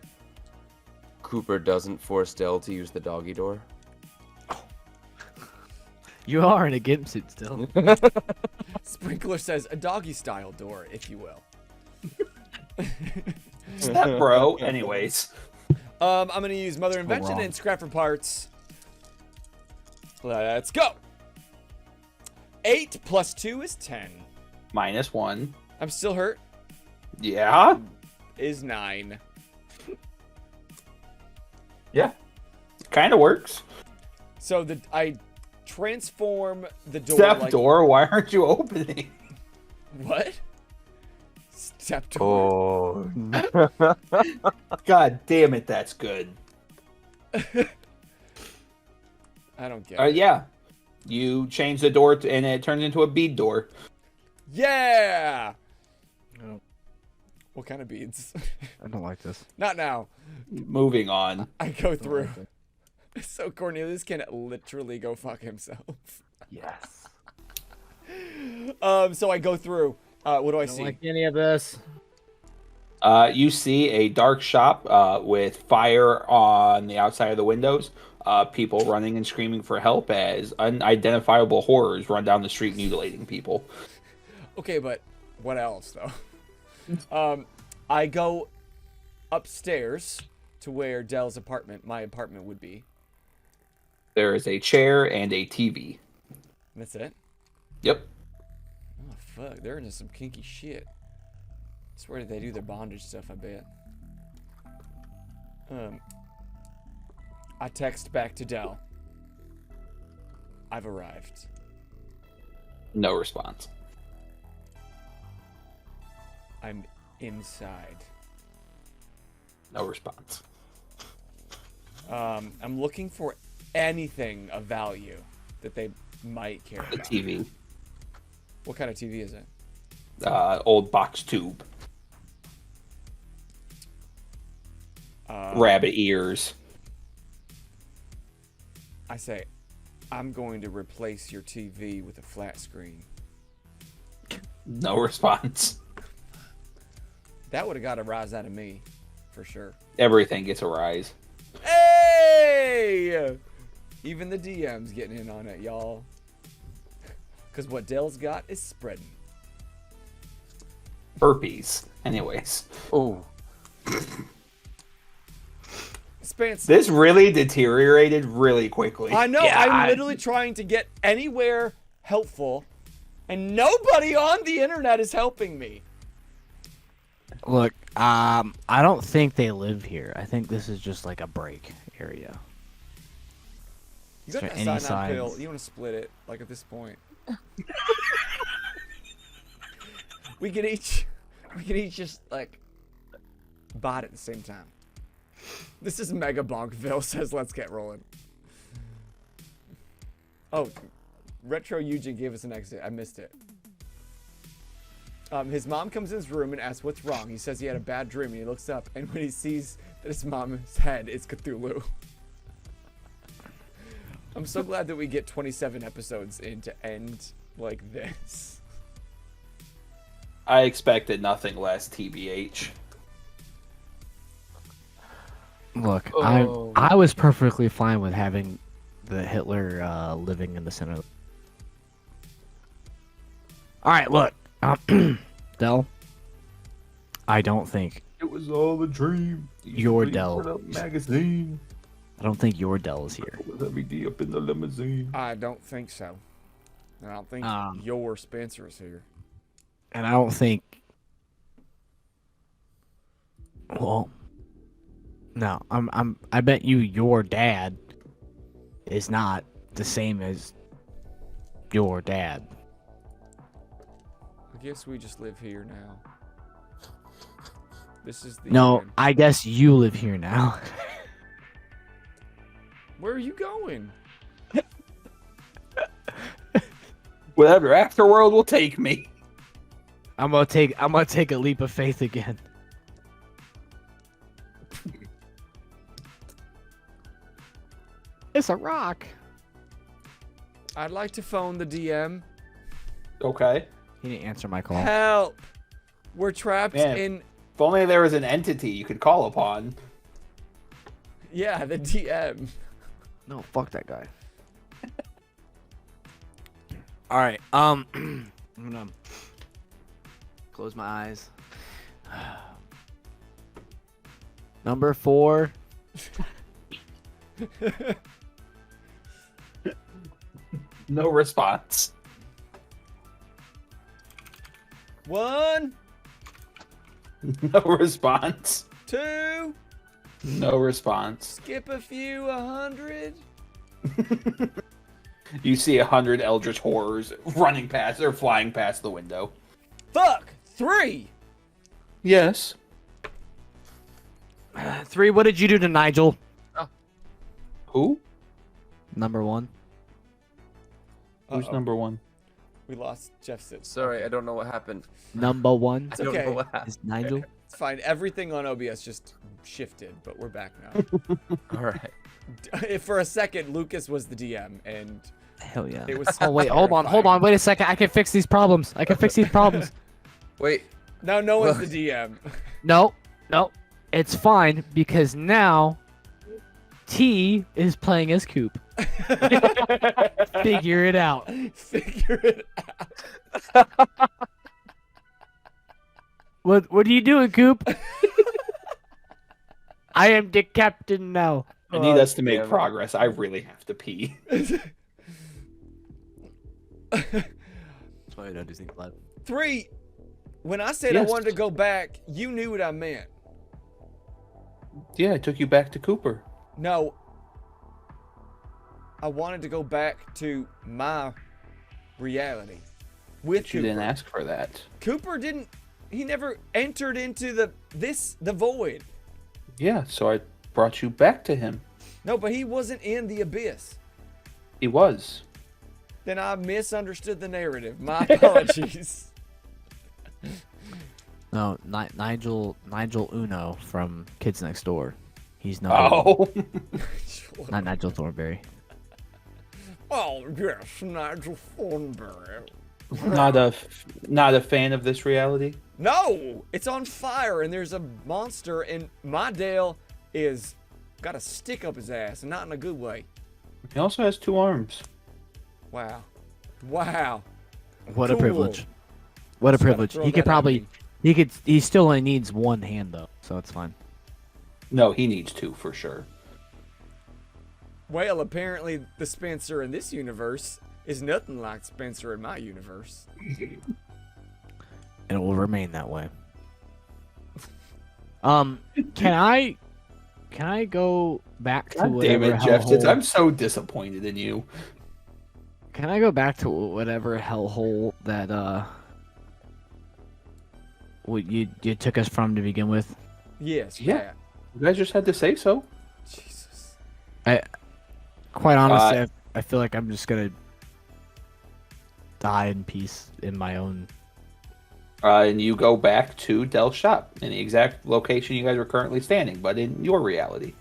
Cooper doesn't force Dell to use the doggy door? you are in a gimp suit still. Sprinkler says a doggy style door, if you will. Step bro. Anyways. I'm going to use Mother Invention wrong. and scrap for parts. Let's go. 8 plus 2 is 10. -1. I'm still hurt. Yeah. Is 9. Yeah. Kind of works. So I transform the door. Step like, door. Why aren't you opening? What? Step door. Oh. God damn it, that's good. I don't get it. Yeah. You change the door and it turns into a bead door. Yeah. Oh. What kind of beads? I don't like this. Not now. Moving on. I go through. So Cornelius can literally go fuck himself. Yes. So I go through. What do I Don't see? like any of this. You see a dark shop with fire on the outside of the windows. People running and screaming for help as unidentifiable horrors run down the street mutilating people. Okay, but what else though? I go upstairs to where Dell's apartment, my apartment, would be. There is a chair and a TV. That's it. Yep. Oh fuck, they're into some kinky shit. That's where they do their bondage stuff, I bet. I text back to Dell. I've arrived. No response. I'm inside. No response. I'm looking for anything of value that they might care The about. TV. What kind of TV is it? Old box tube. Rabbit ears. I say, I'm going to replace your TV with a flat screen. No response. That would have got a rise out of me, for sure. Everything gets a rise. Hey! Even the DM's getting in on it, y'all. Because what Dell's got is spreading. Herpes. Anyways. Oh. Spence, This really deteriorated really quickly. I know, Yeah, I'm literally trying to get anywhere helpful, and nobody on the internet is helping me. Look, I don't think they live here. I think this is just like a break area. You got there that any cyanide pill. signs? You want to split it, like at this point. we could each just like bot at the same time. This is Mega Bonkville says let's get rolling. Oh, Retro Eugene gave us an exit. I missed it. His mom comes in his room and asks what's wrong. He says he had a bad dream and he looks up and when he sees that his mom's head is Cthulhu. I'm so glad that we get 27 episodes in to end like this. I expected nothing less, TBH. Look, Oh. I was perfectly fine with having the Hitler living in the center. All right, look, Dell. I don't think It was all a dream. Your Dell. Magazine. I don't think your Dell is here. Let me be up in the limousine. I don't think so. I don't think Um, your Spencer is here. And I don't think. Well, no, I bet you your dad is not the same as your dad. I guess we just live here now. This is the No, end. I guess you live here now. Where are you going? Whatever afterworld will take me. I'm gonna take a leap of faith again. It's a rock. I'd like to phone the DM. Okay. He didn't answer my call. Help! We're trapped Man. in. If only there was an entity you could call upon. Yeah, the DM. No, fuck that guy. All right. I'm gonna close my eyes. Number 4. No response. 1, No response. 2, No response. skip a few 100. You see 100 eldritch horrors running past or flying past the window. Fuck! 3! Yes. 3. What did you do to Nigel? Who? Number 1. Who's Uh-oh. number 1? We lost Jeff Sitz. Sorry, I don't know what happened. Number 1 I don't okay. know what happened. is Nigel. It's fine. Everything on OBS just shifted, but we're back now. All right. For a second, Lucas was the DM, and Hell yeah. it was. Oh wait, hold on, wait a second. I can fix these problems. Wait. Now no one's the DM. No, it's fine because now T is playing as Coop. Figure it out. Figure it out. What are you doing, Coop? I am the captain now. I need us to make damn it. progress. I really have to pee. That's why I don't do things live. 3. When I said Yes. I wanted to go back, you knew what I meant. Yeah, I took you back to Cooper. No. I wanted to go back to my reality. With But you Cooper. didn't ask for that. Cooper didn't. He never entered into the void. Yeah, so I brought you back to him. No, but he wasn't in the abyss. He was. Then I misunderstood the narrative. My apologies. No, Nigel Uno from Kids Next Door. He's not. Oh. Not Nigel Thornberry. Oh yes, Nigel Thornberry. not a fan of this reality. No, it's on fire and there's a monster and my Dale is got a stick up his ass and not in a good way. He also has 2 arms. Wow. Wow. What a Cool. privilege. What a Just gotta privilege. throw He that could at probably me. he still only needs 1 hand though, so it's fine. No, he needs 2 for sure. Well, apparently the Spencer in this universe is nothing like Spencer in my universe. And it will remain that way. Can I go back to God damn whatever it, Jeff. hellhole? I'm so disappointed in you. Can I go back to whatever hellhole that what you took us from to begin with? Yes, Yeah. Pat. You guys just had to say so. Jesus. Quite honestly, I feel like I'm just gonna die in peace in my own. And you go back to Dell's shop in the exact location you guys are currently standing, but in your reality.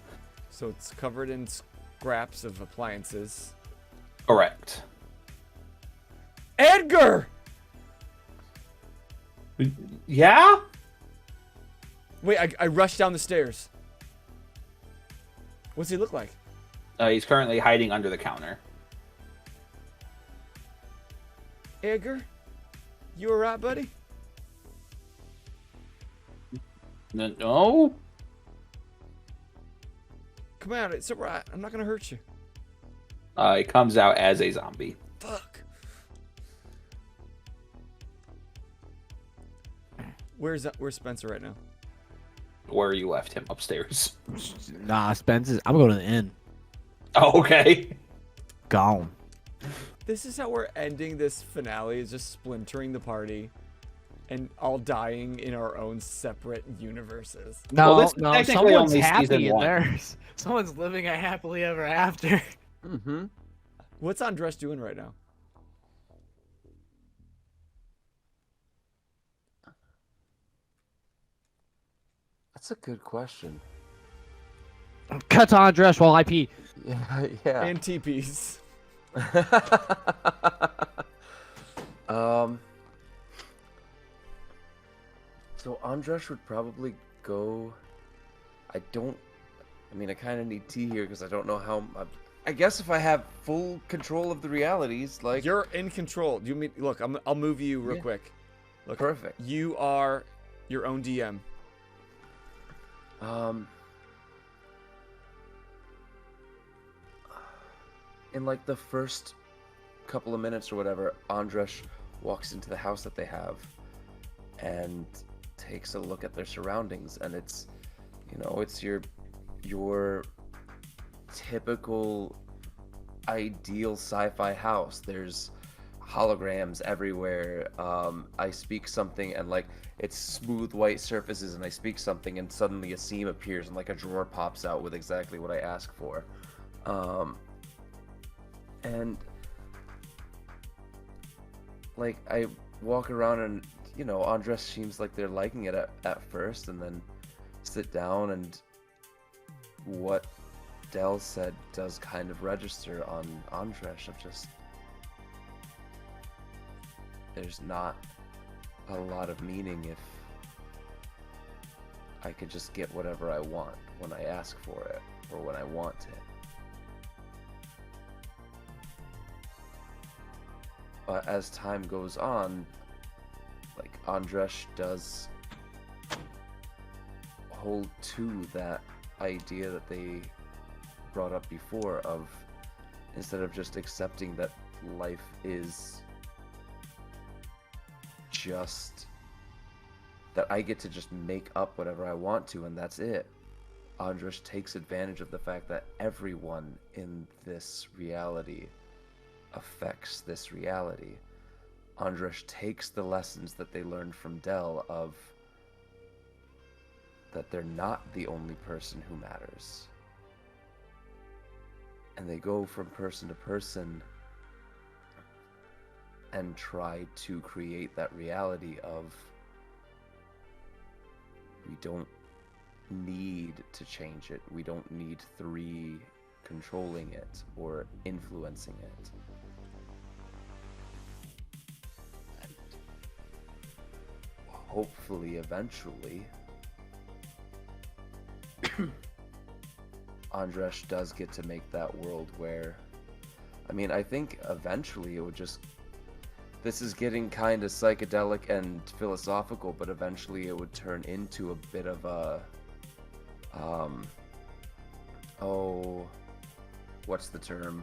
So it's covered in scraps of appliances. Correct. Edgar! Yeah? Wait, I rushed down the stairs. What's he look like? He's currently hiding under the counter. Edgar? You alright, buddy? No? Come out, it's alright. I'm not gonna hurt you. He comes out as a zombie. Fuck. Where's Spencer right now? Where you left him upstairs. Nah, Spencer. I'm going to the inn. Oh, okay. Gone. This is how we're ending this finale, is just splintering the party and all dying in our own separate universes. No, Well, this is no, technically someone's only happy season in one. theirs. Someone's living a happily ever after. Mm-hmm. What's Andres doing right now? That's a good question. Cut to Andres while I pee. Yeah, yeah. And TPs. um. So Andresh would probably go. I mean, I kind of need tea here because I don't know how. I guess if I have full control of the realities, like You're in control. Do you mean? Look, I'll move you real Yeah. quick. Look, perfect. you are your own DM. In like the first couple of minutes or whatever, Andresh walks into the house that they have and takes a look at their surroundings, and it's, you know, it's your typical ideal sci-fi house. There's holograms everywhere. I speak something and like it's smooth white surfaces, and I speak something and suddenly a seam appears and like a drawer pops out with exactly what I ask for. And like I walk around and, you know, Andres seems like they're liking it at first, and then sit down, and what Del said does kind of register on Andres of just, there's not a lot of meaning if I could just get whatever I want when I ask for it or when I want it. But as time goes on, like Andres does hold to that idea that they brought up before of, instead of just accepting that life is just that I get to just make up whatever I want to and that's it. Andres takes advantage of the fact that everyone in this reality affects this reality. Andres takes the lessons that they learned from Del of that they're not the only person who matters. And they go from person to person and try to create that reality of we don't need to change it. We don't need three controlling it or influencing it. And hopefully, eventually, Andres does get to make that world where, I mean, I think eventually it would just, this is getting kind of psychedelic and philosophical, but eventually it would turn into a bit of a, oh, what's the term?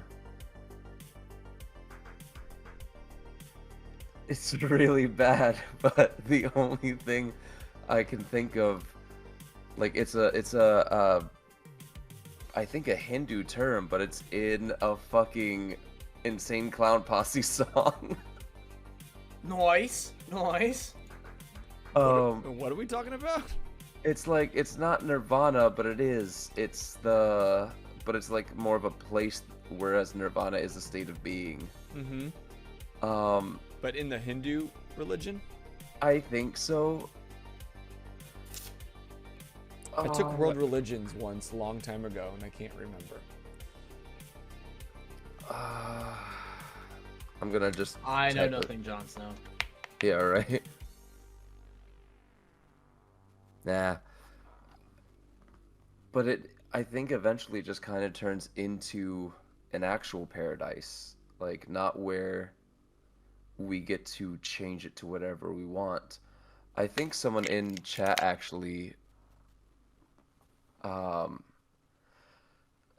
It's really bad, but the only thing I can think of, like, it's a I think a Hindu term, but it's in a fucking Insane Clown Posse song. Nice. What are we talking about? It's like, it's not Nirvana, but it is. But it's like more of a place, whereas Nirvana is a state of being. Mm-hmm. Um, But in the Hindu religion? I think so. I took world religions once, a long time ago, and I can't remember. I'm gonna just. I know type it. nothing, Jon Snow. Yeah, right. Nah. But I think eventually it just kind of turns into an actual paradise. Like, not where we get to change it to whatever we want. I think someone in chat actually,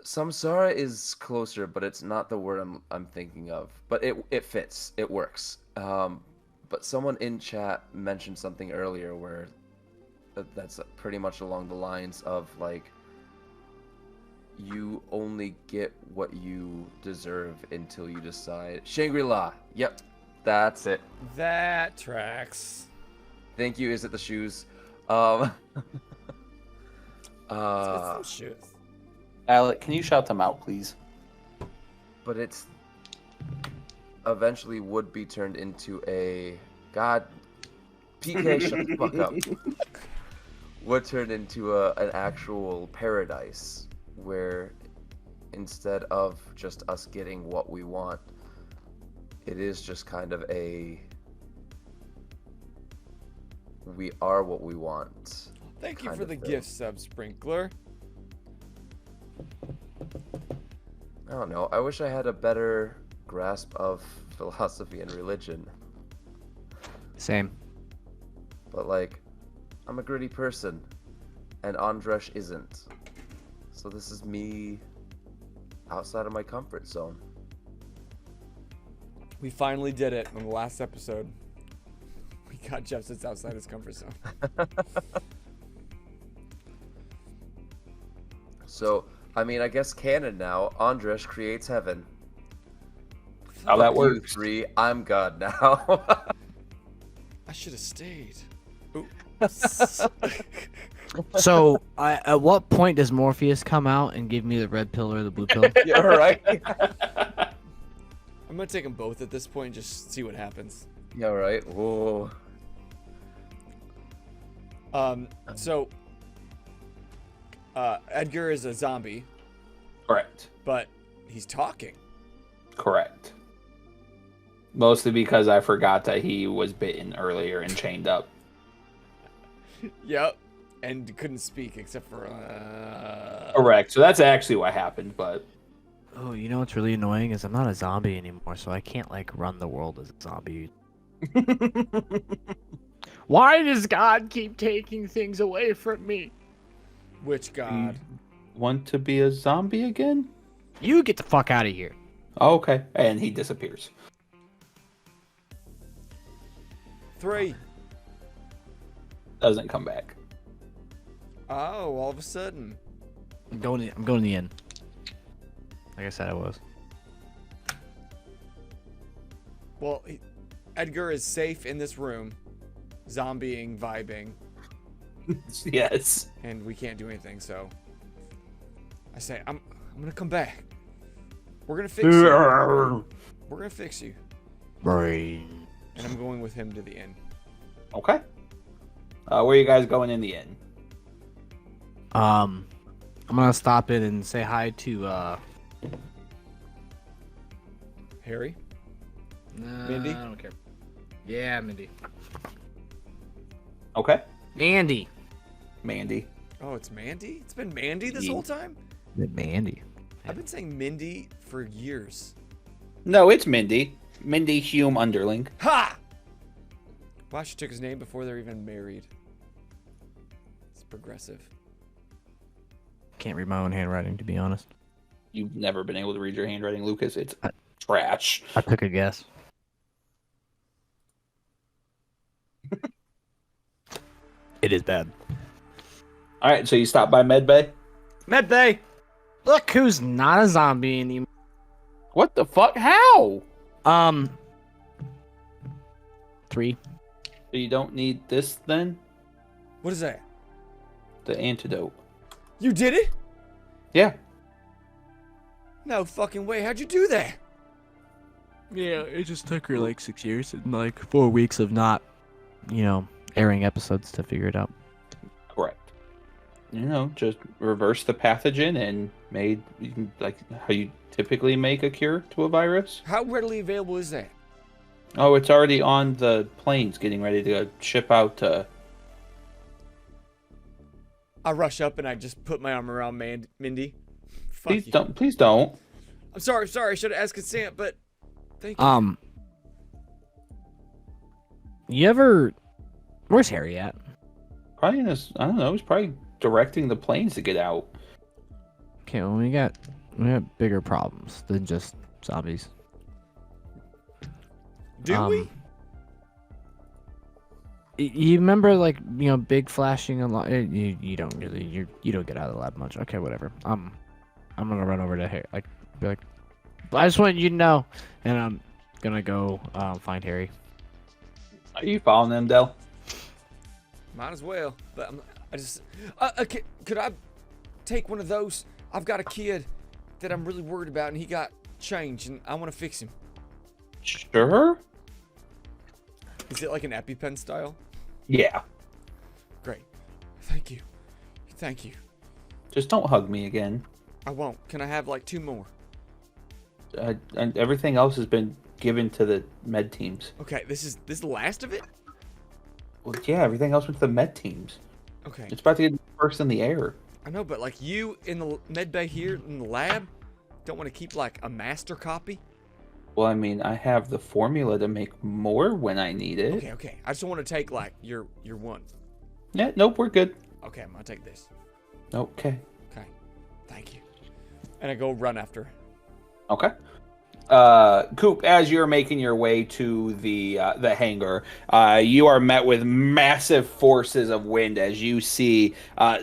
samsara is closer, but it's not the word I'm thinking of. But it fits. It works. But someone in chat mentioned something earlier where that's pretty much along the lines of like, you only get what you deserve until you decide. Shangri-La. Yep, that's it. That tracks. Thank you. Is it the shoes? Let's get some shoes. Alec, can you shout them out, please? But it's eventually would be turned into a God. PK, shut the fuck up. Would turn into an actual paradise where instead of just us getting what we want, it is just kind of a we are what we want. Thank you kind for of the thing. gift sub, Sprinkler. I don't know. I wish I had a better grasp of philosophy and religion. Same. But like, I'm a gritty person, and Andresh isn't. So this is me outside of my comfort zone. We finally did it in the last episode. We got Jeff sits outside his comfort zone. So, I mean, I guess canon now, Andresh creates heaven. How that Fuck you works. three, I'm God now. I should have stayed. Ooh. So, at what point does Morpheus come out and give me the red pill or the blue pill? Yeah, right? I'm gonna take them both at this point and just see what happens. Yeah, right? Whoa. So Edgar is a zombie, Correct. but he's talking. Correct. Mostly because I forgot that he was bitten earlier and chained up. Yep. And couldn't speak except for Correct. So that's actually what happened, but Oh, you know what's really annoying is I'm not a zombie anymore, so I can't like run the world as a zombie. Why does God keep taking things away from me? which god? want to be a zombie again? You get the fuck out of here. Oh, okay. And he disappears. 3. Doesn't come back. Oh, all of a sudden. I'm going to the inn. Like I said, I was. Well, Edgar is safe in this room, zombieing, vibing, Yes. and we can't do anything. So I say, I'm gonna come back. We're gonna fix you. We're gonna fix you. Brain. And I'm going with him to the inn. Okay. Where are you guys going in the end? I'm gonna stop in and say hi to Harry? Nah, Mindy? I don't care. Yeah, Mindy. Okay. Mandy. Mandy. Oh, it's Mandy? It's been Mandy this Yeah. whole time? Mandy. I've been saying Mindy for years. No, it's Mindy. Mindy Hume Underling. Ha! Wow, she took his name before they're even married. It's progressive. Can't read my own handwriting, to be honest. You've never been able to read your handwriting, Lucas. It's trash. I took a guess. It is bad. All right, so you stopped by Medbay? Medbay! Look who's not a zombie anymore. What the fuck? How? 3. So you don't need this then? What is that? The antidote. You did it? Yeah. No fucking way. How'd you do that? Yeah, it just took her like 6 years and like 4 weeks of not, airing episodes to figure it out. Correct. Just reverse the pathogen and made like how you typically make a cure to a virus. How readily available is that? Oh, it's already on the planes getting ready to ship out to... I rush up and I just put my arm around Mindy. Fuck Please you. don't. Please don't. I'm sorry. I should have asked consent, but thank you. You ever... Where's Harry at? Probably in this... I don't know. He's probably directing the planes to get out. Okay, well, we got bigger problems than just zombies. Do we? You remember, like, big flashing a lot. You don't really, you don't get out of the lab much. Okay, whatever. run over to Harry, like, be like, I just wanted you to know, and I'm gonna go find Harry. Are you following them, Del? Might as well. But I just, could I take one of those? I've got a kid that I'm really worried about, and he got changed, and I want to fix him. Sure. Is it like an EpiPen style? Yeah. Great. Thank you. Thank you. Just don't hug me again. I won't. Can I have like 2 more? And everything else has been given to the med teams. Okay, this is the last of it? Well, yeah, everything else went to the med teams. Okay. It's about to get first in the air. I know, but like you in the med bay here in the lab, don't want to keep like a master copy? Well, I mean, I have the formula to make more when I need it. Okay. I just don't want to take like your one. Yeah, nope, we're good. Okay, I'm gonna take this. Okay. Okay. Thank you. And I go run after. Okay. Coop, as you're making your way to the hangar, you are met with massive forces of wind as you see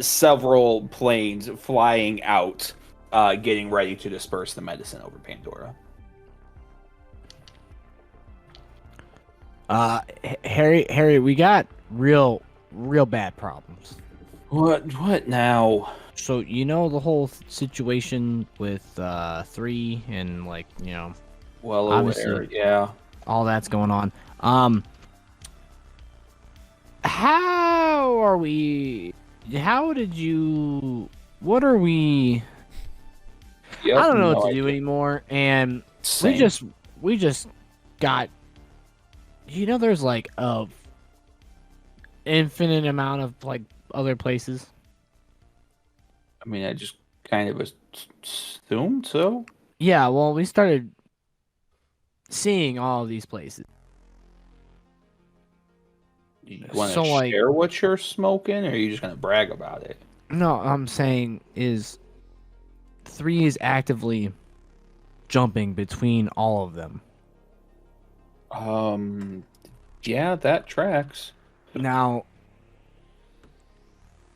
several planes flying out, getting ready to disperse the medicine over Pandora. Harry, we got real bad problems. What now? So you know the whole situation with 3 and like, you know, Well, obviously, yeah. all that's going on. How are we? How did you? What are we? Yep, I don't know no what to do idea. anymore, and Same. we just got. You know, there's like a infinite amount of like other places. I mean, I just kind of assumed so. Yeah, well, we started seeing all of these places. You want to So, like- share what you're smoking, or are you just gonna brag about it? No, I'm saying is 3 is actively jumping between all of them. Yeah, that tracks. Now,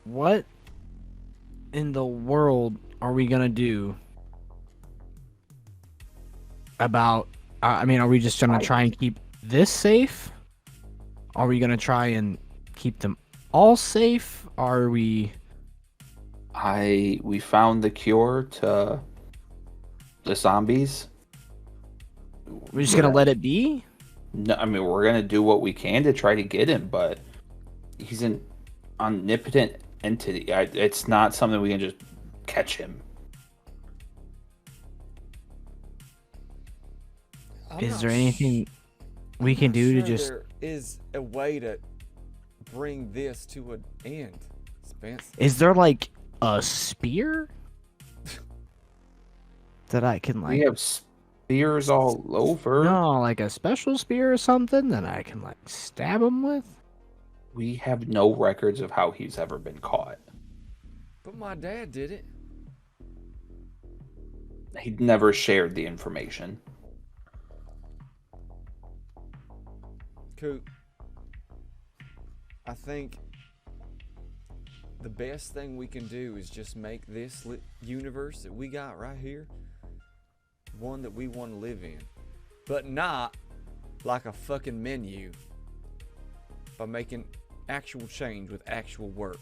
what in the world are we gonna do about? I mean, are we just gonna try and keep this safe? Are we gonna try and keep them all safe? Are we? We found the cure to the zombies. We're just gonna let it be? No, I mean, we're gonna do what we can to try to get him, but he's an omnipotent entity. It's not something we can just catch him. Is there anything we can do to just? There is a way to bring this to an end, Spence. Is there like a spear that I can like? We have spears all over. No, like a special spear or something that I can like stab him with. We have no records of how he's ever been caught. But my dad did it. He never shared the information. Coop, I think the best thing we can do is just make this universe that we got right here one that we want to live in, but not like a fucking menu, by making actual change with actual work.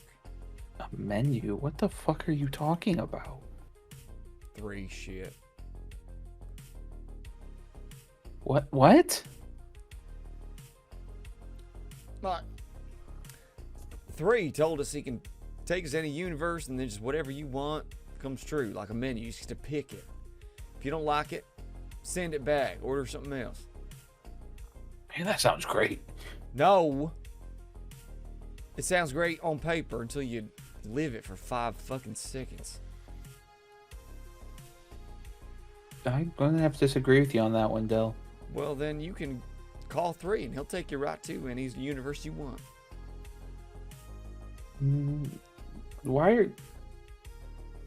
A menu? What the fuck are you talking about? 3 shit. What? Like, 3 told us he can take us any universe and then just whatever you want comes true, like a menu. You just get to pick it. If you don't like it, send it back. Order something else. Man, that sounds great. No. It sounds great on paper until you live it for 5 fucking seconds. I'm gonna have to disagree with you on that one, Del. Well, then you can call 3 and he'll take you right to any universe you want. Why are?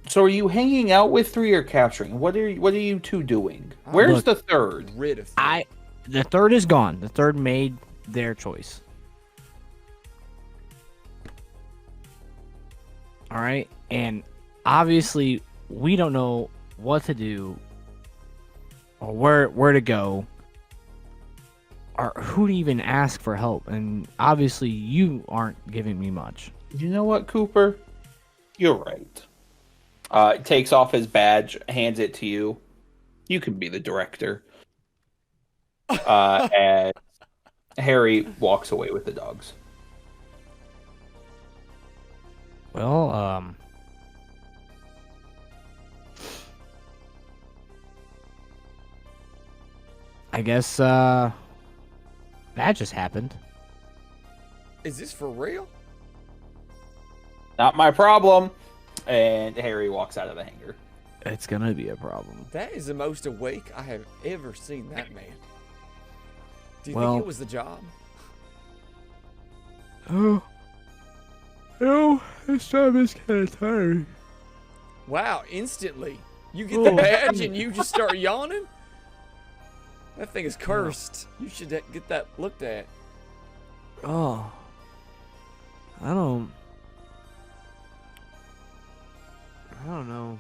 So are you hanging out with 3 or capturing? What are you two doing? Where's Look, the third? Rid of 3. The 3rd is gone. The 3rd made their choice. All right, and obviously we don't know what to do or where to go or who to even ask for help. And obviously you aren't giving me much. You know what, Cooper? You're right. Takes off his badge, hands it to you. You can be the director. And Harry walks away with the dogs. Well, I guess that just happened. Is this for real? Not my problem. And Harry walks out of the hangar. It's gonna be a problem. That is the most awake I have ever seen that man. Do you Well- think it was the job? Oh, no, this job is kind of tiring. Wow, instantly. You get the badge and you just start yawning? That thing is cursed. You should get that looked at. Oh, I don't know.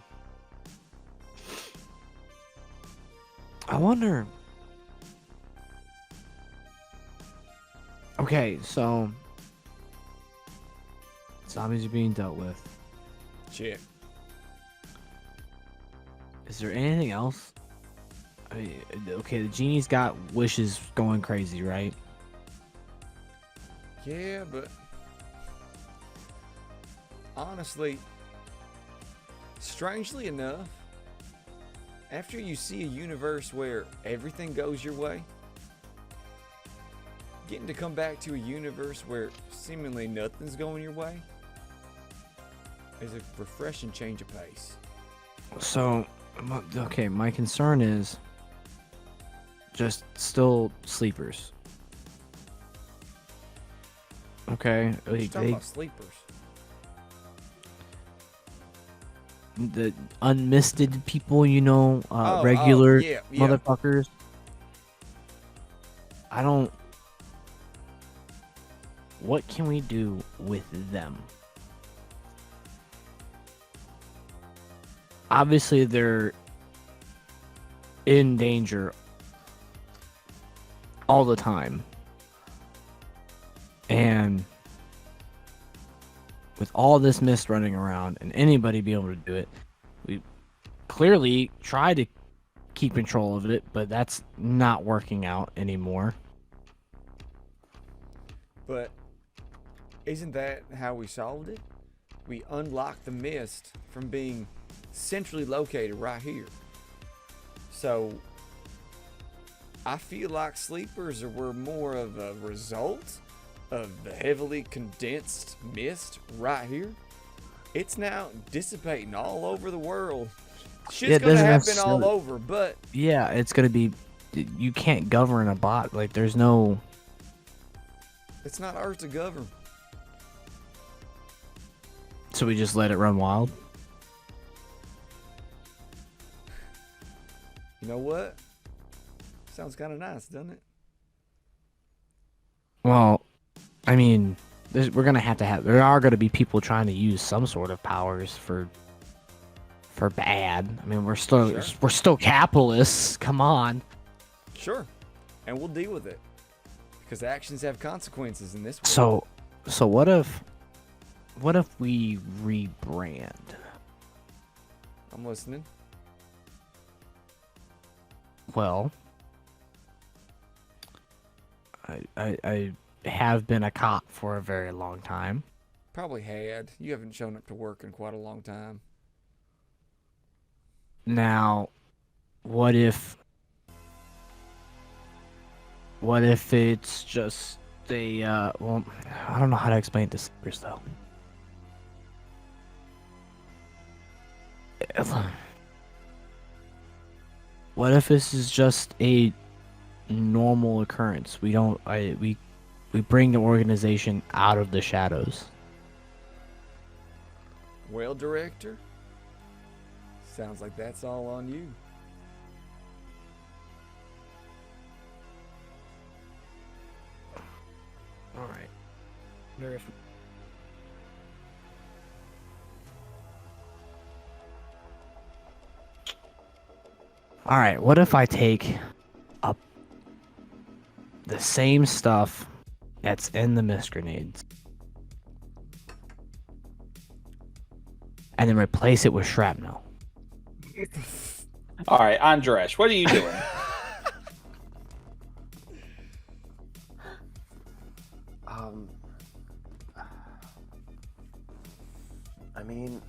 I wonder. Okay, so zombies are being dealt with. Shit. Is there anything else? I mean, okay, the genie's got wishes going crazy, right? Yeah, but honestly, strangely enough, after you see a universe where everything goes your way, getting to come back to a universe where seemingly nothing's going your way is a refreshing change of pace. So, okay, my concern is just still sleepers. Okay, What you talking about sleepers? the unmisted people, you know, regular yeah. motherfuckers. I don't. What can we do with them? Obviously, they're in danger all the time. And with all this mist running around and anybody be able to do it, we clearly try to keep control of it, but that's not working out anymore. But isn't that how we solved it? We unlocked the mist from being centrally located right here. So I feel like sleepers were more of a result of the heavily condensed mist right here. It's now dissipating all over the world. Shit's Yeah, it gonna doesn't happen all necessarily- over, but Yeah, it's gonna be. You can't govern a bot. Like, there's no. it's not ours to govern. So we just let it run wild. You know what? Sounds kind of nice, doesn't it? Well, I mean, we're gonna have to have. There are gonna be people trying to use some sort of powers for bad. I mean, we're still capitalists. Come on. Sure. And we'll deal with it. Because actions have consequences in this world. So what if we rebrand? I'm listening. Well, I have been a cop for a very long time. Probably had. You haven't shown up to work in quite a long time. Now, what if it's just a well, I don't know how to explain it to sleepers though. What if this is just a normal occurrence? We bring the organization out of the shadows. Well, director, sounds like that's all on you. All right. All right, what if I take up the same stuff that's in the mist grenades and then replace it with shrapnel? All right, Andresh, what are you doing? I mean,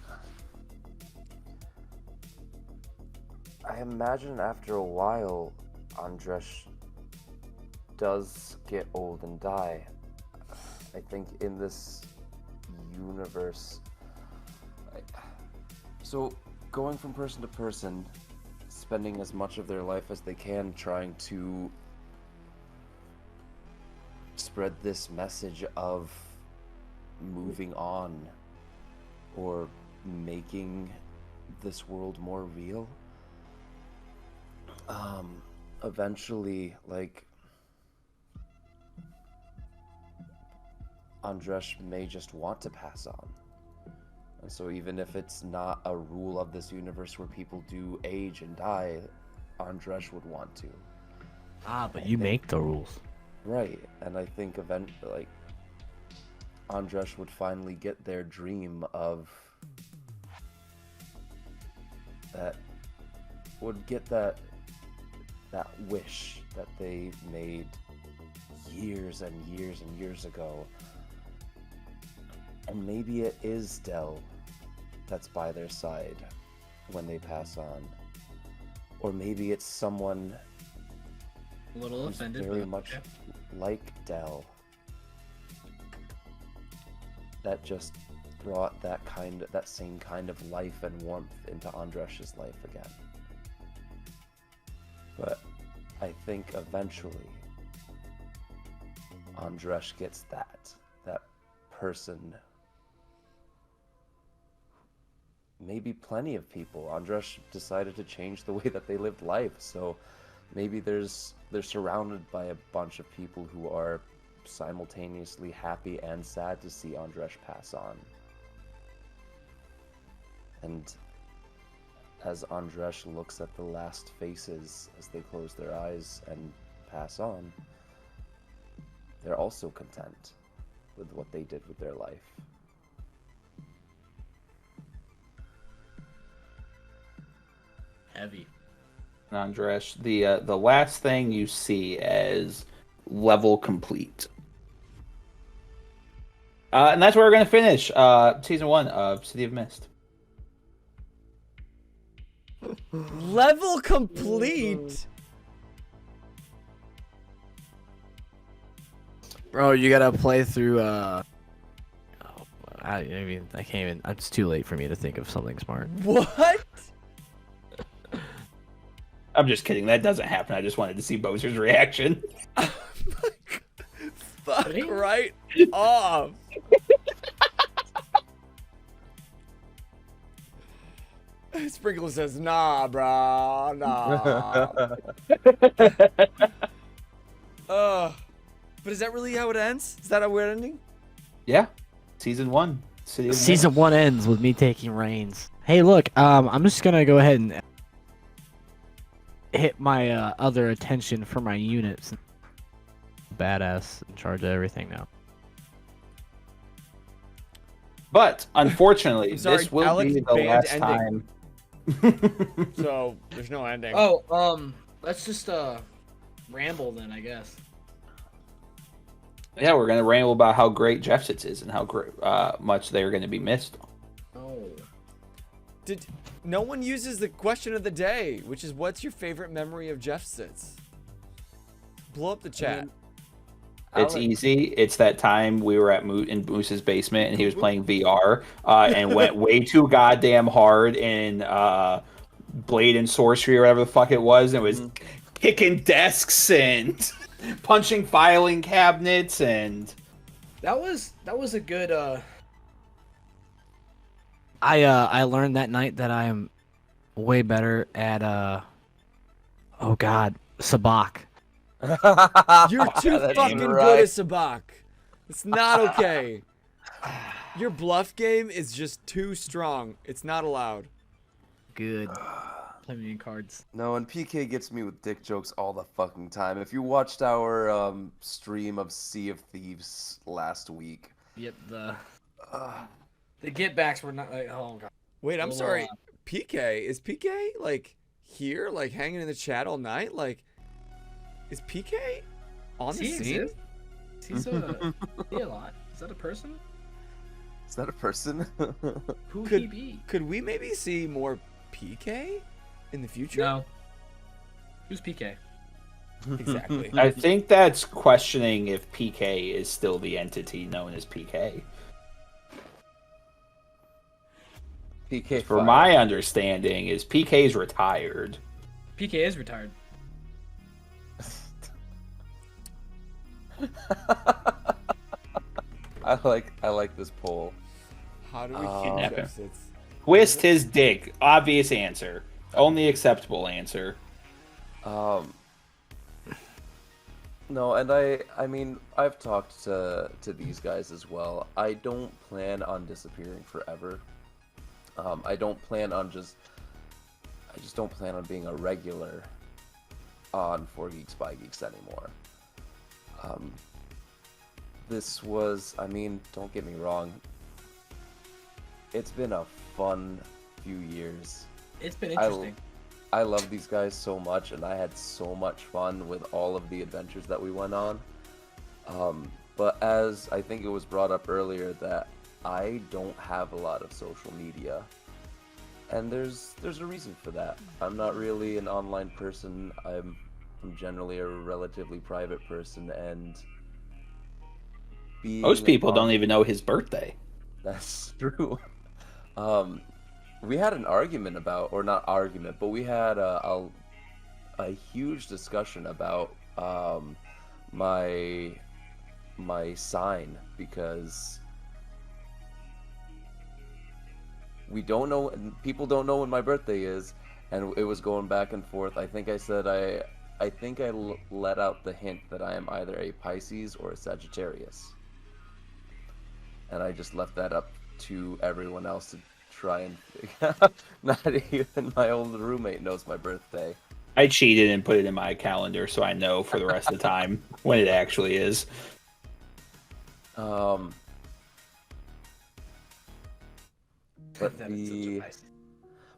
I imagine after a while, Andresh does get old and die. I think in this universe, so going from person to person, spending as much of their life as they can trying to spread this message of moving on or making this world more real. Eventually, like, Andresh may just want to pass on. And so even if it's not a rule of this universe where people do age and die, Andresh would want to. But you make the rules. Right, and I think like Andresh would finally get their dream of that wish that they made years and years and years ago. And maybe it is Dell that's by their side when they pass on. Or maybe it's someone A little who's offended. very but much okay. like Dell that just brought that same kind of life and warmth into Andresh's life again. But I think eventually Andresh gets that person, maybe plenty of people. Andresh decided to change the way that they lived life, so maybe they're surrounded by a bunch of people who are simultaneously happy and sad to see Andresh pass on. And as Andresh looks at the last faces as they close their eyes and pass on, they're also content with what they did with their life. Heavy. Andresh, the last thing you see as level complete. And that's where we're going to finish season 1 of City of Mist. Level complete. Bro, you gotta play through. I can't even. It's too late for me to think of something smart. What? I'm just kidding. That doesn't happen. I just wanted to see Boser's reaction. Fuck right off. Sprinkle says, nah, bro, nah. But is that really how it ends? Is that how we're ending? Yeah. Season 1. City of Mist. Season 1 ends with me taking reins. Hey, look, I'm just gonna go ahead and hit my other attention for my units. Badass in charge of everything now. But unfortunately, I'm sorry, this will Alex be the banned last ending. time. So there's no ending. Oh, let's just ramble then, I guess. Yeah, we're gonna ramble about how great Jeffsits is and how much they're gonna be missed. Oh. Did no one uses the question of the day, which is what's your favorite memory of Jeff Sits? Blow up the chat. It's easy. It's that time we were at in Moose's basement and he was playing VR and went way too goddamn hard in Blade and Sorcery or whatever the fuck it was, and was kicking desks and punching filing cabinets and That was a good I learned that night that I am way better at oh god, Sabak. You're too fucking good at Sabak. It's not okay. Your bluff game is just too strong. It's not allowed. Good. play me in cards. No, and PK gets me with dick jokes all the fucking time. If you watched our stream of Sea of Thieves last week. Yep, the get backs were not like, oh god. Wait, I'm Well, sorry. PK, is PK like here, like hanging in the chat all night? Like, is PK on the scene? He's a lot. Is that a person? Is that a person? Who Could- he be? Could we maybe see more PK in the future? No. Who's PK? Exactly. I think that's questioning if PK is still the entity known as PK. PK For my understanding, is PK's retired. PK is retired. I like this poll. How do we Kidnap keep him. Jeffsits? Twist his dick. Obvious answer. Only acceptable answer. No, and I mean, I've talked to these guys as well. I don't plan on disappearing forever. I don't plan on I just don't plan on being a regular on 4 Geeks by Geeks anymore. This was, I mean, don't get me wrong. It's been a fun few years. It's been interesting. I love these guys so much, and I had so much fun with all of the adventures that we went on. But as I think it was brought up earlier, that I don't have a lot of social media, and there's a reason for that. I'm not really an online person. I'm generally a relatively private person, and Most people don't even know his birthday. That's true. We had an argument about, or not argument, but we had a huge discussion about my sign, because people don't know when my birthday is, and it was going back and forth. I think I said I think I let out the hint that I am either a Pisces or a Sagittarius, and I just left that up to everyone else to try and figure out. Not even my old roommate knows my birthday. I cheated and put it in my calendar so I know for the rest of the time when it actually is. But That is such a nice-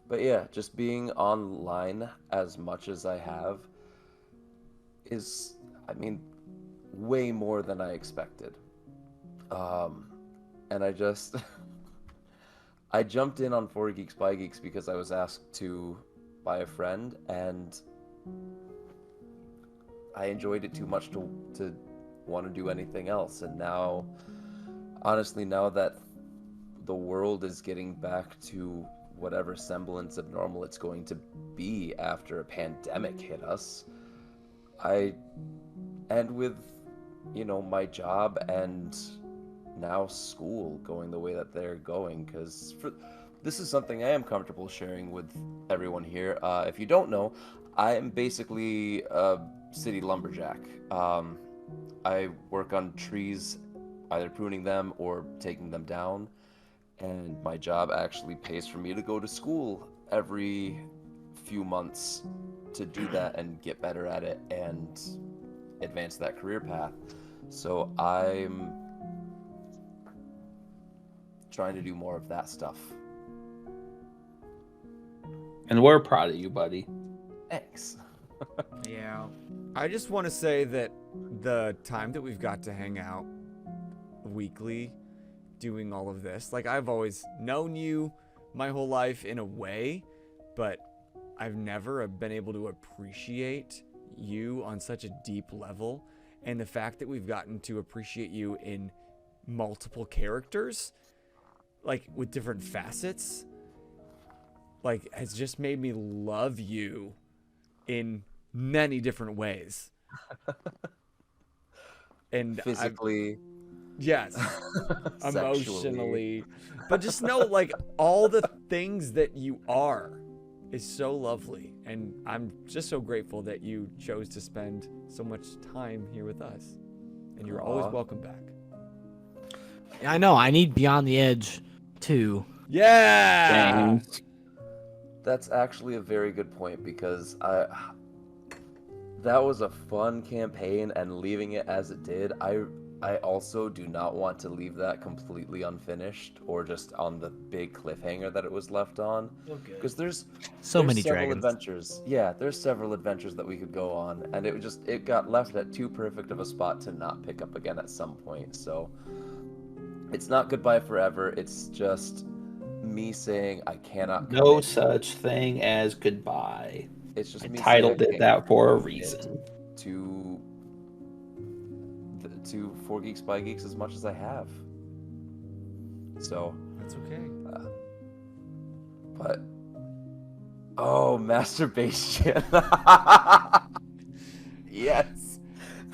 but yeah, just being online as much as I have is, I mean, way more than I expected. And I just I jumped in on 4 Geeks by Geeks because I was asked to by a friend, and I enjoyed it too much to want to do anything else. And now, honestly, now that the world is getting back to whatever semblance of normal it's going to be after a pandemic hit us, and with, you know, my job and now school going the way that they're going, because this is something I am comfortable sharing with everyone here. If you don't know, I am basically a city lumberjack. I work on trees, either pruning them or taking them down, and my job actually pays for me to go to school every few months to do that and get better at it and advance that career path. So I'm trying to do more of that stuff. And we're proud of you, buddy. Thanks. Yeah. I just want to say that the time that we've got to hang out weekly doing all of this, like, I've always known you my whole life in a way, but I've never been able to appreciate you on such a deep level. And the fact that we've gotten to appreciate you in multiple characters, like with different facets, like, has just made me love you in many different ways. And Physically, yes, sexually. emotionally, but just know, like, all the things that you are is so lovely, and I'm just so grateful that you chose to spend so much time here with us, and you're always Aw. welcome back. I know. I need Beyond the Edge too. Yeah. Thanks. That's actually a very good point because that was a fun campaign, and leaving it as it did, I also do not want to leave that completely unfinished or just on the big cliffhanger that it was left on. Okay. Because there's Many several dragons. adventures. Yeah, there's several adventures that we could go on, and it got left at too perfect of a spot to not pick up again at some point. So it's not goodbye forever. It's just me saying I cannot No commit. such thing as goodbye. It's just I me titled saying I it can't that for a commit reason. to 4 Geeks by Geeks as much as I have. So, That's okay. but masturbation. Yes.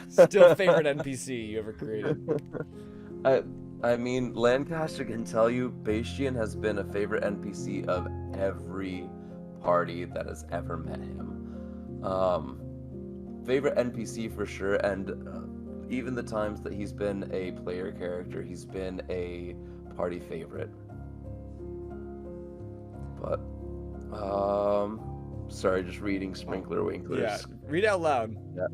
Still favorite NPC you ever created. I mean, Lancaster can tell you, Bastian has been a favorite NPC of every party that has ever met him. Favorite NPC for sure, and even the times that he's been a player character, he's been a party favorite. But, sorry, just reading Sprinkler Winklers. Yeah, read out loud. Yeah.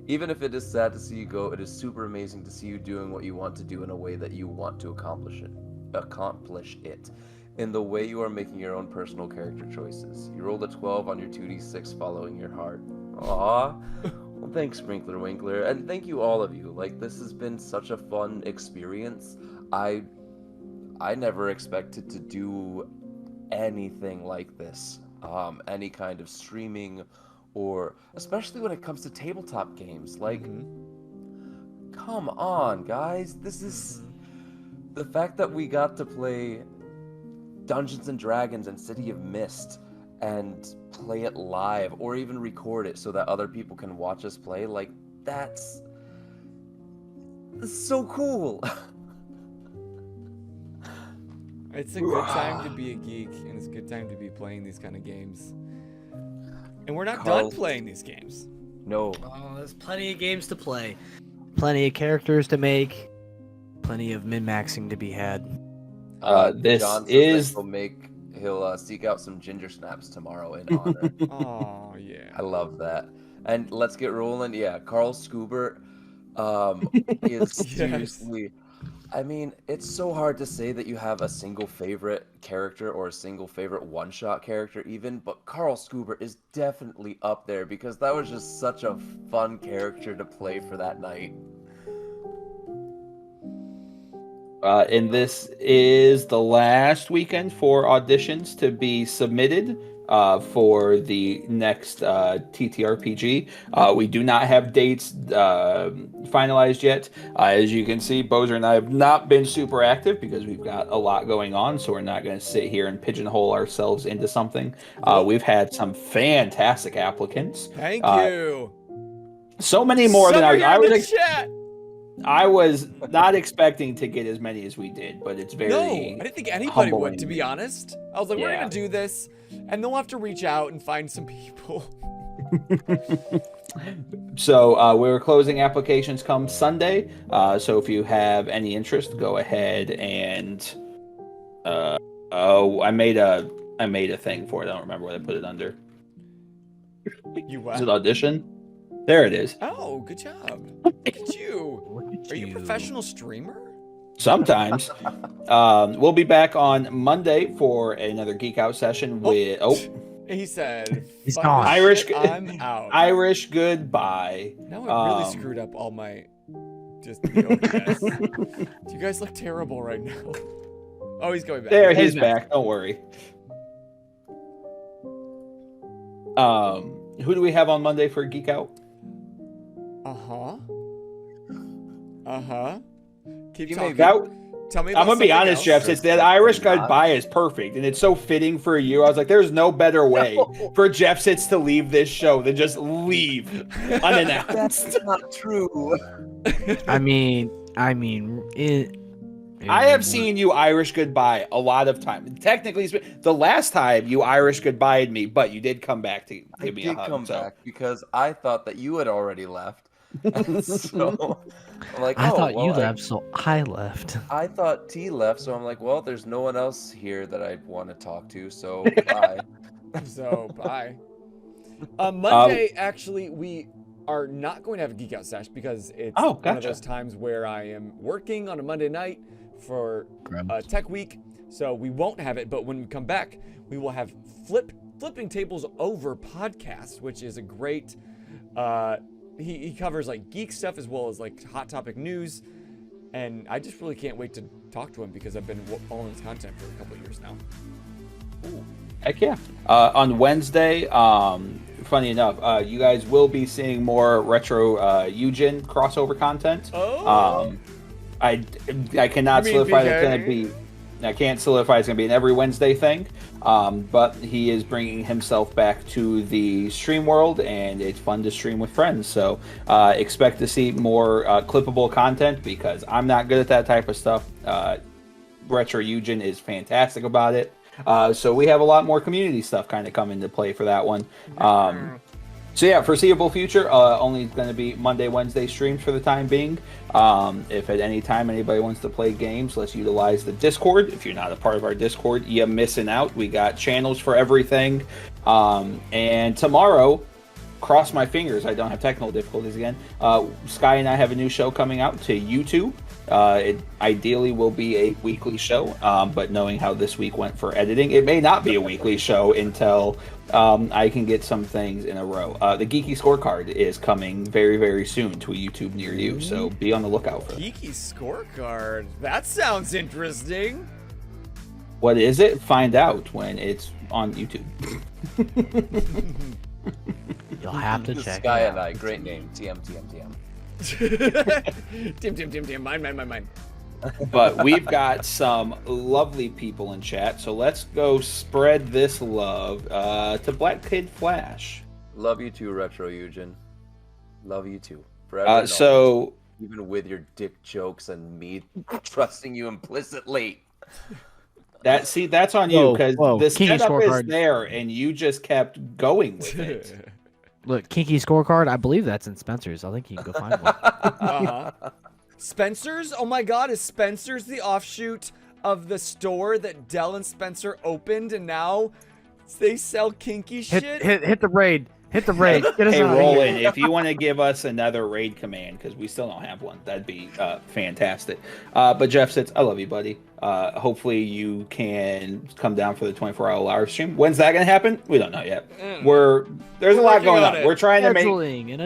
Even if it is sad to see you go, it is super amazing to see you doing what you want to do in a way that you want to accomplish it. In the way you are making your own personal character choices. You rolled a 12 on your 2d6 following your heart. Aww. Well, thanks, Sprinkler Winkler. And thank you, all of you. Like, this has been such a fun experience. I never expected to do anything like this. Any kind of streaming, or especially when it comes to tabletop games. Like, come on, guys. This is the fact that we got to play Dungeons and Dragons and City of Mist and play it live, or even record it so that other people can watch us play. Like, that's so cool. It's a good time to be a geek, and it's a good time to be playing these kind of games. And we're not done playing these games. No. Oh, there's plenty of games to play. Plenty of characters to make. Plenty of min-maxing to be had. This John says is... that he'll seek out some ginger snaps tomorrow in honor. Oh, yeah. I love that. And let's get rolling. Yeah, Carl Schubert is seriously... I mean, it's so hard to say that you have a single favorite character or a single favorite one-shot character even, but Carl Schubert is definitely up there because that was just such a fun character to play for that night. And this is the last weekend for auditions to be submitted for the next TTRPG. We do not have dates finalized yet. As you can see, Boser and I have not been super active because we've got a lot going on, so we're not going to sit here and pigeonhole ourselves into something. We've had some fantastic applicants. Thank you. So many more than I was. was not expecting to get as many as we did, but it's very No, I didn't think anybody would, to be honest. I was like, we're going to do this, and they'll have to reach out and find some people. So we're closing applications come Sunday. So if you have any interest, go ahead and I made a thing for it. I don't remember what I put it under. You what? Is it audition? There it is. Oh, good job. Look at you. Are you a professional streamer? Sometimes. We'll be back on Monday for another Geek Out session with... He said, He's "Fuck gone. this shit, I'm out." Irish goodbye. Now I really screwed up all my just OBS. You guys look terrible right now. Oh, he's going back. There, he's back. Don't worry. Who do we have on Monday for Geek Out? Keep talking. Tell me. I'm gonna be honest, Jeff. It's that Irish goodbye is perfect, and it's so fitting for you. I was like, "There's no better way for Jeff Sits to leave this show than just leave unannounced." That's not true. I mean, I have seen you Irish goodbye a lot of times. Technically, the last time you Irish goodbye'd me, but you did come back to give me a hug. I did come back because I thought that you had already left. So I'm like, I oh, thought well, you left, so I left. I thought T left, so I'm like, well, there's no one else here that I want to talk to, so bye. So bye. Monday, actually, we are not going to have a Geek Out Sesh because it's Oh, one of gotcha. those times where I am working on a Monday night for Tech Week, so we won't have it. But when we come back, we will have Flipping Tables Over podcast, which is a great. He covers like geek stuff as well as like hot topic news, and I just really can't wait to talk to him because I've been following his content for a couple of years now. Ooh. Heck yeah. On Wednesday, funny enough, you guys will be seeing more retro Eugen crossover content. Oh. I cannot You mean solidify that's BK? going to be. I can't solidify it's going to be an every Wednesday thing, but he is bringing himself back to the stream world, and it's fun to stream with friends. So expect to see more clippable content because I'm not good at that type of stuff. Retro Eugen is fantastic about it. So we have a lot more community stuff kind of come into play for that one. So yeah, foreseeable future, only going to be Monday, Wednesday streams for the time being. If at any time anybody wants to play games, let's utilize the Discord. If you're not a part of our Discord, you're missing out. We got channels for everything. And tomorrow, cross my fingers, I don't have technical difficulties again. Sky and I have a new show coming out to YouTube. It ideally will be a weekly show, but knowing how this week went for editing, it may not be a weekly show until I can get some things in a row. The Geeky Scorecard is coming very, very soon to a YouTube near you, so be on the lookout for that. Geeky Scorecard. That sounds interesting. What is it? Find out when it's on YouTube. You'll have to check. Sky it and out. I, great name. TM. Tim. Mine. But we've got some lovely people in chat, so let's go spread this love to Black Kid Flash. Love you too, Retro Eugen. Love you too. Forever and always. So Even with your dick jokes and me trusting you implicitly. that's on you because Whoa. the Kinky setup is scorecard. there, and you just kept going with it. Look, Kinky Scorecard, I believe that's in Spencer's. I think you can go find one. Spencer's? Oh my god, is Spencer's the offshoot of the store that Dell and Spencer opened and now they sell kinky shit? Hit the raid. Hit the raid. Get us Hey, out of Roland, here. if you want to give us another raid command, because we still don't have one, that'd be fantastic. But Jeff says, I love you, buddy. Hopefully you can come down for the 24-hour live stream. When's that going to happen? We don't know yet. There's a lot working going on on. it. We're trying to make Scheduling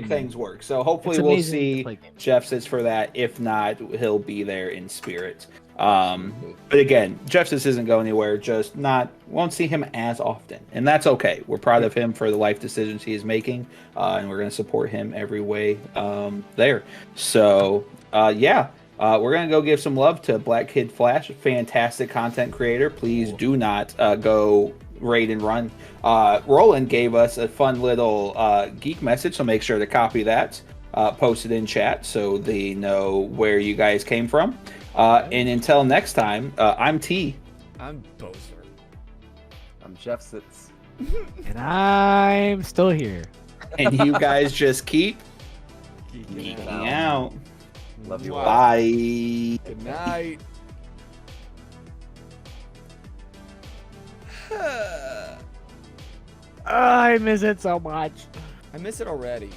and things work. So hopefully It's we'll amazing to see play games. Jeff says for that. If not, he'll be there in spirit. But again, Jeff says isn't going anywhere. Just won't see him as often, and that's okay. We're proud of him for the life decisions he is making, and we're going to support him every way there. So we're going to go give some love to Black Kid Flash, fantastic content creator. Please do not go raid and run. Roland gave us a fun little geek message, so make sure to copy that, post it in chat so they know where you guys came from. And until next time, I'm T. I'm Boser. I'm Jeff Sitz. And I'm still here. And you guys just keep Geeking geeking out. Love you all. Bye. Good night. I miss it so much. I miss it already.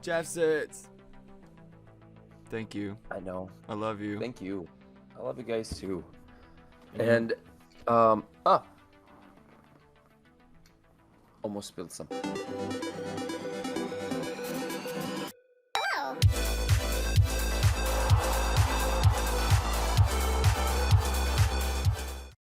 Jeff Sitz. Thank you. I know. I love you. Thank you. I love you guys too. And almost spilled some.